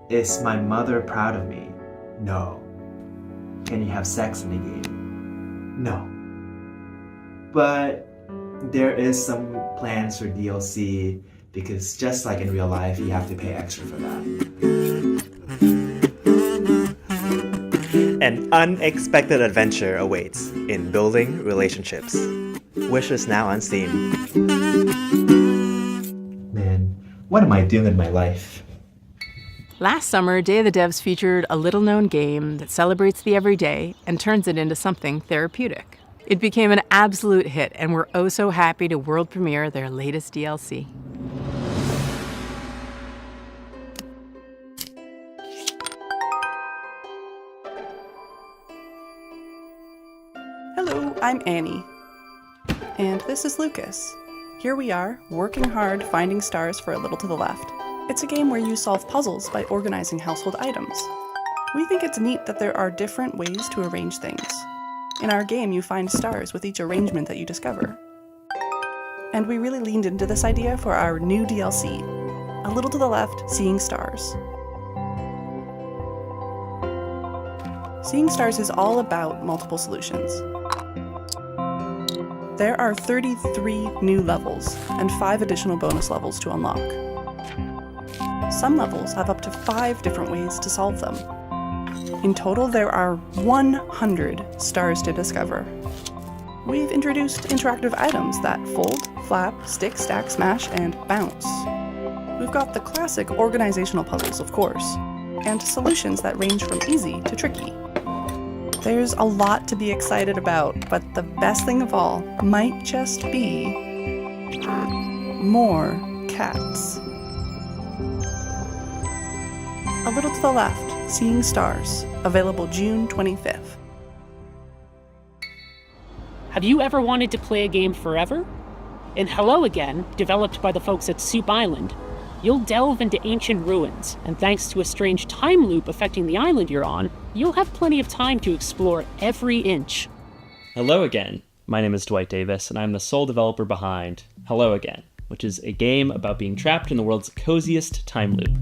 Is my mother proud of me? No. Can you have sex in the game? No. But there is some plans for DLC because just like in real life, you have to pay extra for that. An unexpected adventure awaits in building relationships. Wishes now on Steam. Man, what am I doing with my life? Last summer, Day of the Devs featured a little-known game that celebrates the everyday and turns it into something therapeutic. It became an absolute hit, and we're oh so happy to world premiere their latest DLC. Hello, I'm Annie. And this is Lucas. Here we are, working hard finding stars for A Little to the Left. It's a game where you solve puzzles by organizing household items. We think it's neat that there are different ways to arrange things. In our game, you find stars with each arrangement that you discover. And we really leaned into this idea for our new DLC, A Little to the Left, Seeing Stars. Seeing Stars is all about multiple solutions. There are 33 new levels and 5 additional bonus levels to unlock. Some levels have up to 5 different ways to solve them. In total, there are 100 stars to discover. We've introduced interactive items that fold, flap, stick, stack, smash, and bounce. We've got the classic organizational puzzles, of course, and solutions that range from easy to tricky. There's a lot to be excited about, but the best thing of all might just be more cats. A Little to the Left, Seeing Stars, available June 25th. Have you ever wanted to play a game forever? In Hello Again, developed by the folks at Soup Island, you'll delve into ancient ruins, and thanks to a strange time loop affecting the island you're on, you'll have plenty of time to explore every inch. Hello again. My name is Dwight Davis, and I'm the sole developer behind Hello Again, which is a game about being trapped in the world's coziest time loop.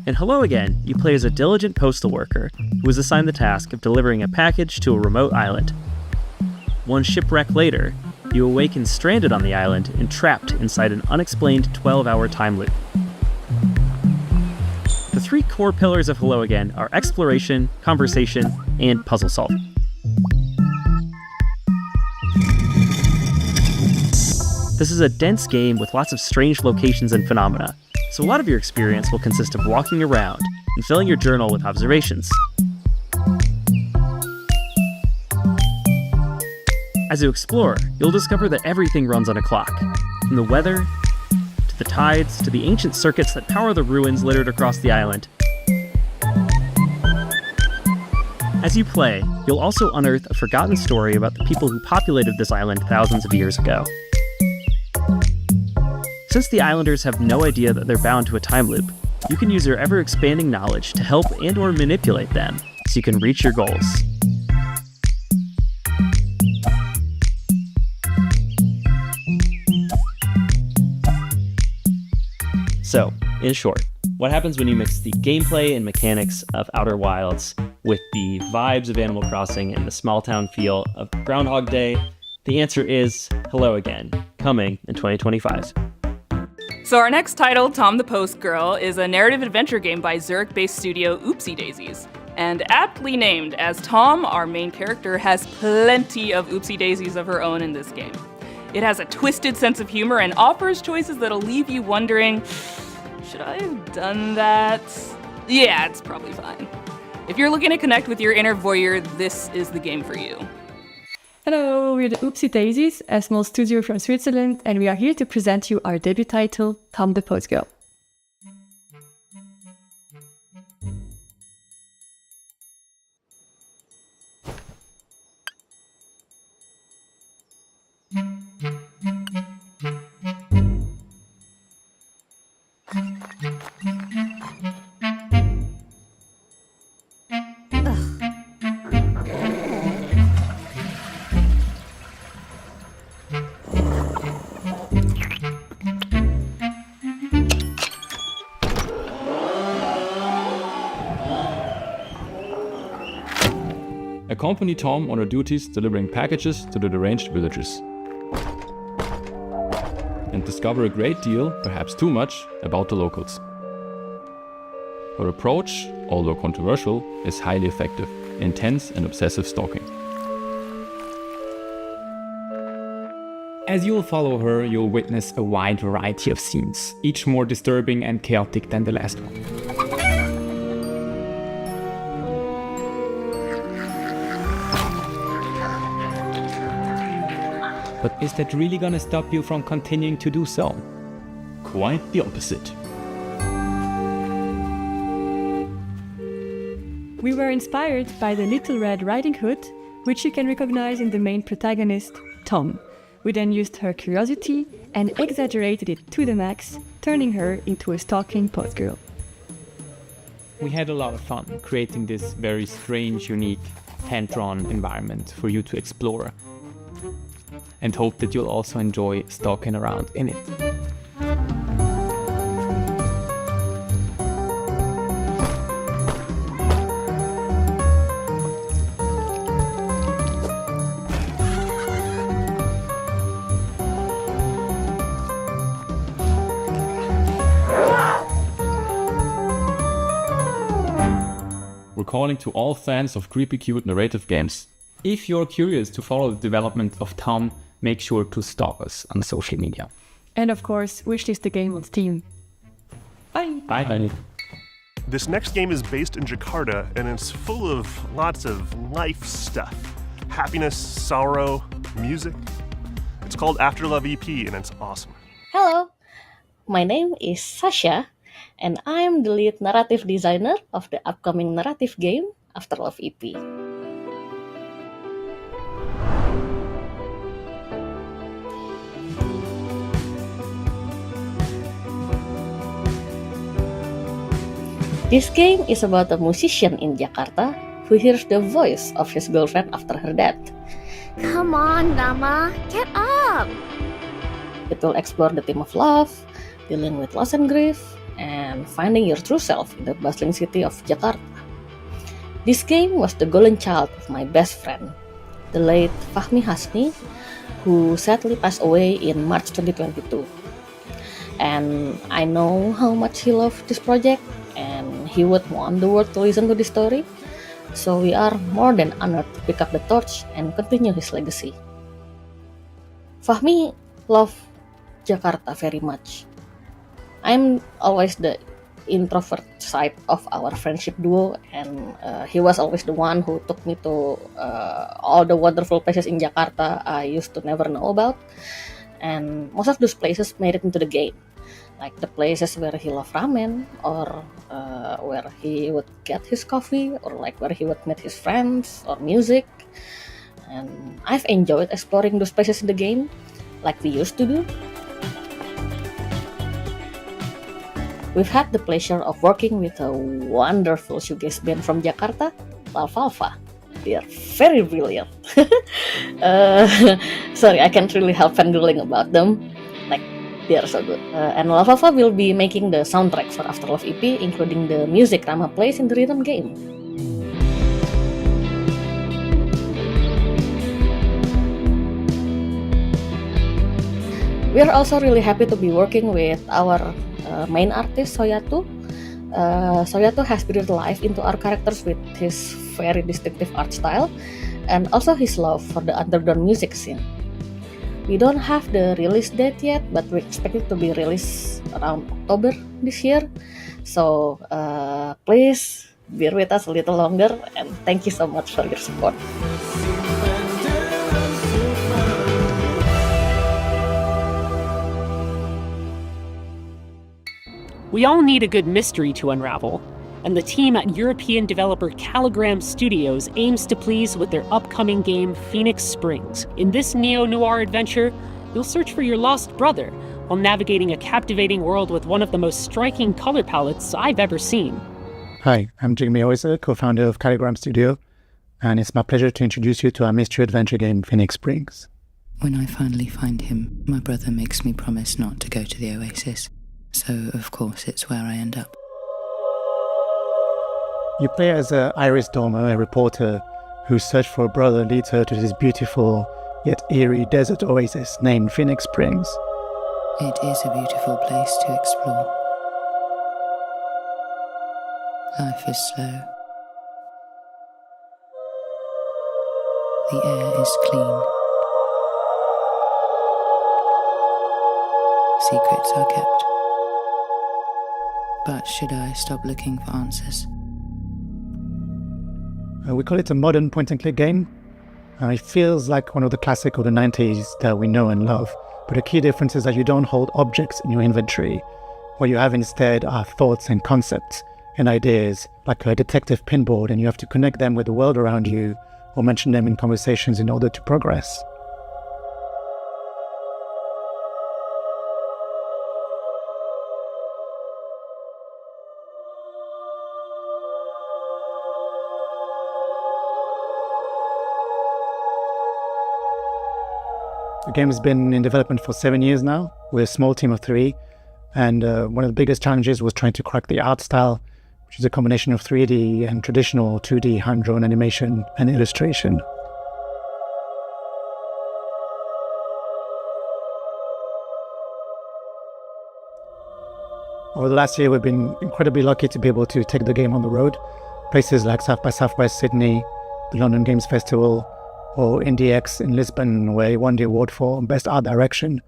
In Hello Again, you play as a diligent postal worker who is assigned the task of delivering a package to a remote island. One shipwreck later, you awaken stranded on the island and trapped inside an unexplained 12-hour time loop. The 3 core pillars of Hello Again are exploration, conversation, and puzzle solving. This is a dense game with lots of strange locations and phenomena, so a lot of your experience will consist of walking around and filling your journal with observations. As you explore, you'll discover that everything runs on a clock, from the weather, to the tides, to the ancient circuits that power the ruins littered across the island. As you play, you'll also unearth a forgotten story about the people who populated this island thousands of years ago. Since the islanders have no idea that they're bound to a time loop, you can use your ever-expanding knowledge to help and/or manipulate them so you can reach your goals. So, in short, what happens when you mix the gameplay and mechanics of Outer Wilds with the vibes of Animal Crossing and the small-town feel of Groundhog Day? The answer is Hello Again, coming in 2025. So our next title, Tom the Post Girl, is a narrative adventure game by Zurich-based studio Oopsie Daisies. And aptly named, as Tom, our main character, has plenty of oopsie daisies of her own in this game. It has a twisted sense of humor and offers choices that'll leave you wondering, should I have done that? Yeah, it's probably fine. If you're looking to connect with your inner voyeur, this is the game for you. Hello, we're the Oopsie Daisies, a small studio from Switzerland, and we are here to present you our debut title, Tom the Post Girl. Accompany Tom on her duties delivering packages to the deranged villagers. And discover a great deal, perhaps too much, about the locals. Her approach, although controversial, is highly effective, intense and obsessive stalking. As you'll follow her, you'll witness a wide variety of scenes, each more disturbing and chaotic than the last one. But is that really gonna stop you from continuing to do so? Quite the opposite. We were inspired by the Little Red Riding Hood, which you can recognize in the main protagonist, Tom. We then used her curiosity and exaggerated it to the max, turning her into a stalking postgirl. We had a lot of fun creating this very strange, unique, hand-drawn environment for you to explore, and hope that you'll also enjoy stalking around in it. We're calling to all fans of creepy cute narrative games. If you're curious to follow the development of Tom, make sure to stalk us on social media. And of course, wishlist the game on Steam. Bye! Bye! This next game is based in Jakarta, and it's full of lots of life stuff. Happiness, sorrow, music. It's called After Love EP, and it's awesome. Hello, my name is Sasha, and I'm the lead narrative designer of the upcoming narrative game, After Love EP. This game is about a musician in Jakarta who hears the voice of his girlfriend after her death. Come on, Nama, get up! It will explore the theme of love, dealing with loss and grief, and finding your true self in the bustling city of Jakarta. This game was the golden child of my best friend, the late Fahmi Hasni, who sadly passed away in March 2022. And I know how much he loved this project, and he would want the world to listen to this story, so we are more than honored to pick up the torch and continue his legacy. Fahmi loved Jakarta very much. I'm always the introvert side of our friendship duo, and he was always the one who took me to all the wonderful places in Jakarta I used to never know about, and most of those places made it into the game, like the places where he loved ramen, or where he would get his coffee, or like where he would meet his friends, or music. And I've enjoyed exploring those places in the game, like we used to do. We've had the pleasure of working with a wonderful shoegaze band from Jakarta, Lalfalfa. They are very brilliant. Sorry, I can't really help fangirling about them. Like, they are so good. And Lalfalfa will be making the soundtrack for After Love EP, including the music Rama plays in the rhythm game. We are also really happy to be working with our main artist, Soyatu. Soyatu has breathed life into our characters with his very distinctive art style, and also his love for the underground music scene. We don't have the release date yet, but we expect it to be released around October this year. So please bear with us a little longer, and thank you so much for your support. We all need a good mystery to unravel, and the team at European developer Caligram Studios aims to please with their upcoming game Phoenix Springs. In this neo-noir adventure, you'll search for your lost brother while navigating a captivating world with one of the most striking color palettes I've ever seen. Hi, I'm geoffkeighley, co-founder of Caligram Studio, and it's my pleasure to introduce you to our mystery adventure game Phoenix Springs. When I finally find him, my brother makes me promise not to go to the Oasis. So, of course, it's where I end up. You play as Iris Dormer, a reporter whose search for a brother leads her to this beautiful yet eerie desert oasis named Phoenix Springs. It is a beautiful place to explore. Life is slow. The air is clean. Secrets are kept. But should I stop looking for answers? We call it a modern point-and-click game. It feels like one of the classic of the 90s that we know and love. But the key difference is that you don't hold objects in your inventory. What you have instead are thoughts and concepts and ideas, like a detective pinboard, and you have to connect them with the world around you or mention them in conversations in order to progress. The game has been in development for 7 years now. We're a small team of 3, and one of the biggest challenges was trying to crack the art style, which is a combination of 3D and traditional 2D hand-drawn animation and illustration. Over the last year, we've been incredibly lucky to be able to take the game on the road. Places like South by Southwest Sydney, the London Games Festival, or IndieX in Lisbon, where he won the award for Best Art Direction.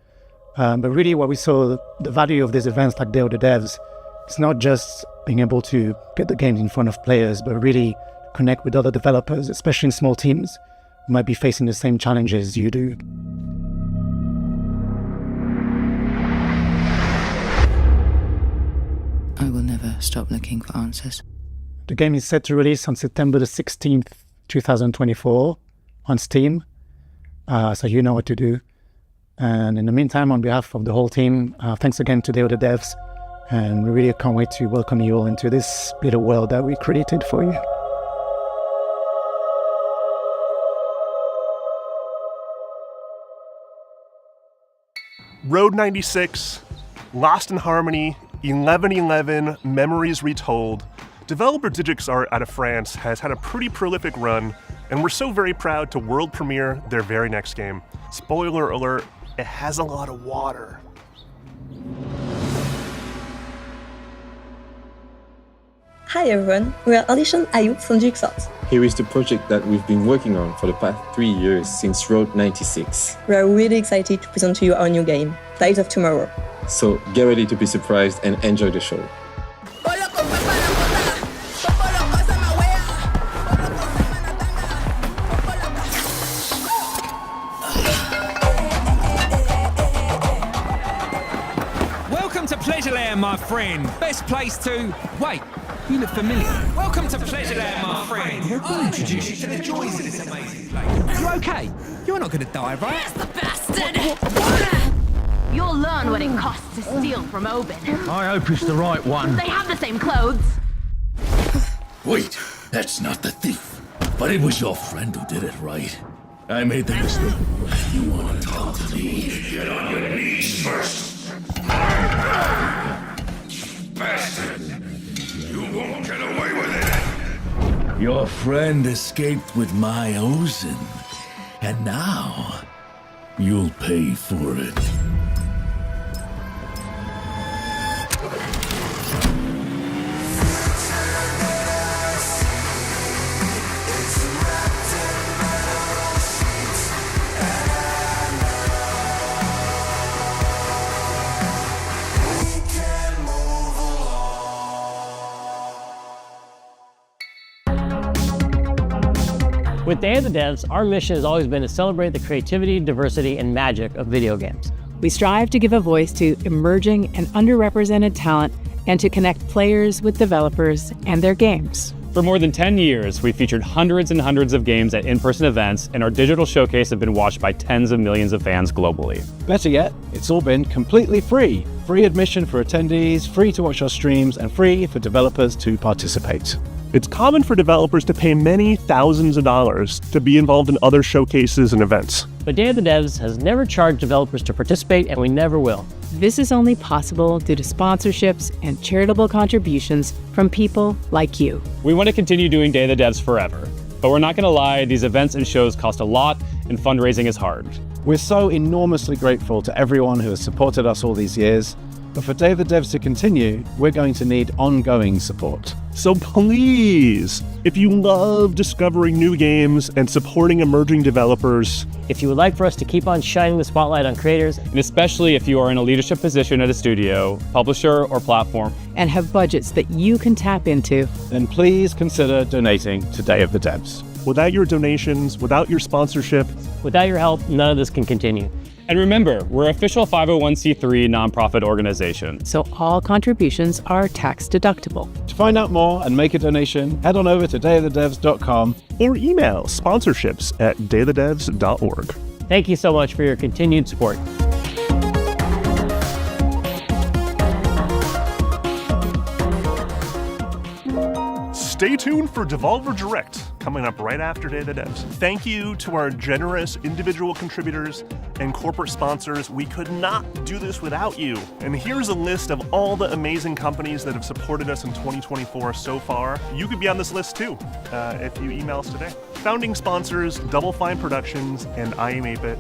But really what we saw, the value of these events like Day of the Devs, it's not just being able to get the games in front of players, but really connect with other developers, especially in small teams, who might be facing the same challenges you do. I will never stop looking for answers. The game is set to release on September the 16th, 2024 on Steam, so you know what to do. And in the meantime, on behalf of the whole team, thanks again to Day of the Devs, and we really can't wait to welcome you all into this little world that we created for you. Road 96, Lost in Harmony, 1111, Memories Retold. Developer Digix Art out of France has had a pretty prolific run, and we're so very proud to world premiere their very next game. Spoiler alert, it has a lot of water. Hi everyone, we are Audition Ayub from Digix Art. Here is the project that we've been working on for the past 3 years since Road 96. We are really excited to present to you our new game, Dice of Tomorrow. So get ready to be surprised and enjoy the show. Pleasureland, my friend. Best place to... Wait, you look familiar. Welcome to Pleasureland, my friend. I'll introduce you to the joys of this amazing place. You okay? You're not going to die, right? That's the bastard! You'll learn what it costs to steal from Oben. I hope it's the right one. They have the same clothes. Wait, that's not the thief. But it was your friend who did it, right? I made the mistake. You want to talk to me? Get on your knees first. Bastard! You won't get away with it! Your friend escaped with my Ozen, and now you'll pay for it. With Day of the Devs, our mission has always been to celebrate the creativity, diversity, and magic of video games. We strive to give a voice to emerging and underrepresented talent and to connect players with developers and their games. For more than 10 years, we've featured hundreds and hundreds of games at in-person events, and our digital showcase have been watched by tens of millions of fans globally. Better yet, it's all been completely free. Free admission for attendees, free to watch our streams, and free for developers to participate. It's common for developers to pay many thousands of dollars to be involved in other showcases and events. But Day of the Devs has never charged developers to participate, and we never will. This is only possible due to sponsorships and charitable contributions from people like you. We want to continue doing Day of the Devs forever, but we're not going to lie, these events and shows cost a lot, and fundraising is hard. We're so enormously grateful to everyone who has supported us all these years, but for Day of the Devs to continue, we're going to need ongoing support. So please, if you love discovering new games and supporting emerging developers, if you would like for us to keep on shining the spotlight on creators, and especially if you are in a leadership position at a studio, publisher, or platform, and have budgets that you can tap into, then please consider donating to Day of the Devs. Without your donations, without your sponsorship, without your help, none of this can continue. And remember, we're an official 501c3 nonprofit organization. So all contributions are tax deductible. To find out more and make a donation, head on over to dayofthedevs.com or email sponsorships@dayofthedevs.org. Thank you so much for your continued support. Stay tuned for Devolver Direct, coming up right after Day of the Devs. Thank you to our generous individual contributors and corporate sponsors. We could not do this without you. And here's a list of all the amazing companies that have supported us in 2024 so far. You could be on this list too, if you email us today. Founding sponsors, Double Fine Productions and I Am 8-Bit.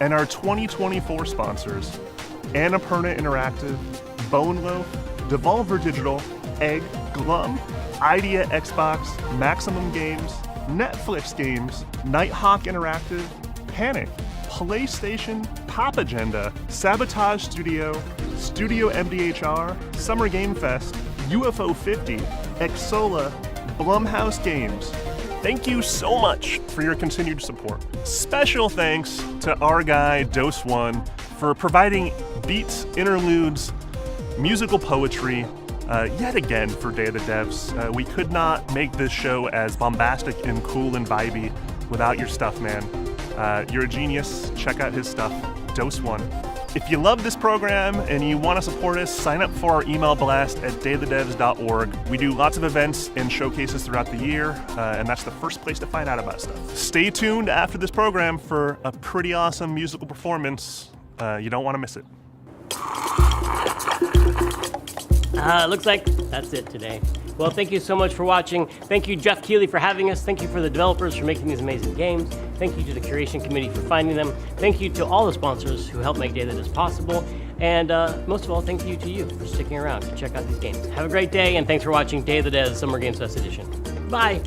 And our 2024 sponsors, Annapurna Interactive, Bone Loaf, Devolver Digital, Egg, Glum, Idea Xbox, Maximum Games, Netflix Games, Nighthawk Interactive, Panic, PlayStation, Pop Agenda, Sabotage Studio, Studio MDHR, Summer Game Fest, UFO 50, Exola, Blumhouse Games. Thank you so much for your continued support. Special thanks to our guy, Dose One, for providing beats, interludes, musical poetry, yet again for Day of the Devs. We could not make this show as bombastic and cool and vibey without your stuff, man. You're a genius. Check out his stuff. Dose One. If you love this program and you want to support us, sign up for our email blast at dayofthedevs.org. We do lots of events and showcases throughout the year, and that's the first place to find out about stuff. Stay tuned after this program for a pretty awesome musical performance. You don't want to miss it. Looks like that's it today. Well, thank you so much for watching. Thank you, Geoffkeighley, for having us. Thank you for the developers for making these amazing games. Thank you to the curation committee for finding them. Thank you to all the sponsors who help make Day of the Devs possible. And most of all, thank you to you for sticking around to check out these games. Have a great day, and thanks for watching Day of the Devs Summer Games Fest Edition. Bye.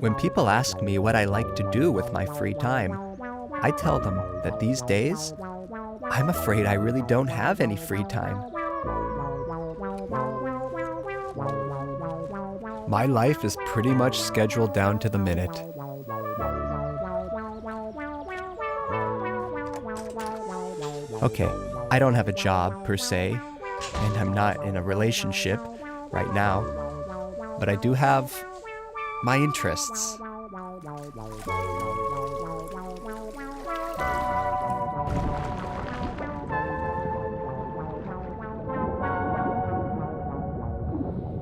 When people ask me what I like to do with my free time, I tell them that these days, I'm afraid I really don't have any free time. My life is pretty much scheduled down to the minute. Okay, I don't have a job per se, and I'm not in a relationship right now, but I do have my interests.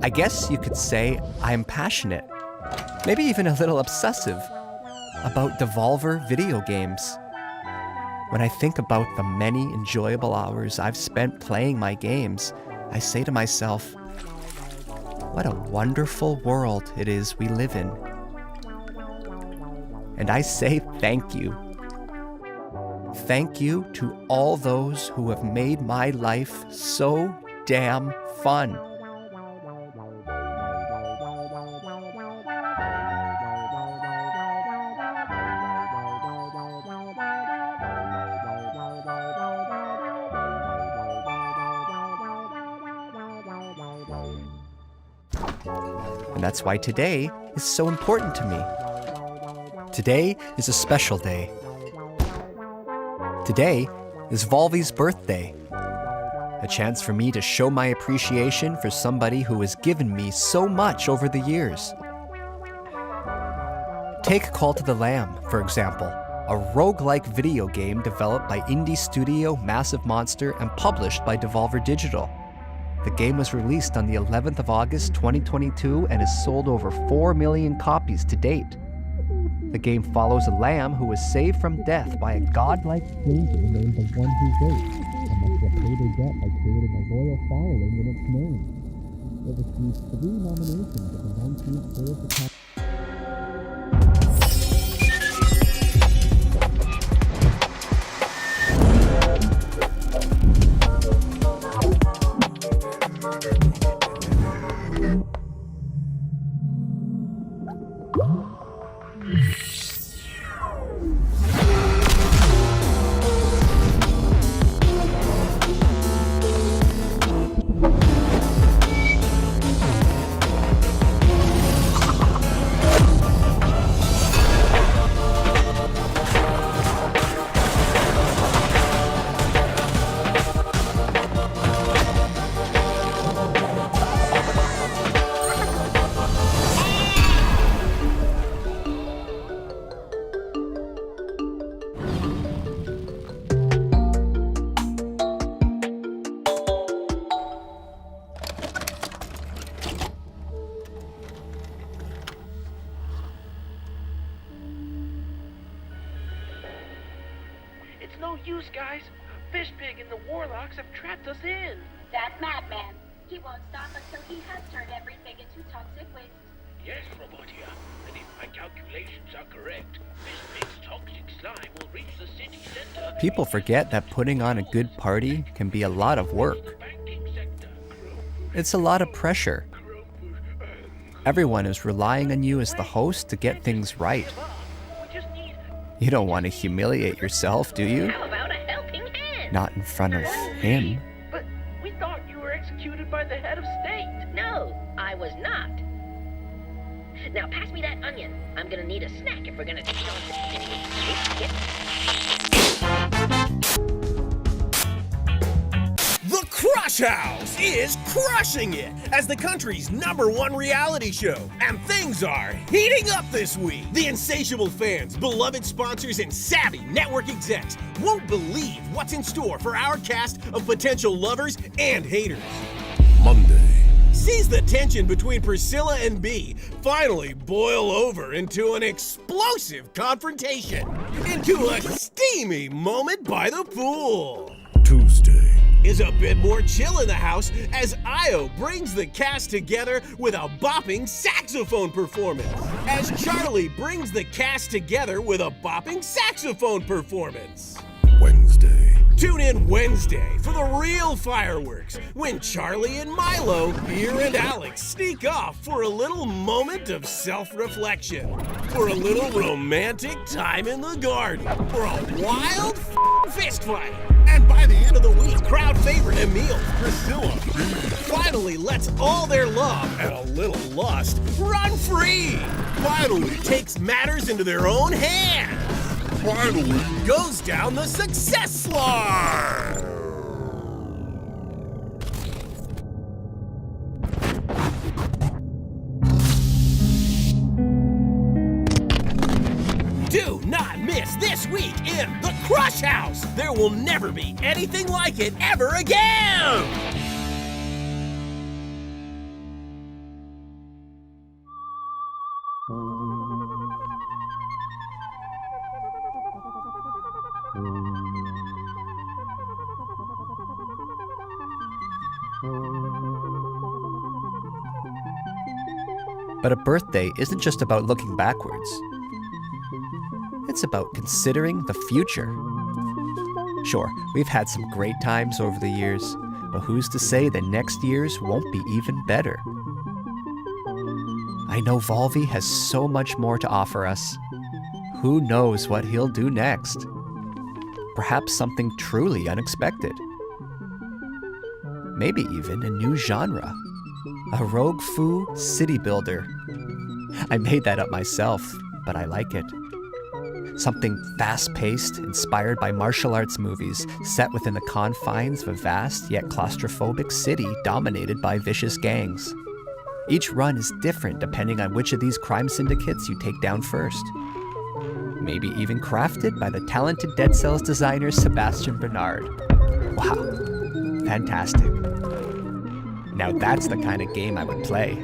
I guess you could say I'm passionate, maybe even a little obsessive, about Devolver video games. When I think about the many enjoyable hours I've spent playing my games, I say to myself, what a wonderful world it is we live in. And I say thank you. Thank you to all those who have made my life so damn fun. And that's why today is so important to me. Today is a special day. Today is Volvy's birthday. A chance for me to show my appreciation for somebody who has given me so much over the years. Take Call to the Lamb, for example, a roguelike video game developed by indie studio Massive Monster and published by Devolver Digital. The game was released on the 11th of August 2022 and has sold over 4 million copies to date. The game follows a lamb who is saved from death by a godlike stranger named the One Who Waits, and must repay their debt by creating a loyal following in its name. It received 3 nominations at the 19th Day of the Top. It's no use, guys. Fishpig and the Warlocks have trapped us in. That madman. He won't stop until he has turned everything into toxic waste. Yes, Robotia. And if my calculations are correct, Fishpig's toxic slime will reach the city center. People forget that putting on a good party can be a lot of work. It's a lot of pressure. Everyone is relying on you as the host to get things right. You don't want to humiliate yourself, do you? How about a helping hand? Not in front of him. But we thought you were executed by the head of state. No, I was not. Now pass me that onion. I'm gonna need a snack if we're gonna take on the city. The Crush House is crushing it as the country's #1 reality show, and things are heating up this week. The insatiable fans, beloved sponsors, and savvy network execs won't believe what's in store for our cast of potential lovers and haters. Monday sees the tension between Priscilla and B finally boil over into an explosive confrontation, into a steamy moment by the pool. Tuesday is a bit more chill in the house as Io brings the cast together with a bopping saxophone performance. As Charlie brings the cast together with a bopping saxophone performance. Wednesday. Tune in Wednesday for the real fireworks when Charlie and Milo, Beer and Alex sneak off for a little moment of self-reflection, for a little romantic time in the garden, for a wild fist fight. And by the end of the week, crowd favorite Emil, Priscilla, finally lets all their love and a little lust run free. Finally takes matters into their own hands. Finally goes down the success slide. Do not miss this week in the Crush House. There will never be anything like it ever again. But a birthday isn't just about looking backwards. It's about considering the future. Sure, we've had some great times over the years, but who's to say that next year's won't be even better? I know Volvi has so much more to offer us. Who knows what he'll do next? Perhaps something truly unexpected. Maybe even a new genre. A rogue foo city builder. I made that up myself, but I like it. Something fast-paced, inspired by martial arts movies, set within the confines of a vast yet claustrophobic city dominated by vicious gangs. Each run is different depending on which of these crime syndicates you take down first. Maybe even crafted by the talented Dead Cells designer Sebastian Bernard. Wow, fantastic. Now that's the kind of game I would play.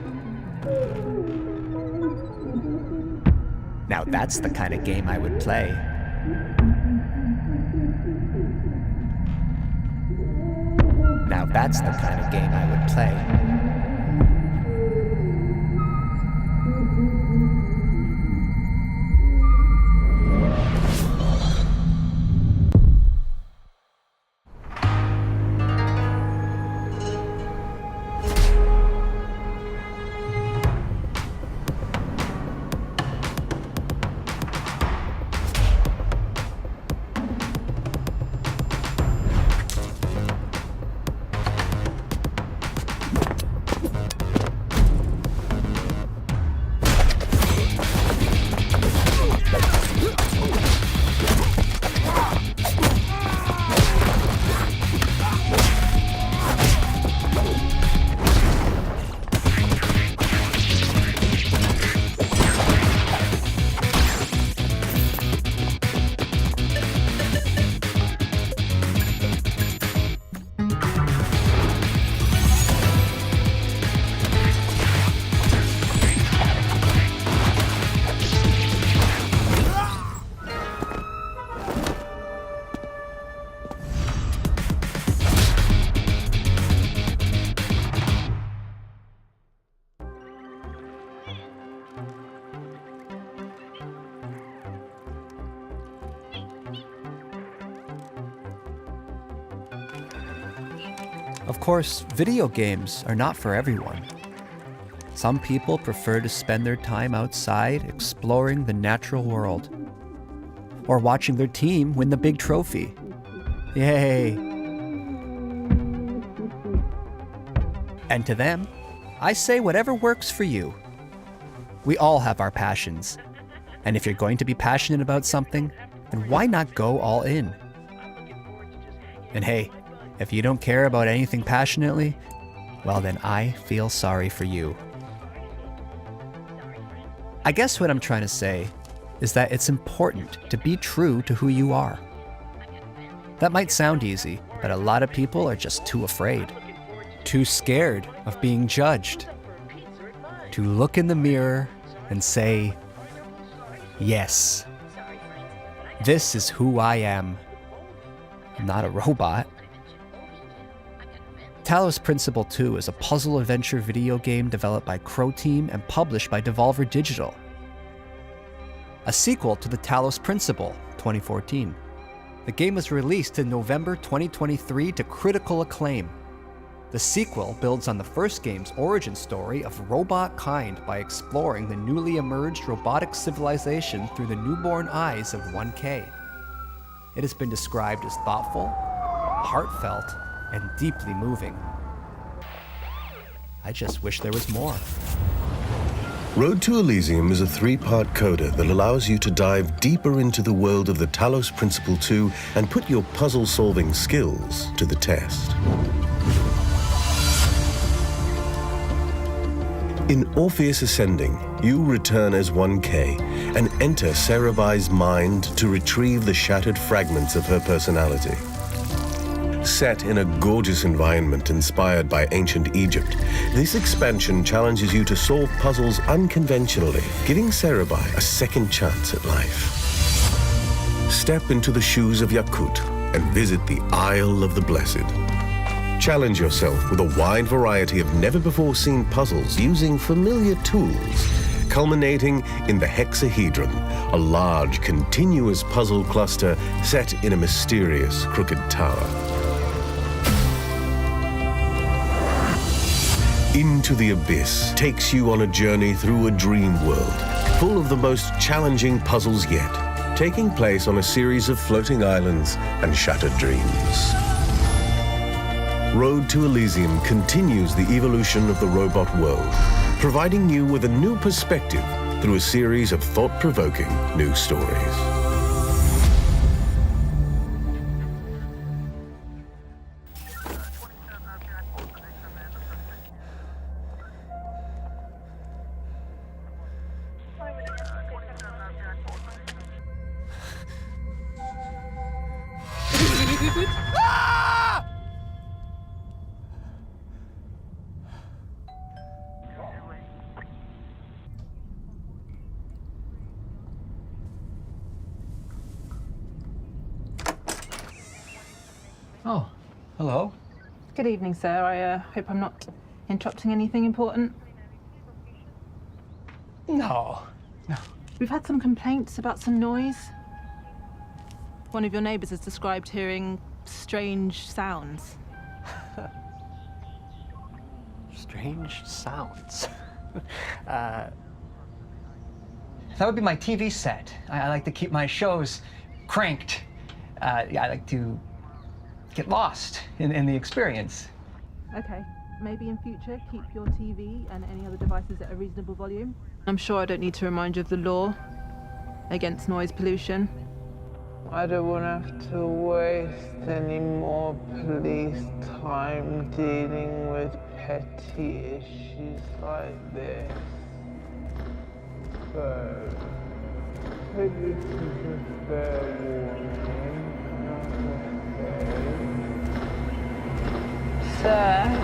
Now that's the kind of game I would play. Now that's the kind of game I would play. Of course, video games are not for everyone. Some people prefer to spend their time outside exploring the natural world, or watching their team win the big trophy. Yay! And to them, I say whatever works for you. We all have our passions, and if you're going to be passionate about something, then why not go all in? And hey, if you don't care about anything passionately, well then I feel sorry for you. I guess what I'm trying to say is that it's important to be true to who you are. That might sound easy, but a lot of people are just too afraid, too scared of being judged, to look in the mirror and say, yes, this is who I am. I'm not a robot. Talos Principle 2 is a puzzle adventure video game developed by Crow Team and published by Devolver Digital. A sequel to the Talos Principle, 2014. The game was released in November 2023 to critical acclaim. The sequel builds on the first game's origin story of robot kind by exploring the newly emerged robotic civilization through the newborn eyes of 1K. It has been described as thoughtful, heartfelt, and deeply moving. I just wish there was more. Road to Elysium is a 3-part coda that allows you to dive deeper into the world of the Talos Principle 2 and put your puzzle-solving skills to the test. In Orpheus Ascending, you return as 1K and enter Cerebi's mind to retrieve the shattered fragments of her personality. Set in a gorgeous environment inspired by ancient Egypt, this expansion challenges you to solve puzzles unconventionally, giving Cerebi a second chance at life. Step into the shoes of Yakut and visit the Isle of the Blessed. Challenge yourself with a wide variety of never-before-seen puzzles using familiar tools, culminating in the hexahedron, a large, continuous puzzle cluster set in a mysterious, crooked tower. Into the Abyss takes you on a journey through a dream world, full of the most challenging puzzles yet, taking place on a series of floating islands and shattered dreams. Road to Elysium continues the evolution of the robot world, providing you with a new perspective through a series of thought-provoking new stories. Oh, hello. Good evening, sir. I hope I'm not interrupting anything important. No. We've had some complaints about some noise. One of your neighbors has described hearing strange sounds. Strange sounds. That would be my TV set. I like to keep my shows cranked. I like to get lost in the experience. Okay, maybe in future keep your TV and any other devices at a reasonable volume. I'm sure I don't need to remind you of the law against noise pollution. I don't want to have to waste any more police time dealing with petty issues like this. So, take this as a fair warning. Sir?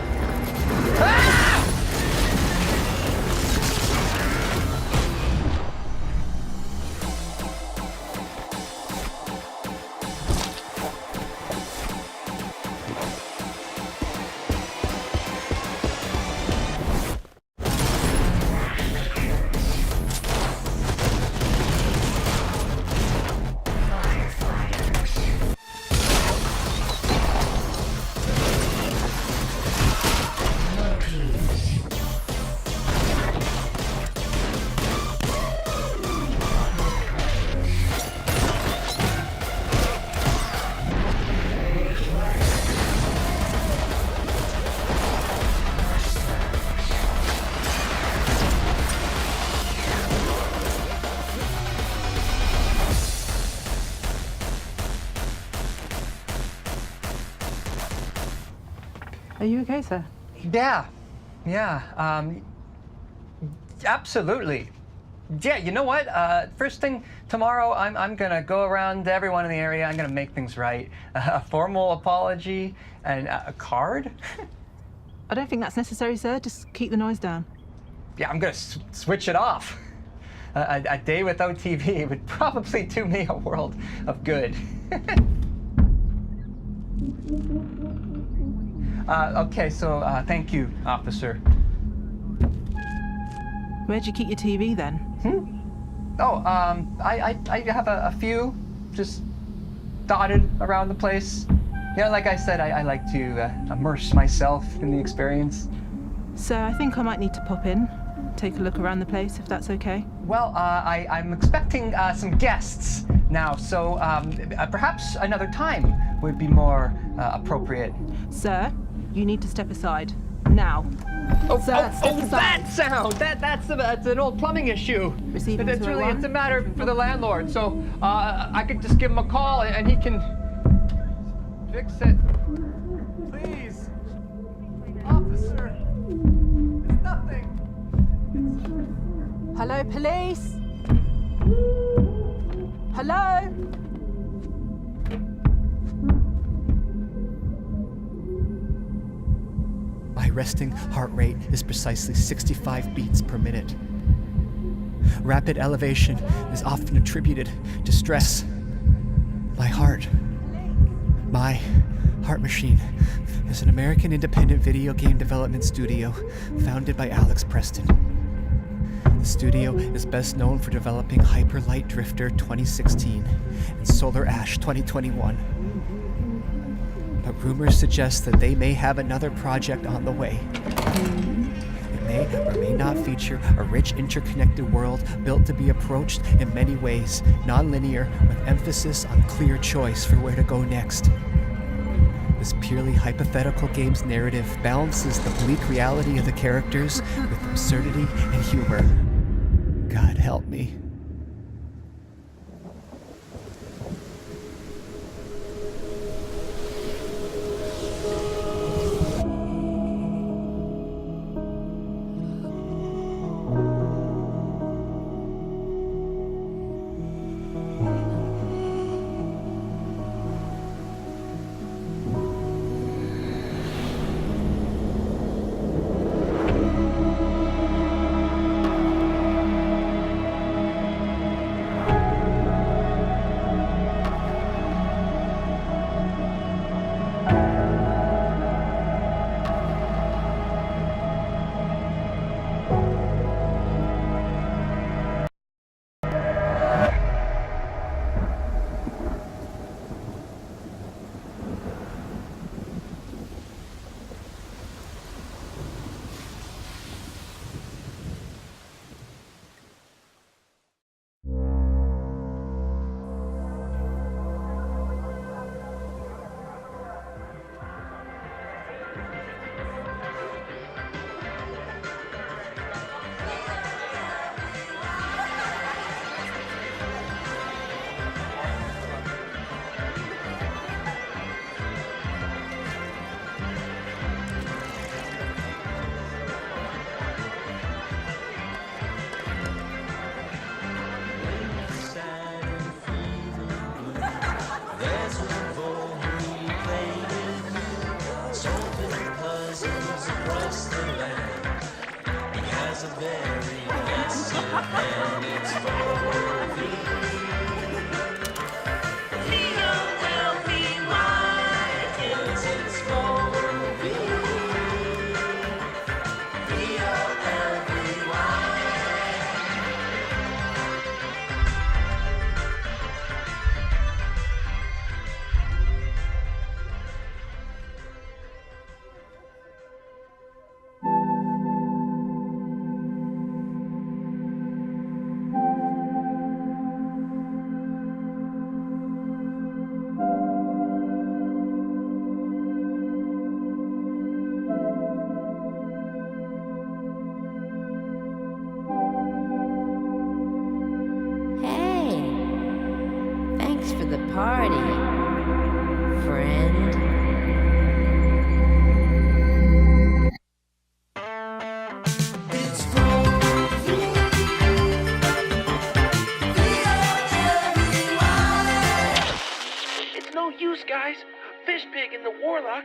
Are you okay, sir? Yeah. Absolutely. Yeah, you know what? First thing tomorrow, I'm gonna go around to everyone in the area. I'm gonna make things right. A formal apology and a card. I don't think that's necessary, sir. Just keep the noise down. Yeah, I'm gonna switch it off. A day without TV would probably do me a world of good. Okay, so thank you, officer. Where'd you keep your TV then? Oh, I have a few just dotted around the place. You know, like I said, I like to immerse myself in the experience. Sir, I think I might need to pop in, take a look around the place, if that's okay. Well, I'm expecting some guests now, so perhaps another time would be more appropriate. Sir, you need to step aside. Now. Sir, step aside. That sound! That's an old plumbing issue. Receiving It's 201? really, it's a matter for the landlord, so I could just give him a call and he can fix it. Please. Officer. It's nothing. Hello, police? Hello? My resting heart rate is precisely 65 beats per minute. Rapid elevation is often attributed to stress. My heart, my Heart Machine is an American independent video game development studio founded by Alex Preston. The studio is best known for developing Hyper Light Drifter 2016 and Solar Ash 2021. But rumors suggest that they may have another project on the way. It may or may not feature a rich interconnected world built to be approached in many ways, non-linear, with emphasis on clear choice for where to go next. This purely hypothetical game's narrative balances the bleak reality of the characters with absurdity and humor. God help me.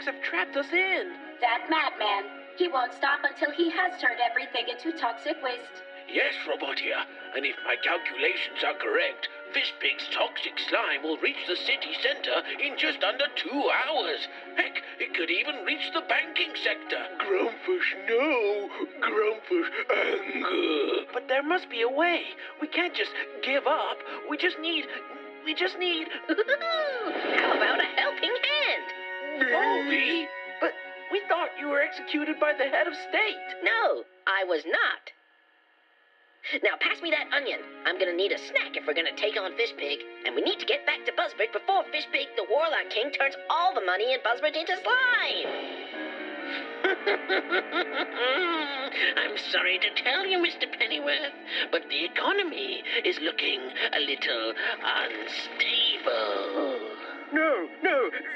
Have trapped us in. That madman. He won't stop until he has turned everything into toxic waste. Yes, Robotia, and if my calculations are correct, Fishpig's toxic slime will reach the city center in just under 2 hours. Heck, it could even reach the banking sector. Grumpfish, no. Grumpfish, anger. But there must be a way. We can't just give up. We just need... How about a helping hand? Maybe. But we thought you were executed by the head of state. No, I was not. Now pass me that onion. I'm gonna need a snack if we're gonna take on Fishpig. And we need to get back to Buzzbridge before Fishpig, the Warlock King, turns all the money in Buzzbridge into slime. I'm sorry to tell you, Mr. Pennyworth, but the economy is looking a little unstable. No,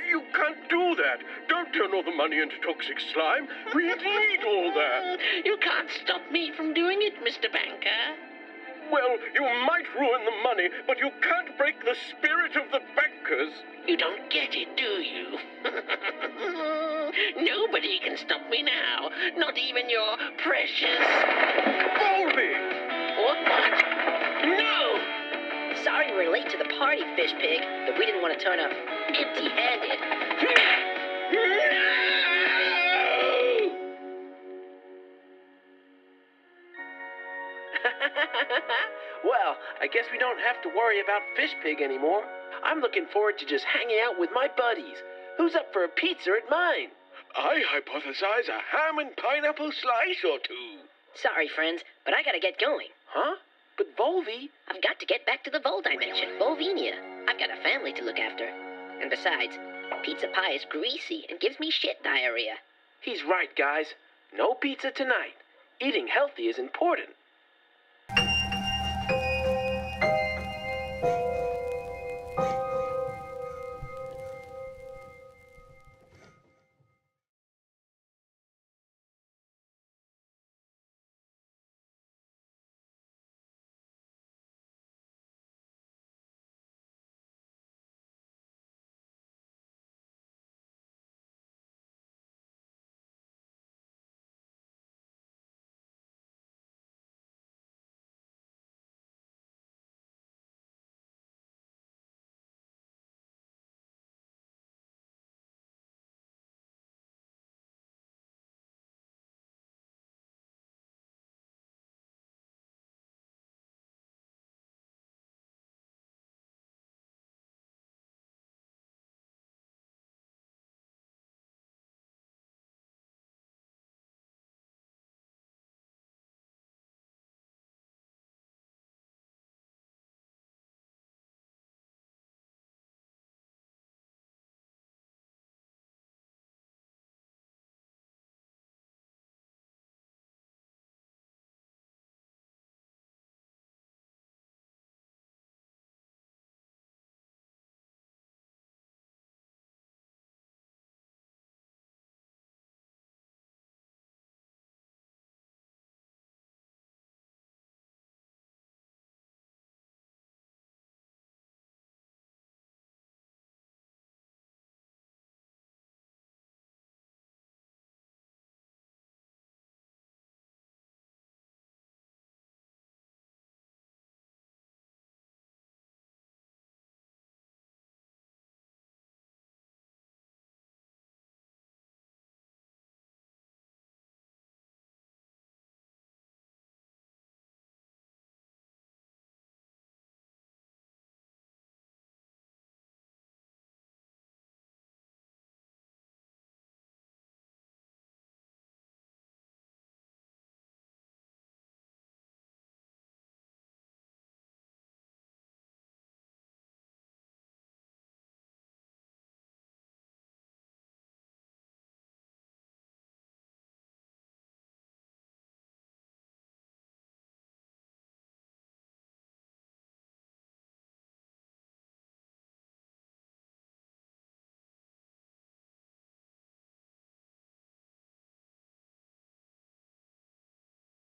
you can't do that. Don't turn all the money into toxic slime. We need all that. You can't stop me from doing it, Mr. Banker. Well, you might ruin the money, but you can't break the spirit of the bankers. You don't get it, do you? Nobody can stop me now. Not even your precious... Volby! What? No! Sorry we're late to the party, Fishpig, but we didn't want to turn up empty-handed. don't have to worry about Fish Pig anymore. I'm looking forward to just hanging out with my buddies. Who's up for a pizza at mine? I hypothesize a ham and pineapple slice or two. Sorry, friends, but I gotta get going. Huh? But Volvi... I've got to get back to the Vol dimension, Volvinia. I've got a family to look after. And besides, pizza pie is greasy and gives me shit diarrhea. He's right, guys. No pizza tonight. Eating healthy is important.